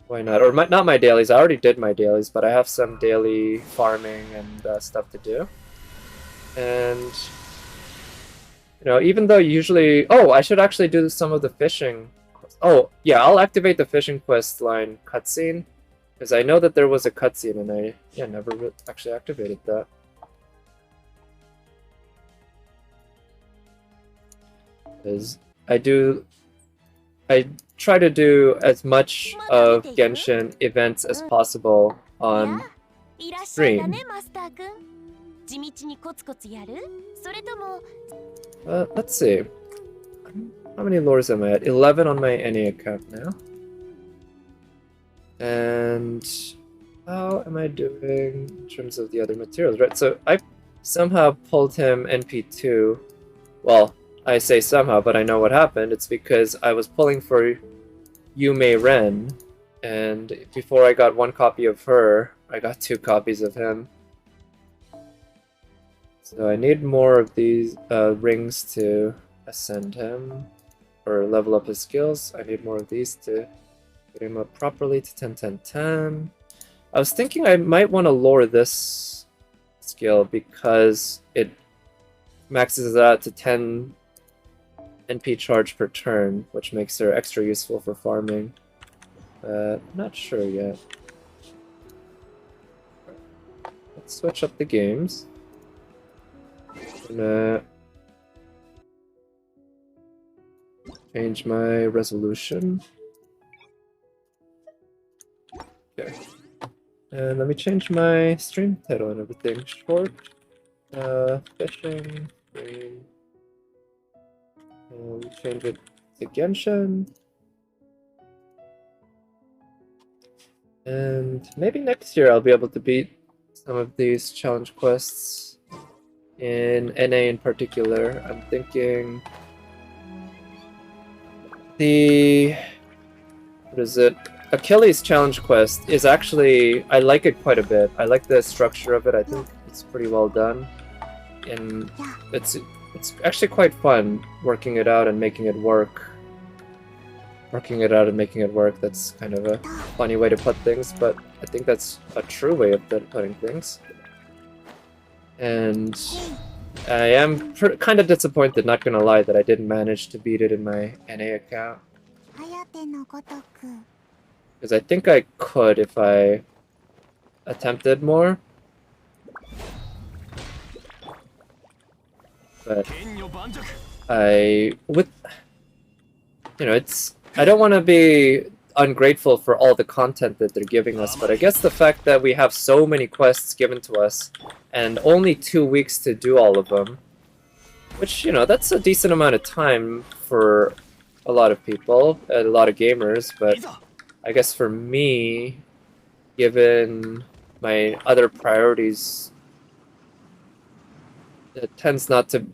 Why not? Or not my dailies. I already did my dailies, but I have some daily farming and stuff to do. And even though usually, I should actually do some of the fishing. Oh yeah, I'll activate the fishing quest line cutscene because I know that there was a cutscene and I never actually activated that. Because I try to do as much of Genshin events as possible on いらっしゃいだ stream. ねマスターくん。地道にコツコツやる？それとも Let's see. How many lures am I at? 11 on my NA account now. And how am I doing in terms of the other materials? Right, so I somehow pulled him NP2. Well, I say somehow, but I know what happened. It's because I was pulling for Yume Ren, and before I got one copy of her, I got 2 copies of him. So I need more of these rings to ascend him, or level up his skills. I need more of these to get him up properly to 10, 10, 10. I was thinking I might want to lower this skill because it maxes out to 10 NP charge per turn, which makes her extra useful for farming. Not sure yet. Let's switch up the games. Gonna change my resolution. Okay. And let me change my stream title and everything. Short, fishing, stream. And change it to Genshin. And maybe next year I'll be able to beat some of these challenge quests in NA in particular. I'm thinking what is it? Achilles challenge quest is actually, I like it quite a bit. I like the structure of it. I think it's pretty well done. And it's actually quite fun working it out and making it work. That's kind of a funny way to put things, but I think that's a true way of putting things. And I am kind of disappointed, not gonna lie, that I didn't manage to beat it in my NA account. Because I think I could if I attempted more. But I don't want to be ungrateful for all the content that they're giving us, but I guess the fact that we have so many quests given to us and only 2 weeks to do all of them, which, that's a decent amount of time for a lot of people, a lot of gamers, but I guess for me, given my other priorities, it tends not to...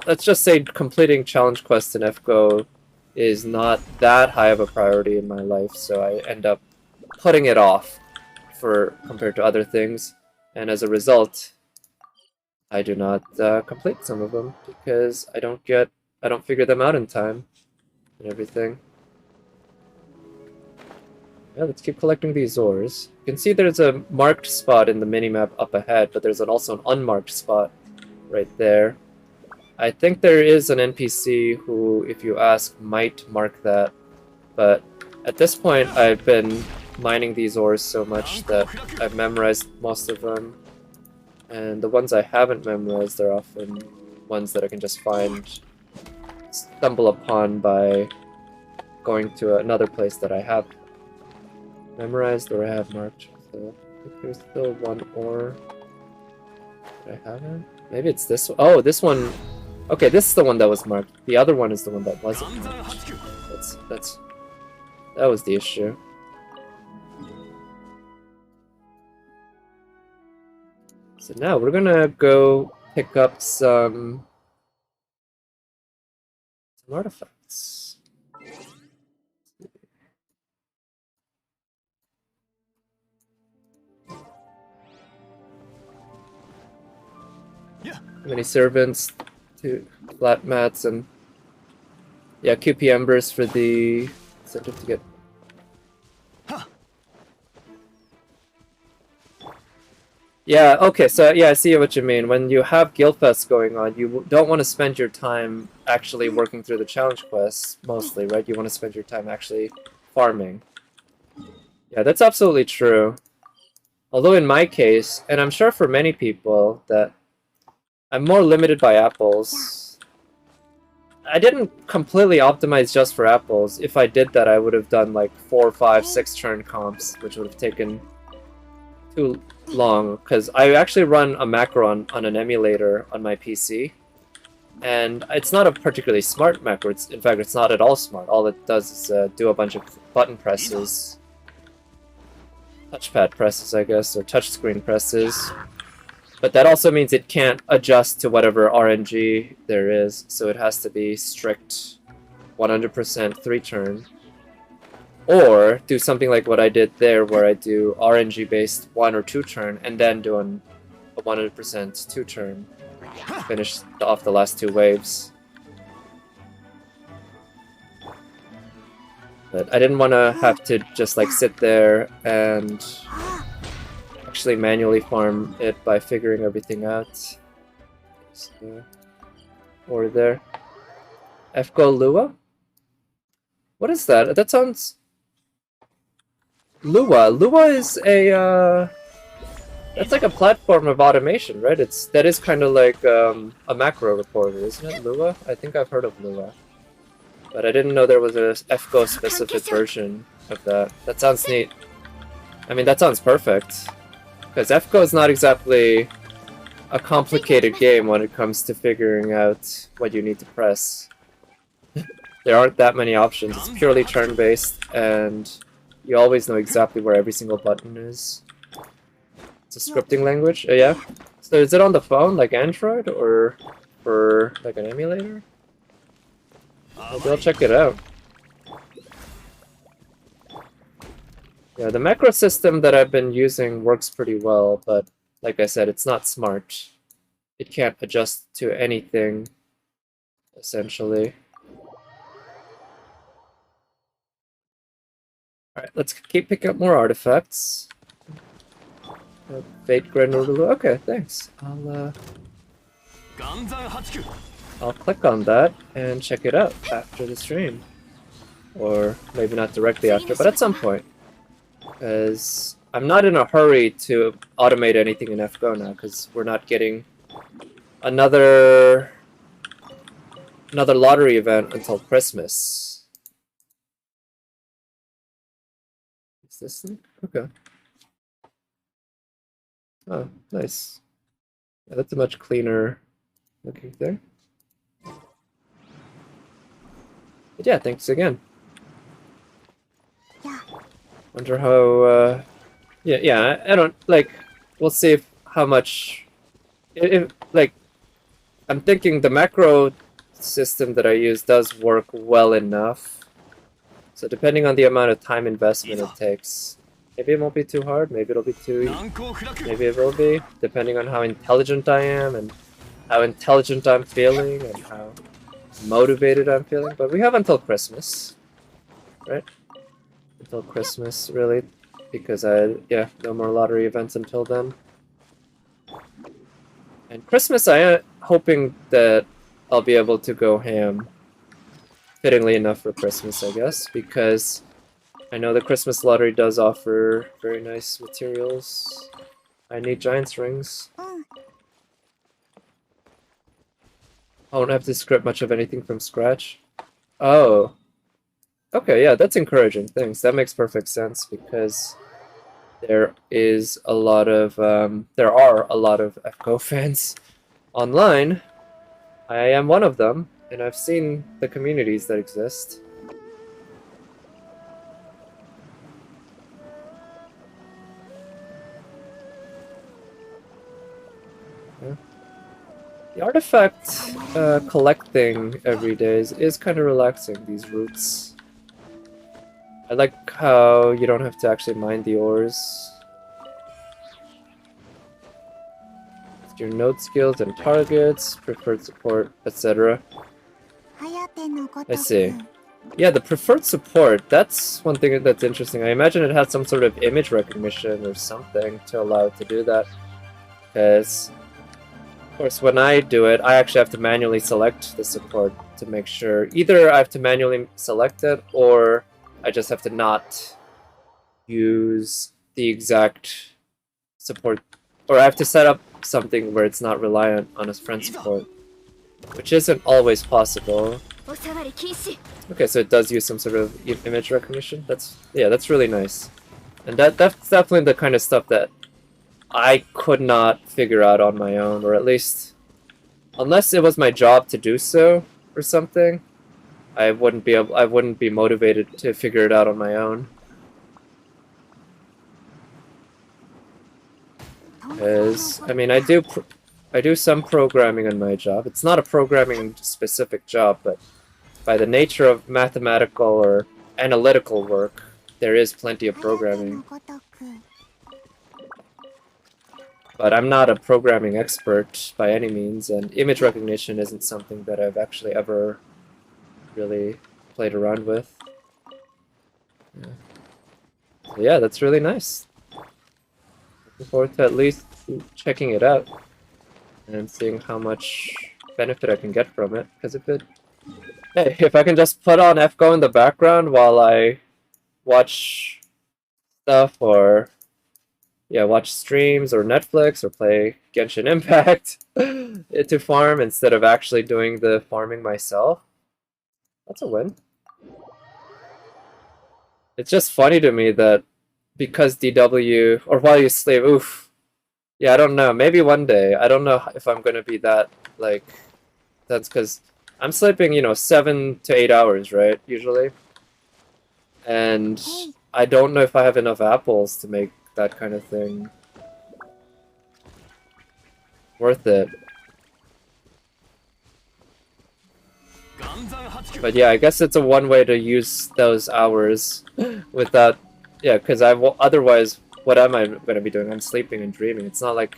Let's just say completing challenge quests in FGO is not that high of a priority in my life, so I end up putting it off compared to other things, and as a result, I do not complete some of them because I don't figure them out in time and everything. Yeah, let's keep collecting these ores. You can see there's a marked spot in the minimap up ahead, but there's also an unmarked spot right there. I think there is an NPC who, if you ask, might mark that, but at this point I've been mining these ores so much that I've memorized most of them, and the ones I haven't memorized are often ones that I can just stumble upon by going to another place that I have memorized or I have marked. So I think there's still one ore that I haven't. Maybe it's this one. Oh, this one. Okay, this is the one that was marked. The other one is the one that wasn't marked. That was the issue. So now we're gonna go pick up some artifacts. Many servants, 2 flat mats, and QP embers for the incentive to get Yeah, okay, so yeah, I see what you mean. When you have Gilfest going on, you don't want to spend your time actually working through the challenge quests, mostly, right? You want to spend your time actually farming. Yeah, that's absolutely true. Although in my case, and I'm sure for many people, that I'm more limited by apples. I didn't completely optimize just for apples. If I did that, I would have done like 4, 5, 6 turn comps, which would have taken too long, because I actually run a macro on an emulator on my PC, and it's not a particularly smart macro. In fact, it's not at all smart. All it does is do a bunch of button presses, touchpad presses, I guess, or touchscreen presses. But that also means it can't adjust to whatever RNG there is, so it has to be strict 100% 3-turn. Or do something like what I did there, where I do RNG based 1 or 2-turn and then do a 100% 2-turn. Finish off the last 2 waves. But I didn't want to have to just like sit there and actually manually farm it by figuring everything out. So, or there. FGO Lua? What is that? That sounds... Lua. Lua is a that's like a platform of automation, right? That is kind of like a macro recorder, isn't it? Lua? I think I've heard of Lua, but I didn't know there was a FGO specific version of that. That sounds neat. I mean, that sounds perfect, because FGO is not exactly a complicated game when it comes to figuring out what you need to press. There aren't that many options. It's purely turn-based, and you always know exactly where every single button is. It's a scripting language? Yeah? So is it on the phone, like Android, or for like an emulator? Maybe I'll check it out. Yeah, the macro system that I've been using works pretty well, but like I said, it's not smart. It can't adjust to anything, essentially. Alright, let's keep picking up more artifacts. Fate Granulu. Okay, thanks. I'll click on that and check it out after the stream. Or maybe not directly after, but at some point. Because I'm not in a hurry to automate anything in FGO now, because we're not getting another lottery event until Christmas. Is this thing? Okay. Oh, nice. Yeah, that's a much cleaner looking thing. But yeah, thanks again. Yeah. Wonder how, yeah, I don't, like, we'll see how much, like, I'm thinking the macro system that I use does work well enough. So depending on the amount of time investment it takes, maybe it won't be too hard, maybe it'll be too easy, maybe it will be, depending on how intelligent I am and how intelligent I'm feeling and how motivated I'm feeling. But we have until Christmas, right? Until Christmas, really, because no more lottery events until then. And Christmas, I am hoping that I'll be able to go ham. Fittingly enough for Christmas, I guess, because I know the Christmas lottery does offer very nice materials. I need giant's rings. I won't have to script much of anything from scratch. Oh. Okay, yeah, that's encouraging. Thanks. That makes perfect sense, because there are a lot of FGO fans online. I am one of them. And I've seen the communities that exist. Yeah. The artifact collecting every day is kind of relaxing, these routes. I like how you don't have to actually mine the ores. Your node skills and targets, preferred support, etc. I see. Yeah, the preferred support, that's one thing that's interesting. I imagine it has some sort of image recognition or something to allow it to do that. Because, of course, when I do it, I actually have to manually select the support to make sure. Either I have to manually select it, or I just have to not use the exact support, or I have to set up something where it's not reliant on a friend support, which isn't always possible. おさわり禁止 Okay, so it does use some sort of image recognition. That's really nice, and that's definitely the kind of stuff that I could not figure out on my own, or at least unless it was my job to do so or something, I wouldn't be motivated to figure it out on my own. Because I mean, I do some programming in my job. It's not a programming specific job, but by the nature of mathematical or analytical work, there is plenty of programming. But I'm not a programming expert by any means, and image recognition isn't something that I've actually ever really played around with. Yeah, so yeah, that's really nice. Looking forward to at least checking it out and seeing how much benefit I can get from it. Because if I can just put on FGO in the background while I watch stuff, or watch streams or Netflix or play Genshin Impact to farm instead of actually doing the farming myself, that's a win. It's just funny to me that because DW, or while you sleep, oof. Yeah, I don't know. Maybe one day. I don't know if I'm gonna be that, like, that's because I'm sleeping, 7 to 8 hours, right? Usually. And I don't know if I have enough apples to make that kind of thing worth it. But yeah, I guess it's a one way to use those hours without, because otherwise, what am I going to be doing? I'm sleeping and dreaming. It's not like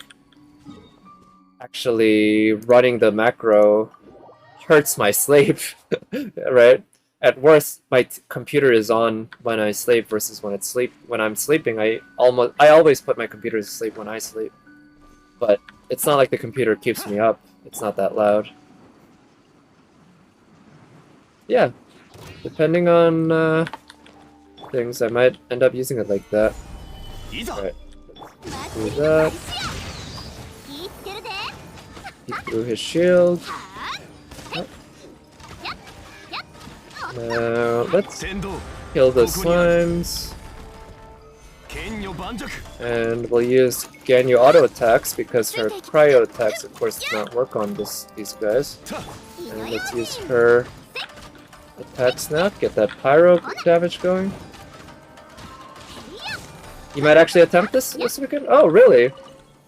actually running the macro hurts my sleep, right? At worst, my computer is on when I sleep versus when I'm sleeping. I always put my computer to sleep when I sleep. But it's not like the computer keeps me up. It's not that loud. Yeah, depending on things, I might end up using it like that. Alright, let's do that. He threw his shield. Oh. Now, let's kill the slimes. And we'll use Ganyu auto attacks because her cryo attacks, of course, do not work on these guys. And let's use her attacks now, get that pyro damage going. You might actually attempt this weekend? Oh, really?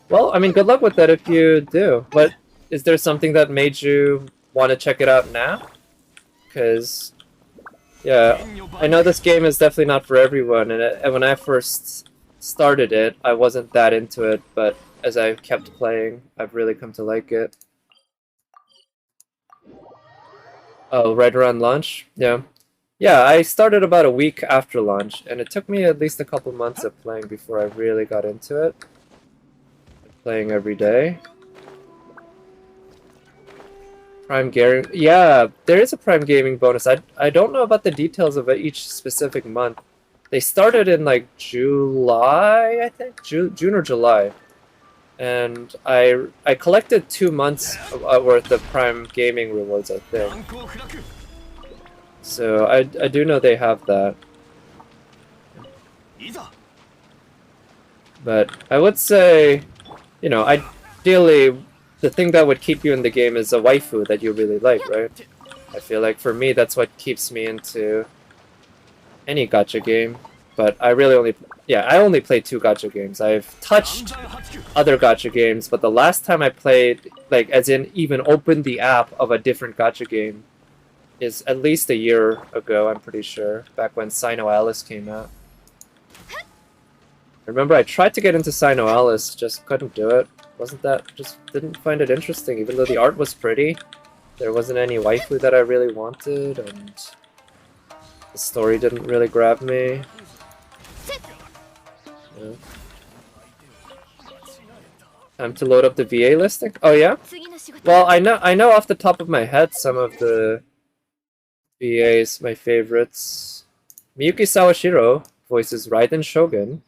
Well, I mean, good luck with that if you do. But is there something that made you want to check it out now? Because, yeah, I know this game is definitely not for everyone, and when I first started it, I wasn't that into it, but as I kept playing, I've really come to like it. Oh, right around launch? Yeah. Yeah, I started about a week after launch, and it took me at least a couple months of playing before I really got into it. Playing every day. Prime Gaming, yeah, there is a Prime Gaming bonus. I don't know about the details of each specific month. They started in like July, I think, June or July, and I collected 2 months worth of Prime Gaming rewards, I think. So I do know they have that. But I would say, ideally, the thing that would keep you in the game is a waifu that you really like, right? I feel like for me, that's what keeps me into any gacha game. But I only play 2 gacha games. I've touched other gacha games, but the last time I played, like, as in even opened the app of a different gacha game, is at least a year ago, I'm pretty sure, back when Sino Alice came out. I remember I tried to get into Sino Alice, just couldn't do it. Just didn't find it interesting, even though the art was pretty. There wasn't any waifu that I really wanted, and the story didn't really grab me. Yeah. Time to load up the VA listing. Oh yeah. 次の仕事 Well, I know off the top of my head some of the VAs, my favorites. Miyuki Sawashiro voices Raiden Shogun.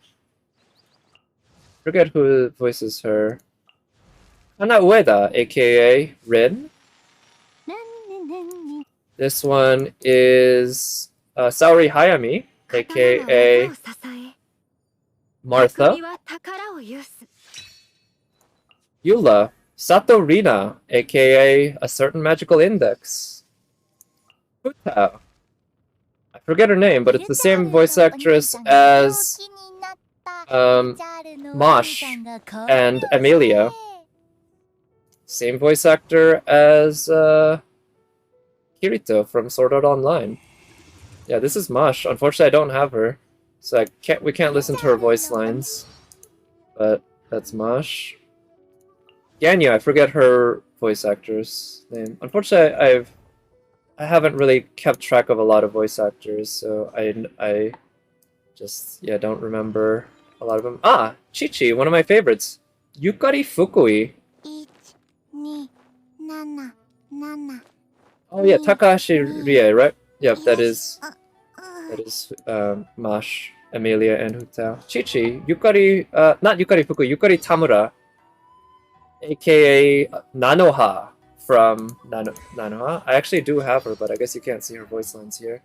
Forget who voices her. Hana Ueda, aka Rin. This one is Saori Hayami, 刀は技 aka を支え Martha. 匠は宝を有す Yula, Sato Rina, aka a certain magical index. Hutao. I forget her name, but it's the same voice actress as Mosh and Amelia. Same voice actor as Kirito from Sword Art Online. Yeah, this is Mosh. Unfortunately, I don't have her, so we can't listen to her voice lines. But that's Mosh. Ganyu, I forget her voice actor's name. Unfortunately, I haven't really kept track of a lot of voice actors, so I just don't remember a lot of them. Ah, Chi-Chi, one of my favorites. Yukari Fukui. 127 Oh yeah, Takahashi Rie, right? Yep, that is Mash, Amelia, and Hutao. Chi-Chi, Yukari, not Yukari Fukui, Yukari Tamura, aka Nanoha from Nanoha. I actually do have her, but I guess you can't see her voice lines here.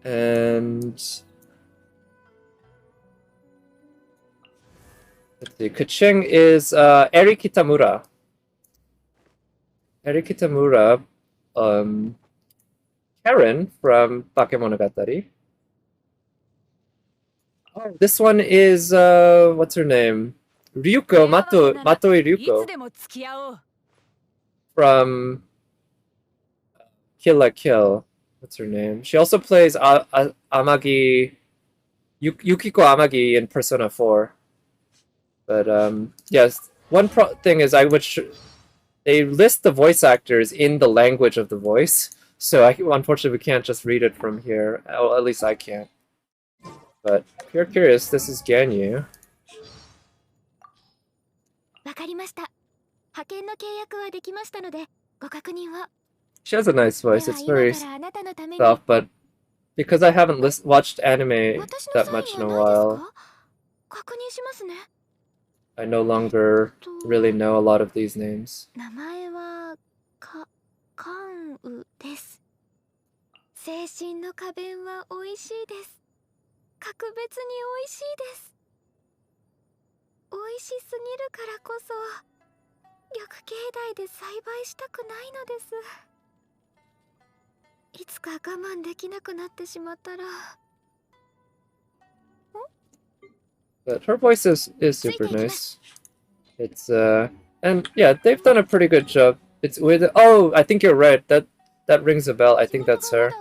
And let's see, Kuching is Eri Kitamura. Eri Kitamura, Karen from Bakemonogatari. Oh, this one is what's her name? Ryuko, Matoi い Ryuko つでも付き合おう from Kill la Kill. What's her name? She also plays Amagi, Yukiko Amagi in Persona 4. But yes, one thing is they list the voice actors in the language of the voice, so unfortunately we can't just read it from here. Well, at least I can't. But if you're curious, this is Ganyu. わかりました派遣の契約はできましたのでご確認を She has a nice では voice. It's 今 very からあなたのために soft, but because I haven't watched anime 私の that サイ much ン in a は何 while, ですか確認しますね I no longer really know a lot of these names. 名前はカンウです精神の花弁は美味しいです格別に美味しいです美味しすぎるからこそ緑境内で栽培したくないのですいつか我慢できなくなってしまったら But her voice is super nice. It's and yeah, they've done a pretty good job. It's with I think you're right. That rings a bell. I think that's her.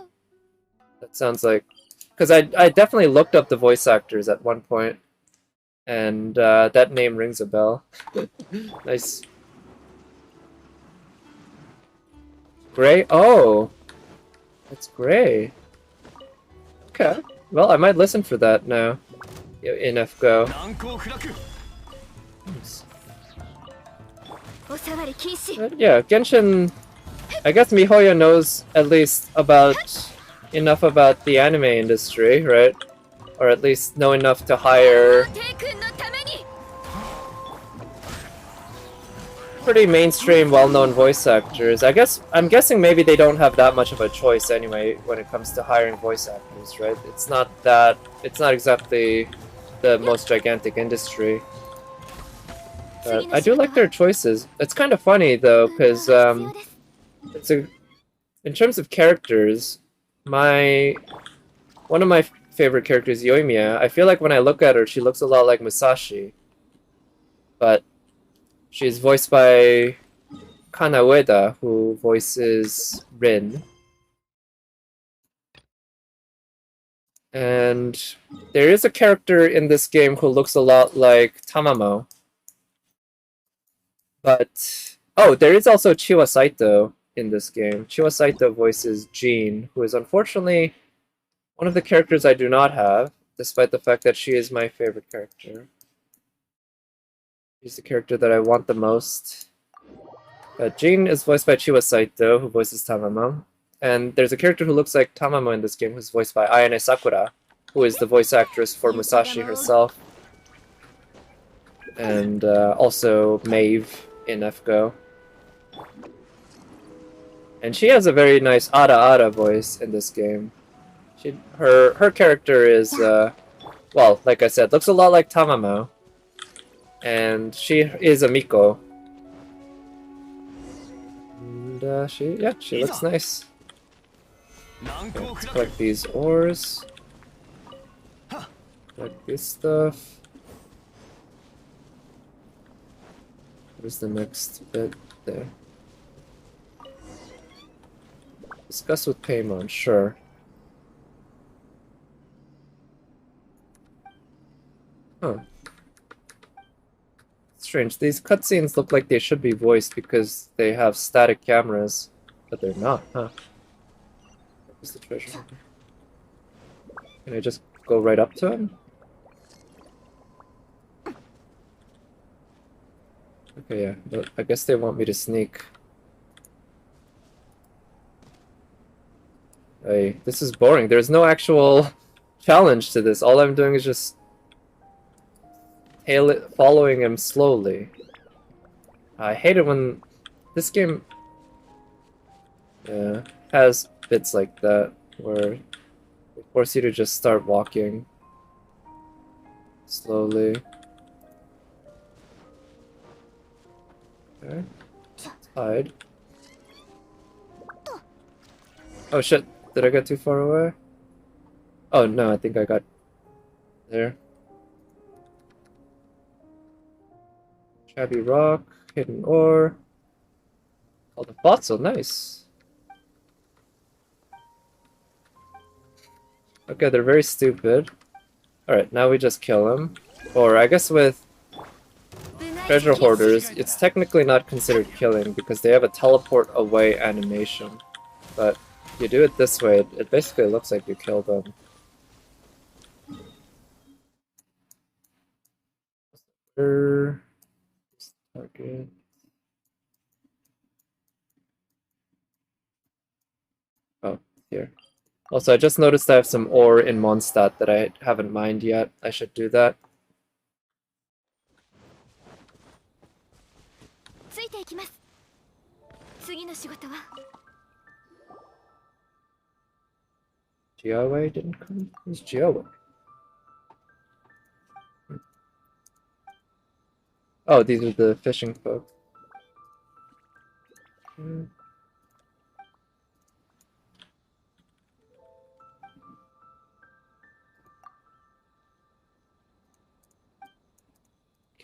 That sounds like because I definitely looked up the voice actors at one point, and that name rings a bell. Nice. Gray. Oh, it's Gray. Okay. Well, I might listen for that now. In FGO. 難攻不落 お下がり禁止 Yeah, Genshin. I guess Mihoyo knows at least enough about the anime industry, right? Or at least know enough to hire テイ君のために pretty mainstream, well-known voice actors. I'm guessing maybe they don't have that much of a choice anyway when it comes to hiring voice actors, right? It's not exactly the most gigantic industry. But I do like their choices. It's kind of funny though, because in terms of characters, one of my favorite characters, Yoimiya, I feel like when I look at her, she looks a lot like Musashi. But she's voiced by Kana Ueda, who voices Rin. And there is a character in this game who looks a lot like Tamamo. But there is also Chiwa Saito in this game. Chiwa Saito voices Jean, who is unfortunately one of the characters I do not have, despite the fact that she is my favorite character. She's the character that I want the most. Jean is voiced by Chiwa Saito, who voices Tamamo. And there's a character who looks like Tamamo in this game who's voiced by Ayane Sakura, who is the voice actress for Musashi herself. And also Maeve in FGO. And she has a very nice Ara voice in this game. Her character is, well, like I said, looks a lot like Tamamo. And she is a Miko. And she looks nice. Let's collect these ores. Collect this stuff. Where's the next bit? There. Discuss with Paimon, sure. Huh. Strange. These cutscenes look like they should be voiced because they have static cameras, but they're not, huh? Where's the treasure? Can I just go right up to him? Okay, yeah, but I guess they want me to sneak. Hey, this is boring. There's no actual challenge to this. All I'm doing is just following him slowly. I hate it when this game has bits like that where they force you to just start walking slowly. Okay, let's hide. Oh shit, did I get too far away? Oh no, I think I got there. Shabby rock, hidden ore. Oh, the fossil, nice. Okay, they're very stupid. Alright, now we just kill them. Or I guess with treasure hoarders, it's technically not considered killing because they have a teleport away animation. But if you do it this way, it basically looks like you killed them. Target. Oh, here. Also, I just noticed I have some ore in Mondstadt that I haven't mined yet. I should do that. Jiawei didn't come? Who's Jiawei? Oh, these are the fishing folk. Okay,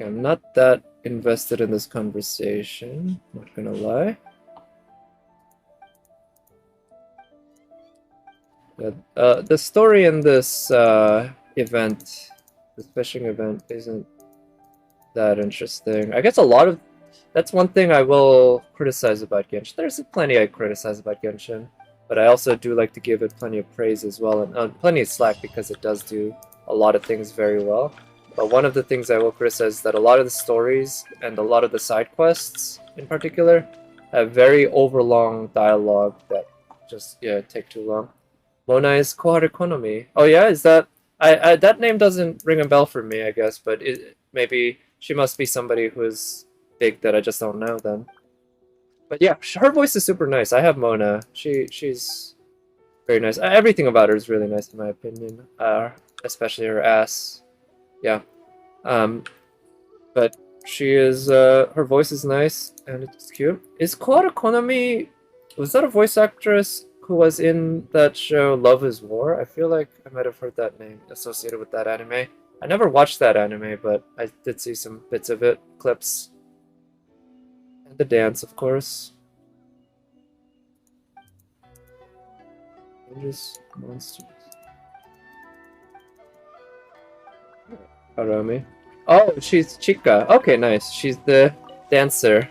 I'm not that invested in this conversation, not gonna lie. The story in this event, this fishing event, isn't that interesting. I guess a lot of that's one thing I will criticize about Genshin. There's plenty I criticize about Genshin, but I also do like to give it plenty of praise as well, and plenty of slack because it does do a lot of things very well. But one of the things I will criticize is that a lot of the stories and a lot of the side quests, in particular, have very overlong dialogue that just take too long. Mona is Koharu Konomi. Oh yeah, is that that name doesn't ring a bell for me, I guess, but maybe she must be somebody who's big that I just don't know then. But yeah, her voice is super nice. I have Mona. She's very nice. Everything about her is really nice in my opinion. Especially her ass. Yeah. But she is her voice is nice and it's cute. Is Koharu Konomi, was that a voice actress who was in that show Love is War? I feel like I might have heard that name associated with that anime. I never watched that anime, but I did see some bits of it, clips. And the dance, of course. Dangerous monsters. Harami. Oh, she's Chika. Okay, nice. She's the dancer.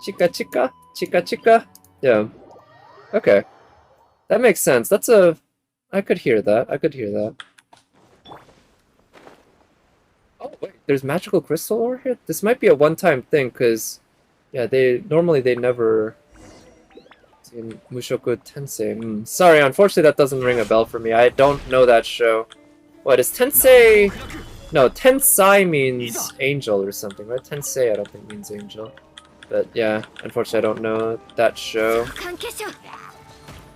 Chika Chika? Chika Chika? Yeah. Okay. That makes sense. That's a... I could hear that. I could hear that. Oh, wait. there's magical crystal ore here? This might be a one-time thing, because, yeah, they never... In Mushoku Tensei. Sorry, unfortunately that doesn't ring a bell for me. I don't know that show. What is Tensei? No, Tensai means angel or something, right? Tensei I don't think means angel. But yeah, unfortunately I don't know that show.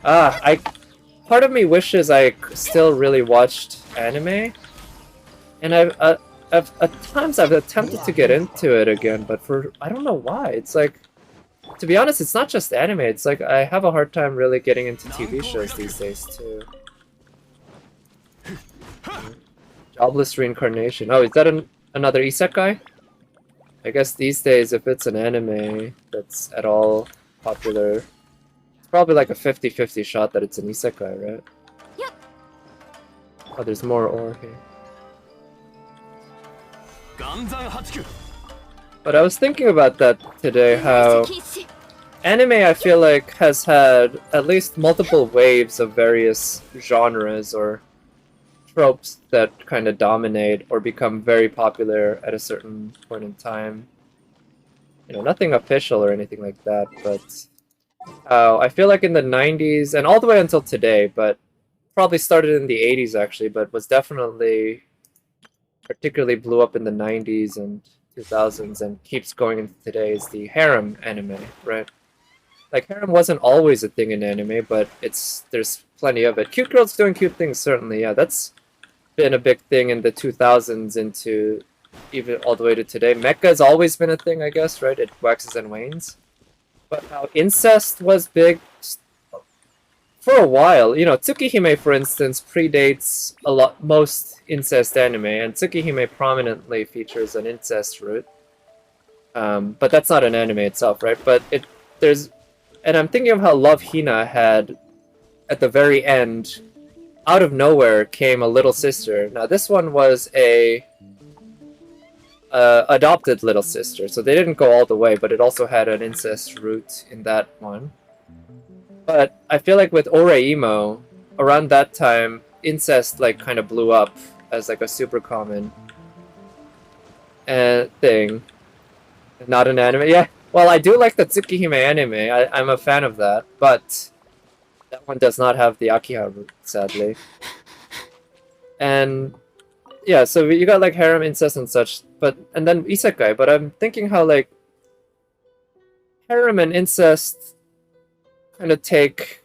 Part of me wishes I still really watched anime. And at times I've attempted to get into it again, but I don't know why. It's like, to be honest, it's not just anime, it's like I have a hard time really getting into TV shows these days, too. Jobless reincarnation. Oh, is that another isekai? I guess these days, if it's an anime that's at all popular, it's probably like a 50-50 shot that it's an isekai, right? Oh, there's more ore here. But I was thinking about that today, how anime, I feel like, has had at least multiple waves of various genres or tropes that kind of dominate or become very popular at a certain point in time. You know, nothing official or anything like that, but I feel like in the 90s, and all the way until today, but probably started in the 80s actually, but was definitely particularly blew up in the 90s and 2000s and keeps going into today is the harem anime, right? Like, harem wasn't always a thing in anime, but there's plenty of it. Cute girls doing cute things, certainly, yeah. That's been a big thing in the 2000s into even all the way to today. Mecha has always been a thing, I guess, right? It waxes and wanes. But how incest was big for a while. You know, Tsukihime, for instance, predates most incest anime, and Tsukihime prominently features an incest route. But that's not an anime itself, right? But and I'm thinking of how Love Hina had, at the very end, out of nowhere came a little sister. Now this one was a adopted little sister, so they didn't go all the way, but it also had an incest route in that one. But I feel like with Oreimo, around that time, incest like kind of blew up as like a super common thing. Not an anime, yeah. Well, I do like the Tsukihime anime. I'm a fan of that, but that one does not have the Akiha route, sadly. And yeah, so you got like harem, incest, and such, and then isekai. But I'm thinking how like harem and incest kind of take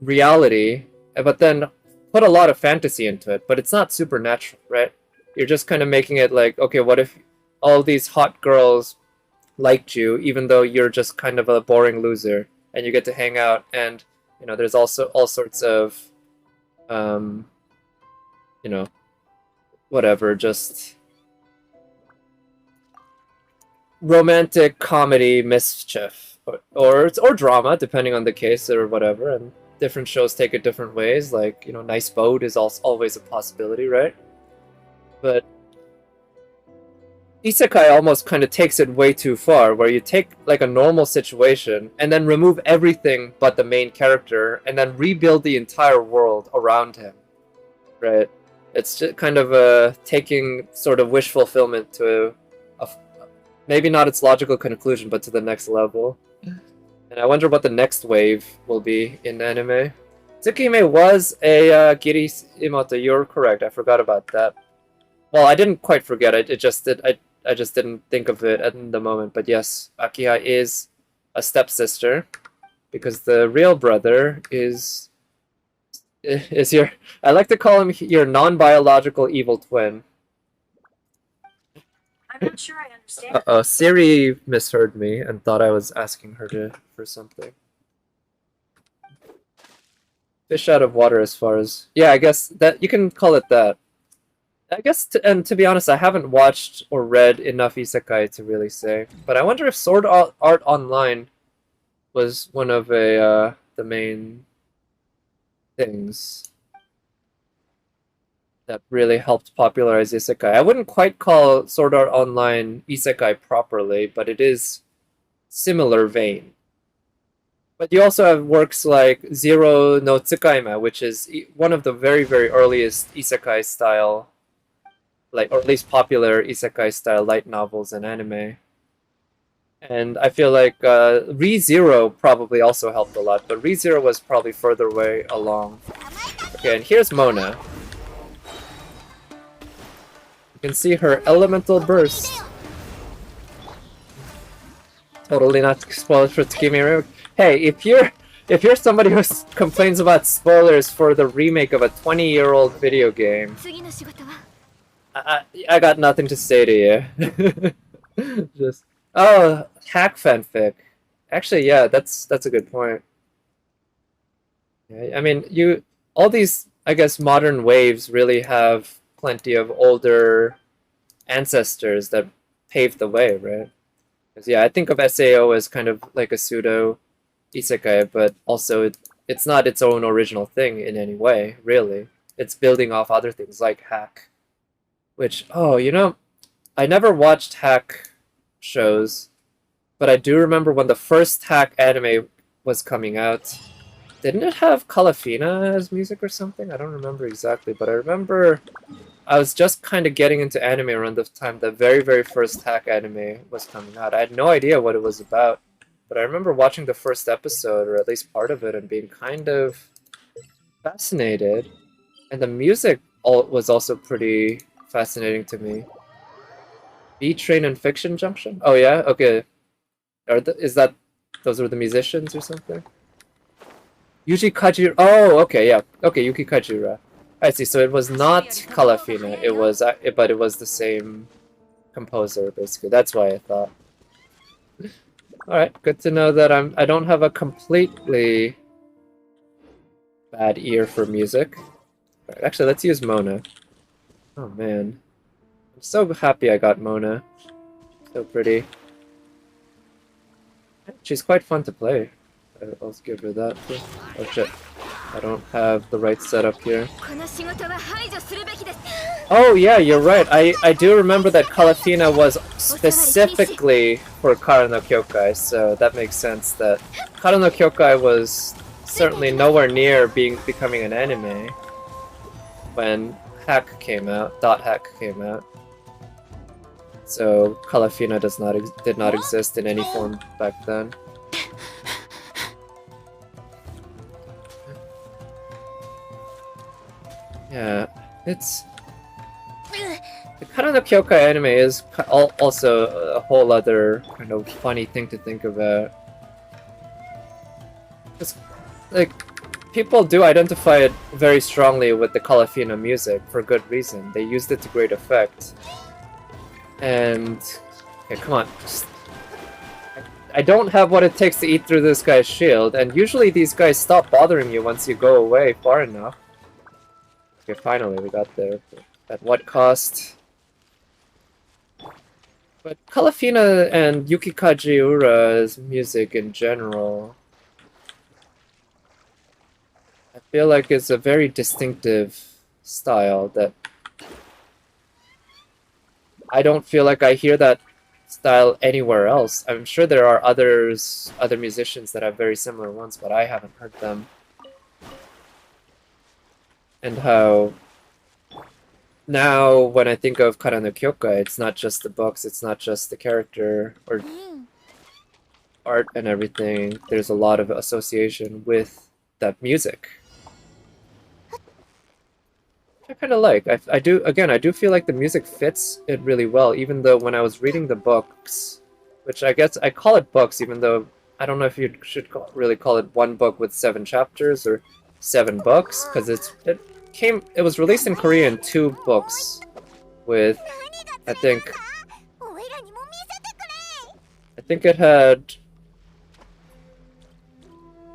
reality, but then put a lot of fantasy into it. But it's not supernatural, right? You're just kind of making it like, okay, what if all these hot girls liked you, even though you're just kind of a boring loser, and you get to hang out, and you know, there's also all sorts of, you know, whatever, just romantic comedy mischief, or drama, depending on the case or whatever. And different shows take it different ways. Like, you know, Nice Boat is also always a possibility, right? But isekai almost kind of takes it way too far, where you take like a normal situation and then remove everything but the main character and then rebuild the entire world around him, right? It's just kind of taking sort of wish fulfillment to maybe not its logical conclusion, but to the next level. And I wonder what the next wave will be in anime. Tsukihime was a Giri Imoto, you're correct, I forgot about that. Well, I didn't quite forget, I just didn't think of it at the moment, but yes, Akiha is a stepsister, because the real brother is your, I like to call him your non-biological evil twin. I'm not sure I understand. Uh-oh, Siri misheard me and thought I was asking her for something. Fish out of water, as far as... Yeah, I guess that you can call it that. I guess, and to be honest, I haven't watched or read enough isekai to really say. But I wonder if Sword Art Online was one of the main things that really helped popularize isekai. I wouldn't quite call Sword Art Online isekai properly, but it is similar vein. But you also have works like Zero no Tsukaima, which is one of the very, very earliest isekai style like, or at least popular isekai style light novels and anime. And I feel like ReZero probably also helped a lot, but ReZero was probably further away along. Okay, and here's Mona. You can see her elemental burst. Totally not spoilers for Tsukimi. Hey, if you're somebody who complains about spoilers for the remake of a 20-year-old video game, 次の仕事は I got nothing to say to you. Just hack fanfic. Actually, yeah, that's a good point. Yeah, I mean, all these, I guess, modern waves really have plenty of older ancestors that paved the way, right? 'Cause, yeah, I think of SAO as kind of like a pseudo isekai, but also it's not its own original thing in any way, really. It's building off other things like hack. Which, I never watched hack shows, but I do remember when the first hack anime was coming out. Didn't it have Kalafina as music or something? I don't remember exactly, but I remember I was just kind of getting into anime around the time the very, very first hack anime was coming out. I had no idea what it was about, but I remember watching the first episode, or at least part of it, and being kind of fascinated. And the music was also pretty fascinating to me. B-Train and Fiction Junction? Oh yeah? Okay. Those were the musicians or something? Yuji Kajira. Oh, okay, yeah. Okay, Yuki Kajira. I see. So it was not Kalafina. But it was the same composer, basically. That's why I thought. All right, good to know that I don't have a completely bad ear for music. All right, actually, let's use Mona. Oh man, I'm so happy I got Mona. So pretty. She's quite fun to play. I'll give her that. Oh shit. I don't have the right setup here. この仕事は排除するべきです Oh yeah, you're right. I do remember that Kalafina was specifically for Kara no Kyokai, so that makes sense that Kara no Kyokai was certainly nowhere near becoming an anime when Hack came out, Dot Hack came out. So Kalafina did not exist in any form back then. Yeah, it's... The Kara no Kyokai anime is also a whole other kind of funny thing to think about. It's, like, people do identify it very strongly with the Kalafina music for good reason. They used it to great effect. And... Okay, come on. I don't have what it takes to eat through this guy's shield, and usually these guys stop bothering you once you go away far enough. Okay, finally we got there. At what cost? But Kalafina and Yuki Kajiura's music in general, I feel like it's a very distinctive style that I don't feel like I hear that style anywhere else. I'm sure there are other musicians that have very similar ones, but I haven't heard them. And how now when I think of Kara no Kyokai, it's not just the books, it's not just the character or art and everything. There's a lot of association with that music. I kind of like. I do feel like the music fits it really well, even though when I was reading the books, which I guess I call it books, even though I don't know if you should really call it one book with 7 chapters or 7 books, because it was released in Korea in 2 books with, I think it had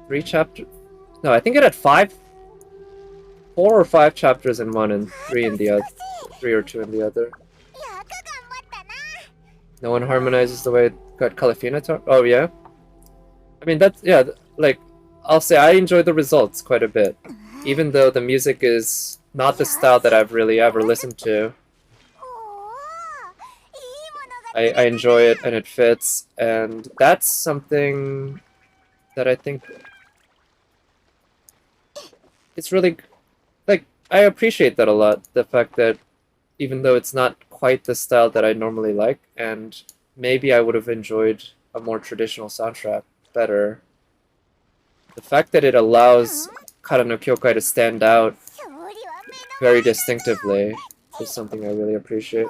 3 chapters. No, I think it had 4 or 5 chapters in one and 3 in the other. 3 or 2 in the other. No one harmonizes the way it got Kalafina to. Oh yeah. I mean like I'll say I enjoyed the results quite a bit, even though the music is not the style that I've really ever listened to. I enjoy it and it fits, and that's something that I think it's really, like, I appreciate that a lot, the fact that even though it's not quite the style that I normally like, and maybe I would have enjoyed a more traditional soundtrack better. The fact that it allows Kara no Kyokai to stand out very distinctively is something I really appreciate.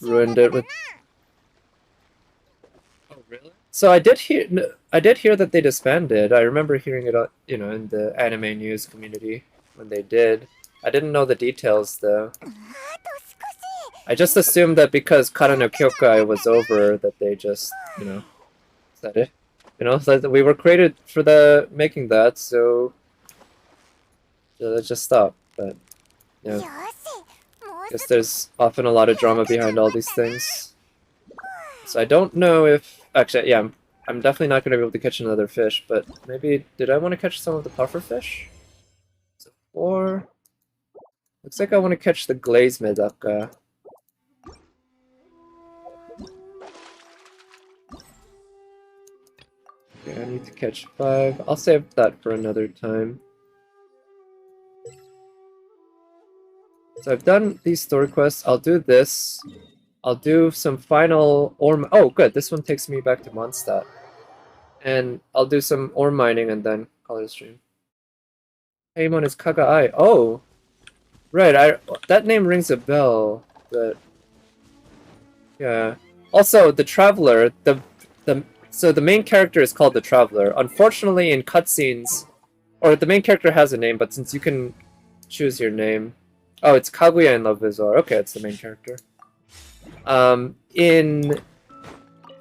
Ruined it with. Oh really? So I did hear that they disbanded. I remember hearing it, in the anime news community when they did. I didn't know the details though. I just assumed that because Kara no Kyokai was over, that they just, said it. That we were created for making that, so let's just stop. But yeah, guess there's often a lot of drama behind all these things. So I don't know if actually, yeah, I'm definitely not going to be able to catch another fish. But maybe did I want to catch some of the puffer fish? So 4. Looks like I want to catch the glazed medaka. Okay, I need to catch 5. I'll save that for another time. So I've done these story quests. I'll do this. I'll do some final ore. Oh, good. This one takes me back to Mondstadt. And I'll do some ore mining and then call it a stream. Paimon is Kaga-ai. Oh! Right, that name rings a bell, but... Yeah. Also, the Traveler, so the main character is called the Traveler. Unfortunately, in cutscenes... Or the main character has a name, but since you can choose your name... Oh, it's Kaguya in Love Bizarre. Okay, it's the main character.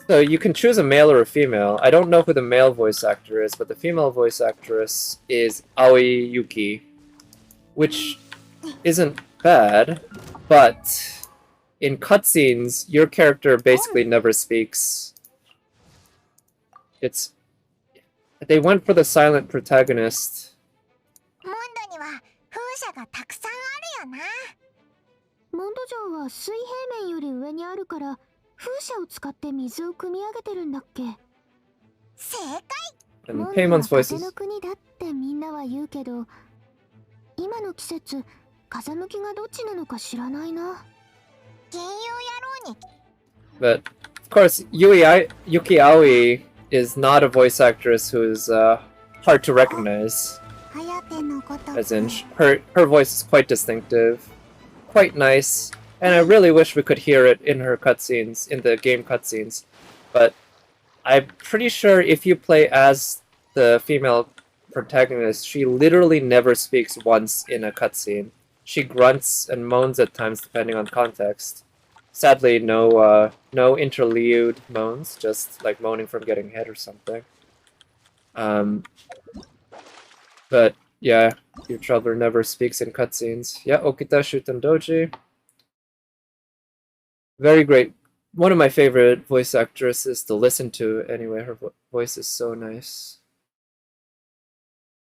So you can choose a male or a female. I don't know who the male voice actor is, but the female voice actress is Aoi Yuki, which isn't bad, but in cutscenes, your character basically never speaks. They went for the silent protagonist. モンド城は水平面より上にあるから風車を使って水を汲み上げてるんだっけ。正解。 And Paymon's voice 風 is... の国だってみんなは言うけど、今の季節風向きがどっちなのか知らないな。金融野郎に。 But of course, Yuki Aoi is not a voice actress who's hard to recognize. As in, her voice is quite distinctive, quite nice, and I really wish we could hear it in her cutscenes, in the game cutscenes. But I'm pretty sure if you play as the female protagonist, she literally never speaks once in a cutscene. She grunts and moans at times depending on context. Sadly, no interlude moans, just like moaning from getting hit or something. But yeah, your Traveler never speaks in cutscenes. Yeah, Okita Shuten Doji. Very great. One of my favorite voice actresses to listen to. Anyway, her voice is so nice.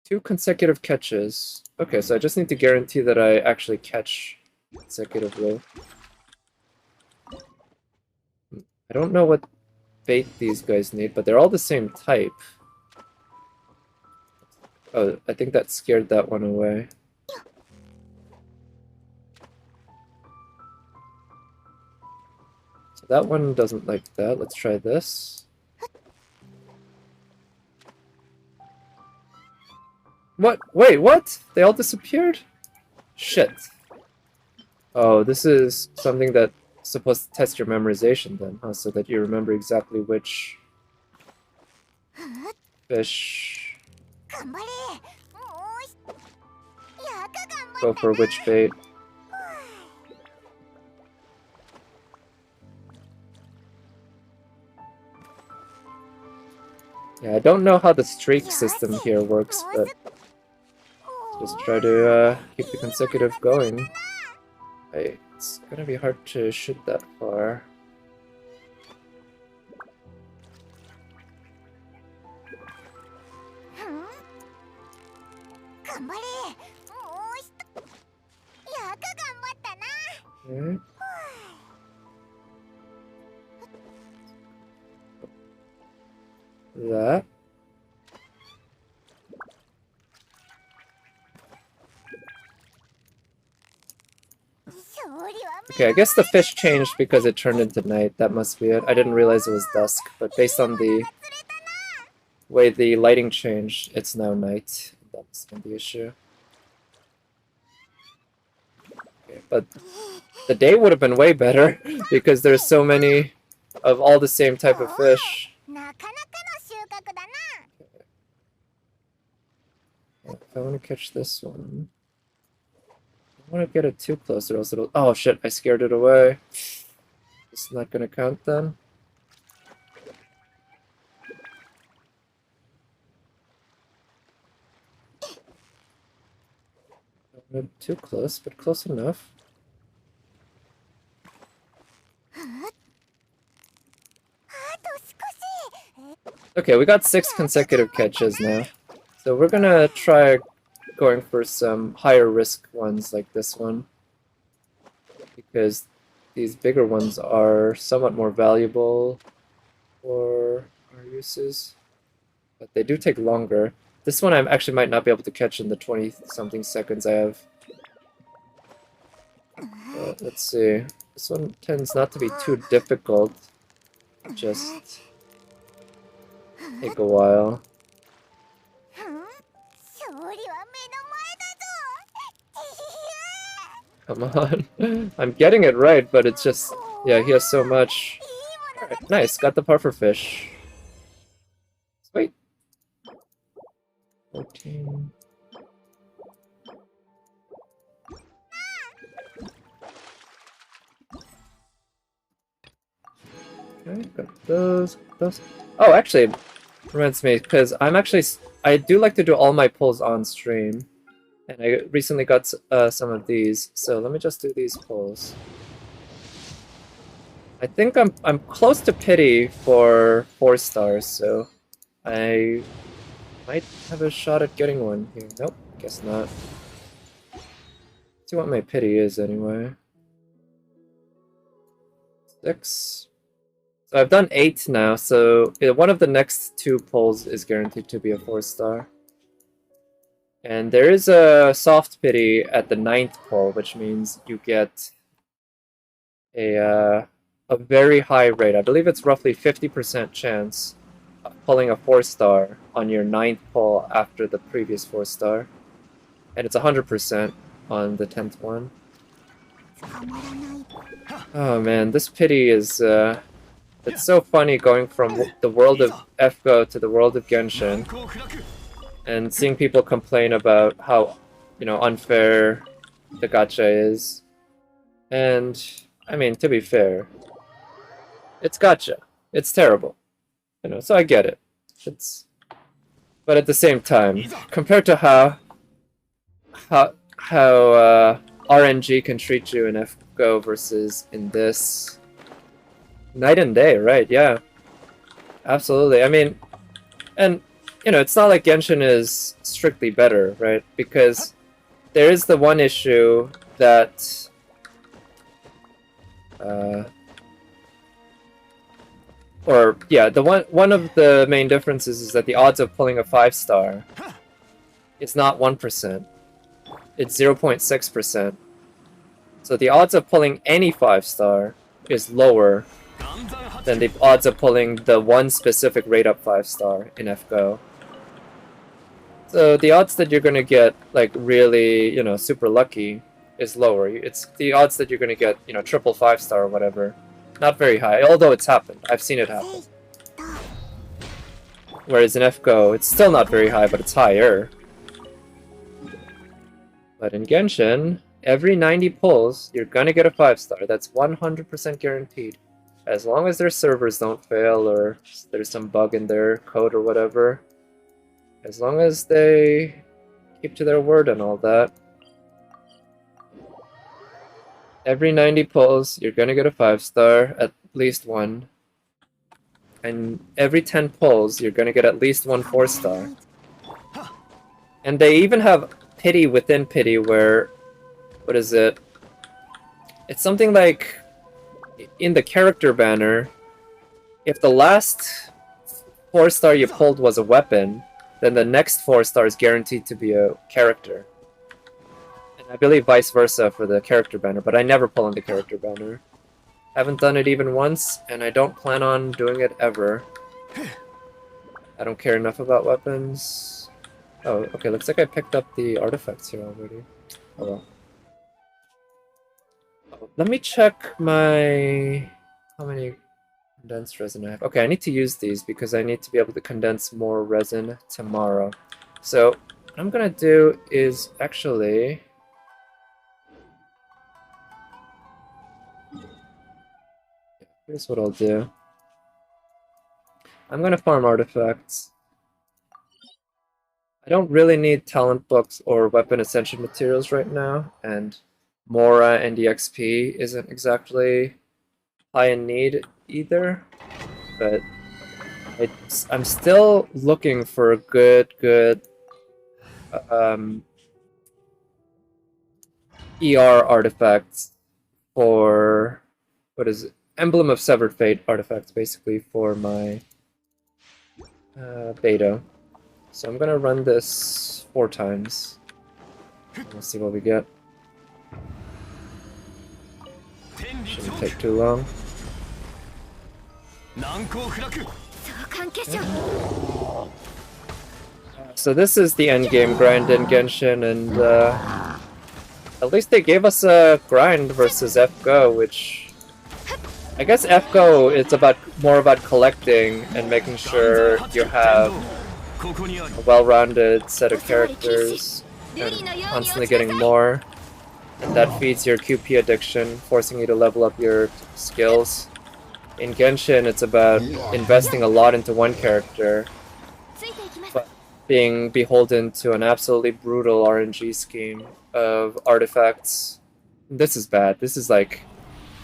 2 consecutive catches. Okay, so I just need to guarantee that I actually catch consecutively. I don't know what bait these guys need, but they're all the same type. Oh, I think that scared that one away. So that one doesn't like that. Let's try this. What? Wait, what? They all disappeared? Shit. Oh, this is something that's supposed to test your memorization then, huh? So that you remember exactly which fish go for which bait. Yeah, I don't know how the streak system here works, but just try to keep the consecutive going. It's gonna be hard to shoot that far. Okay. That. Okay, I guess the fish changed because it turned into night. That must be it. I didn't realize it was dusk, but based on the way the lighting changed, it's now night. That's been the issue. Okay, but the day would have been way better because there's so many of all the same type of fish. なかなかの収穫だな。 If I want to catch this one, I don't want to get it too close or else it'll... Oh shit, I scared it away. It's not gonna count then. Not too close, but close enough. Okay, we got 6 consecutive catches now. So we're gonna try going for some higher risk ones like this one. Because these bigger ones are somewhat more valuable for our uses. But they do take longer. This one I actually might not be able to catch in the 20-something seconds I have. But let's see. This one tends not to be too difficult. Just take a while. Come on. I'm getting it right, but it's just... Yeah, he has so much. Alright, nice. Got the pufferfish. Sweet. 14. Okay, got those. Oh, actually, reminds me, because I do like to do all my pulls on stream. And I recently got some of these, so let me just do these pulls. I think I'm close to pity for 4 stars, so I might have a shot at getting one here. Nope, guess not. Let's see what my pity is anyway. 6. So I've done 8 now, so one of the next 2 pulls is guaranteed to be a 4 star. And there is a soft pity at the 9th pull, which means you get a very high rate. I believe it's roughly 50% chance of pulling a 4 star on your 9th pull after the previous 4 star. And it's 100% on the 10th one. Oh man, this pity is... it's so funny going from the world of FGO to the world of Genshin. And seeing people complain about how, unfair the gacha is. And, I mean, to be fair, it's gacha. It's terrible. So I get it. But at the same time, compared to how RNG can treat you in FGO versus in this, night and day, right? Yeah. Absolutely. I mean, and... it's not like Genshin is strictly better, right? Because there is the one issue that... one of the main differences is that the odds of pulling a 5 star is not 1%. It's 0.6%. So the odds of pulling any 5 star is lower than the odds of pulling the one specific rate up 5 star in FGO. So the odds that you're gonna get, like, really, super lucky is lower. It's the odds that you're gonna get, triple 5 star or whatever. Not very high, although it's happened. I've seen it happen. Whereas in FGO, it's still not very high, but it's higher. But in Genshin, every 90 pulls, you're gonna get a 5 star. That's 100% guaranteed. As long as their servers don't fail or there's some bug in their code or whatever. As long as they keep to their word and all that. Every 90 pulls, you're gonna get a 5 star, at least one. And every 10 pulls, you're gonna get at least one 4 star. And they even have pity within pity where... What is it? It's something like... In the character banner, if the last 4 star you pulled was a weapon, then the next 4 star is guaranteed to be a character. And I believe vice versa for the character banner, but I never pull on the character banner. Haven't done it even once, and I don't plan on doing it ever. I don't care enough about weapons. Oh, okay, looks like I picked up the artifacts here already. Oh well. Let me check my... how many condensed resin I have. Okay, I need to use these because I need to be able to condense more resin tomorrow. So, what I'm gonna do is actually... here's what I'll do. I'm gonna farm artifacts. I don't really need talent books or weapon essential materials right now, and Mora and EXP isn't exactly high in need either, but I'm still looking for good ER artifacts for, what is it? Emblem of Severed Fate artifacts, basically, for my beta. So I'm gonna run this 4 times. We'll see what we get. Shouldn't take too long. So this is the end game grind in Genshin, and at least they gave us a grind versus FGO, which I guess FGO it's more about collecting and making sure you have a well-rounded set of characters and constantly getting more, and that feeds your QP addiction, forcing you to level up your skills. In Genshin, it's about investing a lot into one character, but being beholden to an absolutely brutal RNG scheme of artifacts. This is bad. This is like,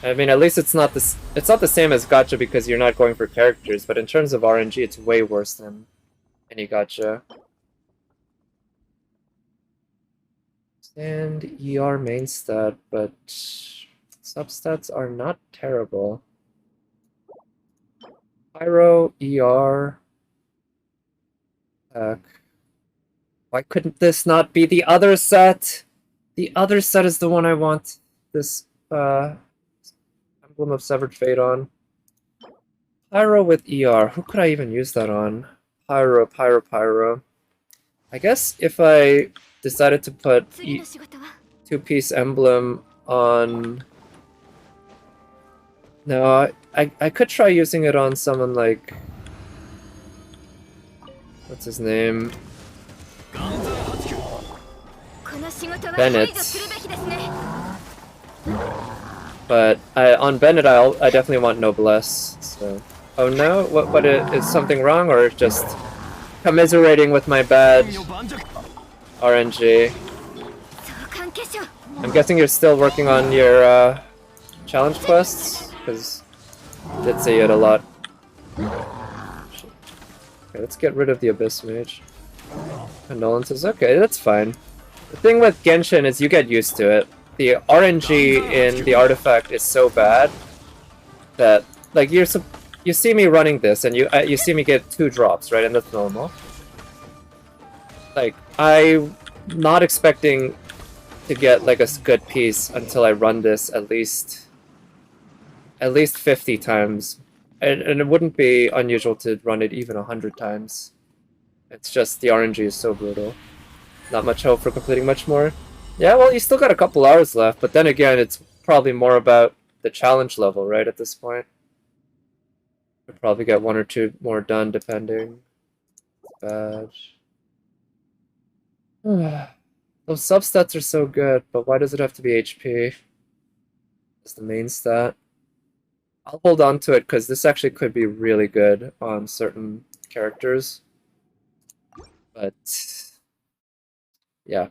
I mean, at least it's not the same as gacha because you're not going for characters, but in terms of RNG, it's way worse than any gacha. And ER main stat, but substats are not terrible. Pyro, ER, why couldn't this not be the other set? The other set is the one I want this Emblem of Severed Fate on. Pyro with ER, who could I even use that on? Pyro. I guess if I decided to put two-piece emblem on... No, I could try using it on someone like... what's his name? Bennett. But on Bennett, I definitely want Noblesse. So, oh no, what is something wrong, or just commiserating with my bad RNG? I'm guessing you're still working on your challenge quests, because I did see it a lot. Okay, let's get rid of the Abyss Mage. Condolences. Okay, that's fine. The thing with Genshin is you get used to it. The RNG in the artifact is so bad that, like, you see me running this and you see me get 2 drops, right? And that's normal. Like, I'm not expecting to get like a good piece until I run this at least 50 times. And it wouldn't be unusual to run it even 100 times. It's just the RNG is so brutal. Not much hope for completing much more. Yeah, well, you still got a couple hours left, but then again, it's probably more about the challenge level, right, at this point. You'll probably get 1 or 2 more done, depending. Badge. Those substats are so good, but why does it have to be HP? It's the main stat. I'll hold on to it, because this actually could be really good on certain characters. But... yeah.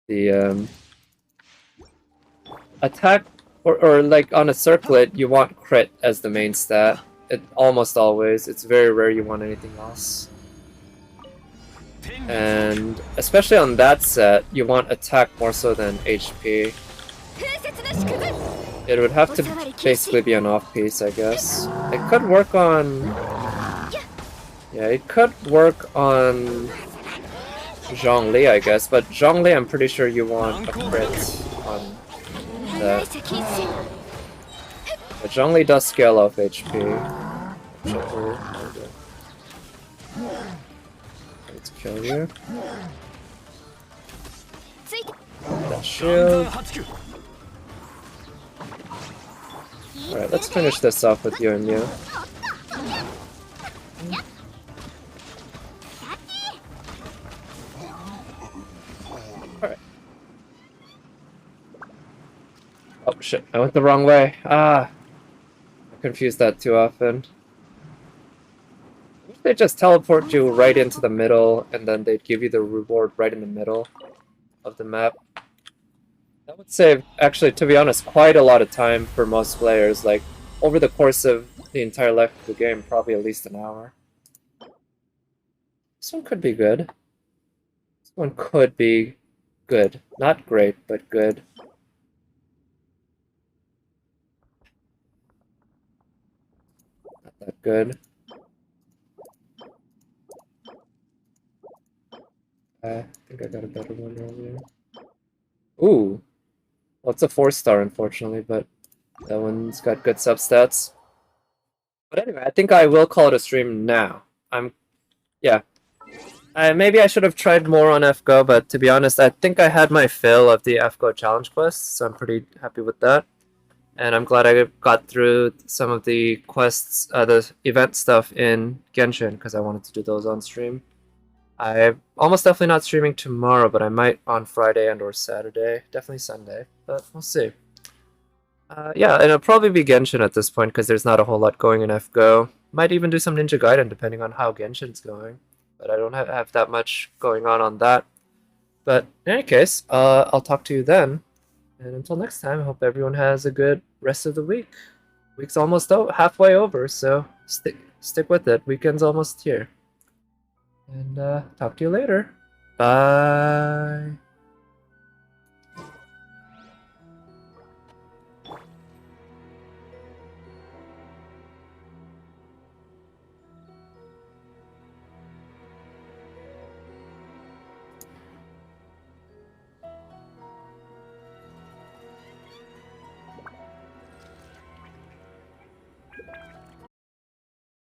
The attack, or like on a circlet, you want crit as the main stat. Almost always. It's very rare you want anything else. And especially on that set, you want attack more so than HP. It would have to basically be an off-piece, I guess. It could work on... yeah, it could work on Zhongli, I guess, but Zhongli, I'm pretty sure you want a crit on 大 that. 石禁止 But Zhongli does scale off HP. Sure. Let's kill you. ついて That shield. Alright, let's finish this off with you and you. Alright. Oh shit, I went the wrong way. Ah! I confused that too often. If they just teleport you right into the middle and then they'd give you the reward right in the middle of the map. That would save, actually, to be honest, quite a lot of time for most players. Like, over the course of the entire life of the game, probably at least an hour. This one could be good. This one could be good. Not great, but good. Not that good. I think I got a better one earlier. Ooh! Well, it's a 4-star, unfortunately, but that one's got good substats. But anyway, I think I will call it a stream now. Yeah. Maybe I should have tried more on FGO, but to be honest, I think I had my fill of the FGO challenge quests, so I'm pretty happy with that. And I'm glad I got through some of the quests, the event stuff in Genshin, because I wanted to do those on stream. I'm almost definitely not streaming tomorrow, but I might on Friday and or Saturday. Definitely Sunday, but we'll see. Yeah, and it'll probably be Genshin at this point, because there's not a whole lot going in FGO. Might even do some Ninja Gaiden, depending on how Genshin's going. But I don't have that much going on that. But in any case, I'll talk to you then. And until next time, I hope everyone has a good rest of the week. Week's almost halfway over, so stick with it. Weekend's almost here. And talk to you later. Bye.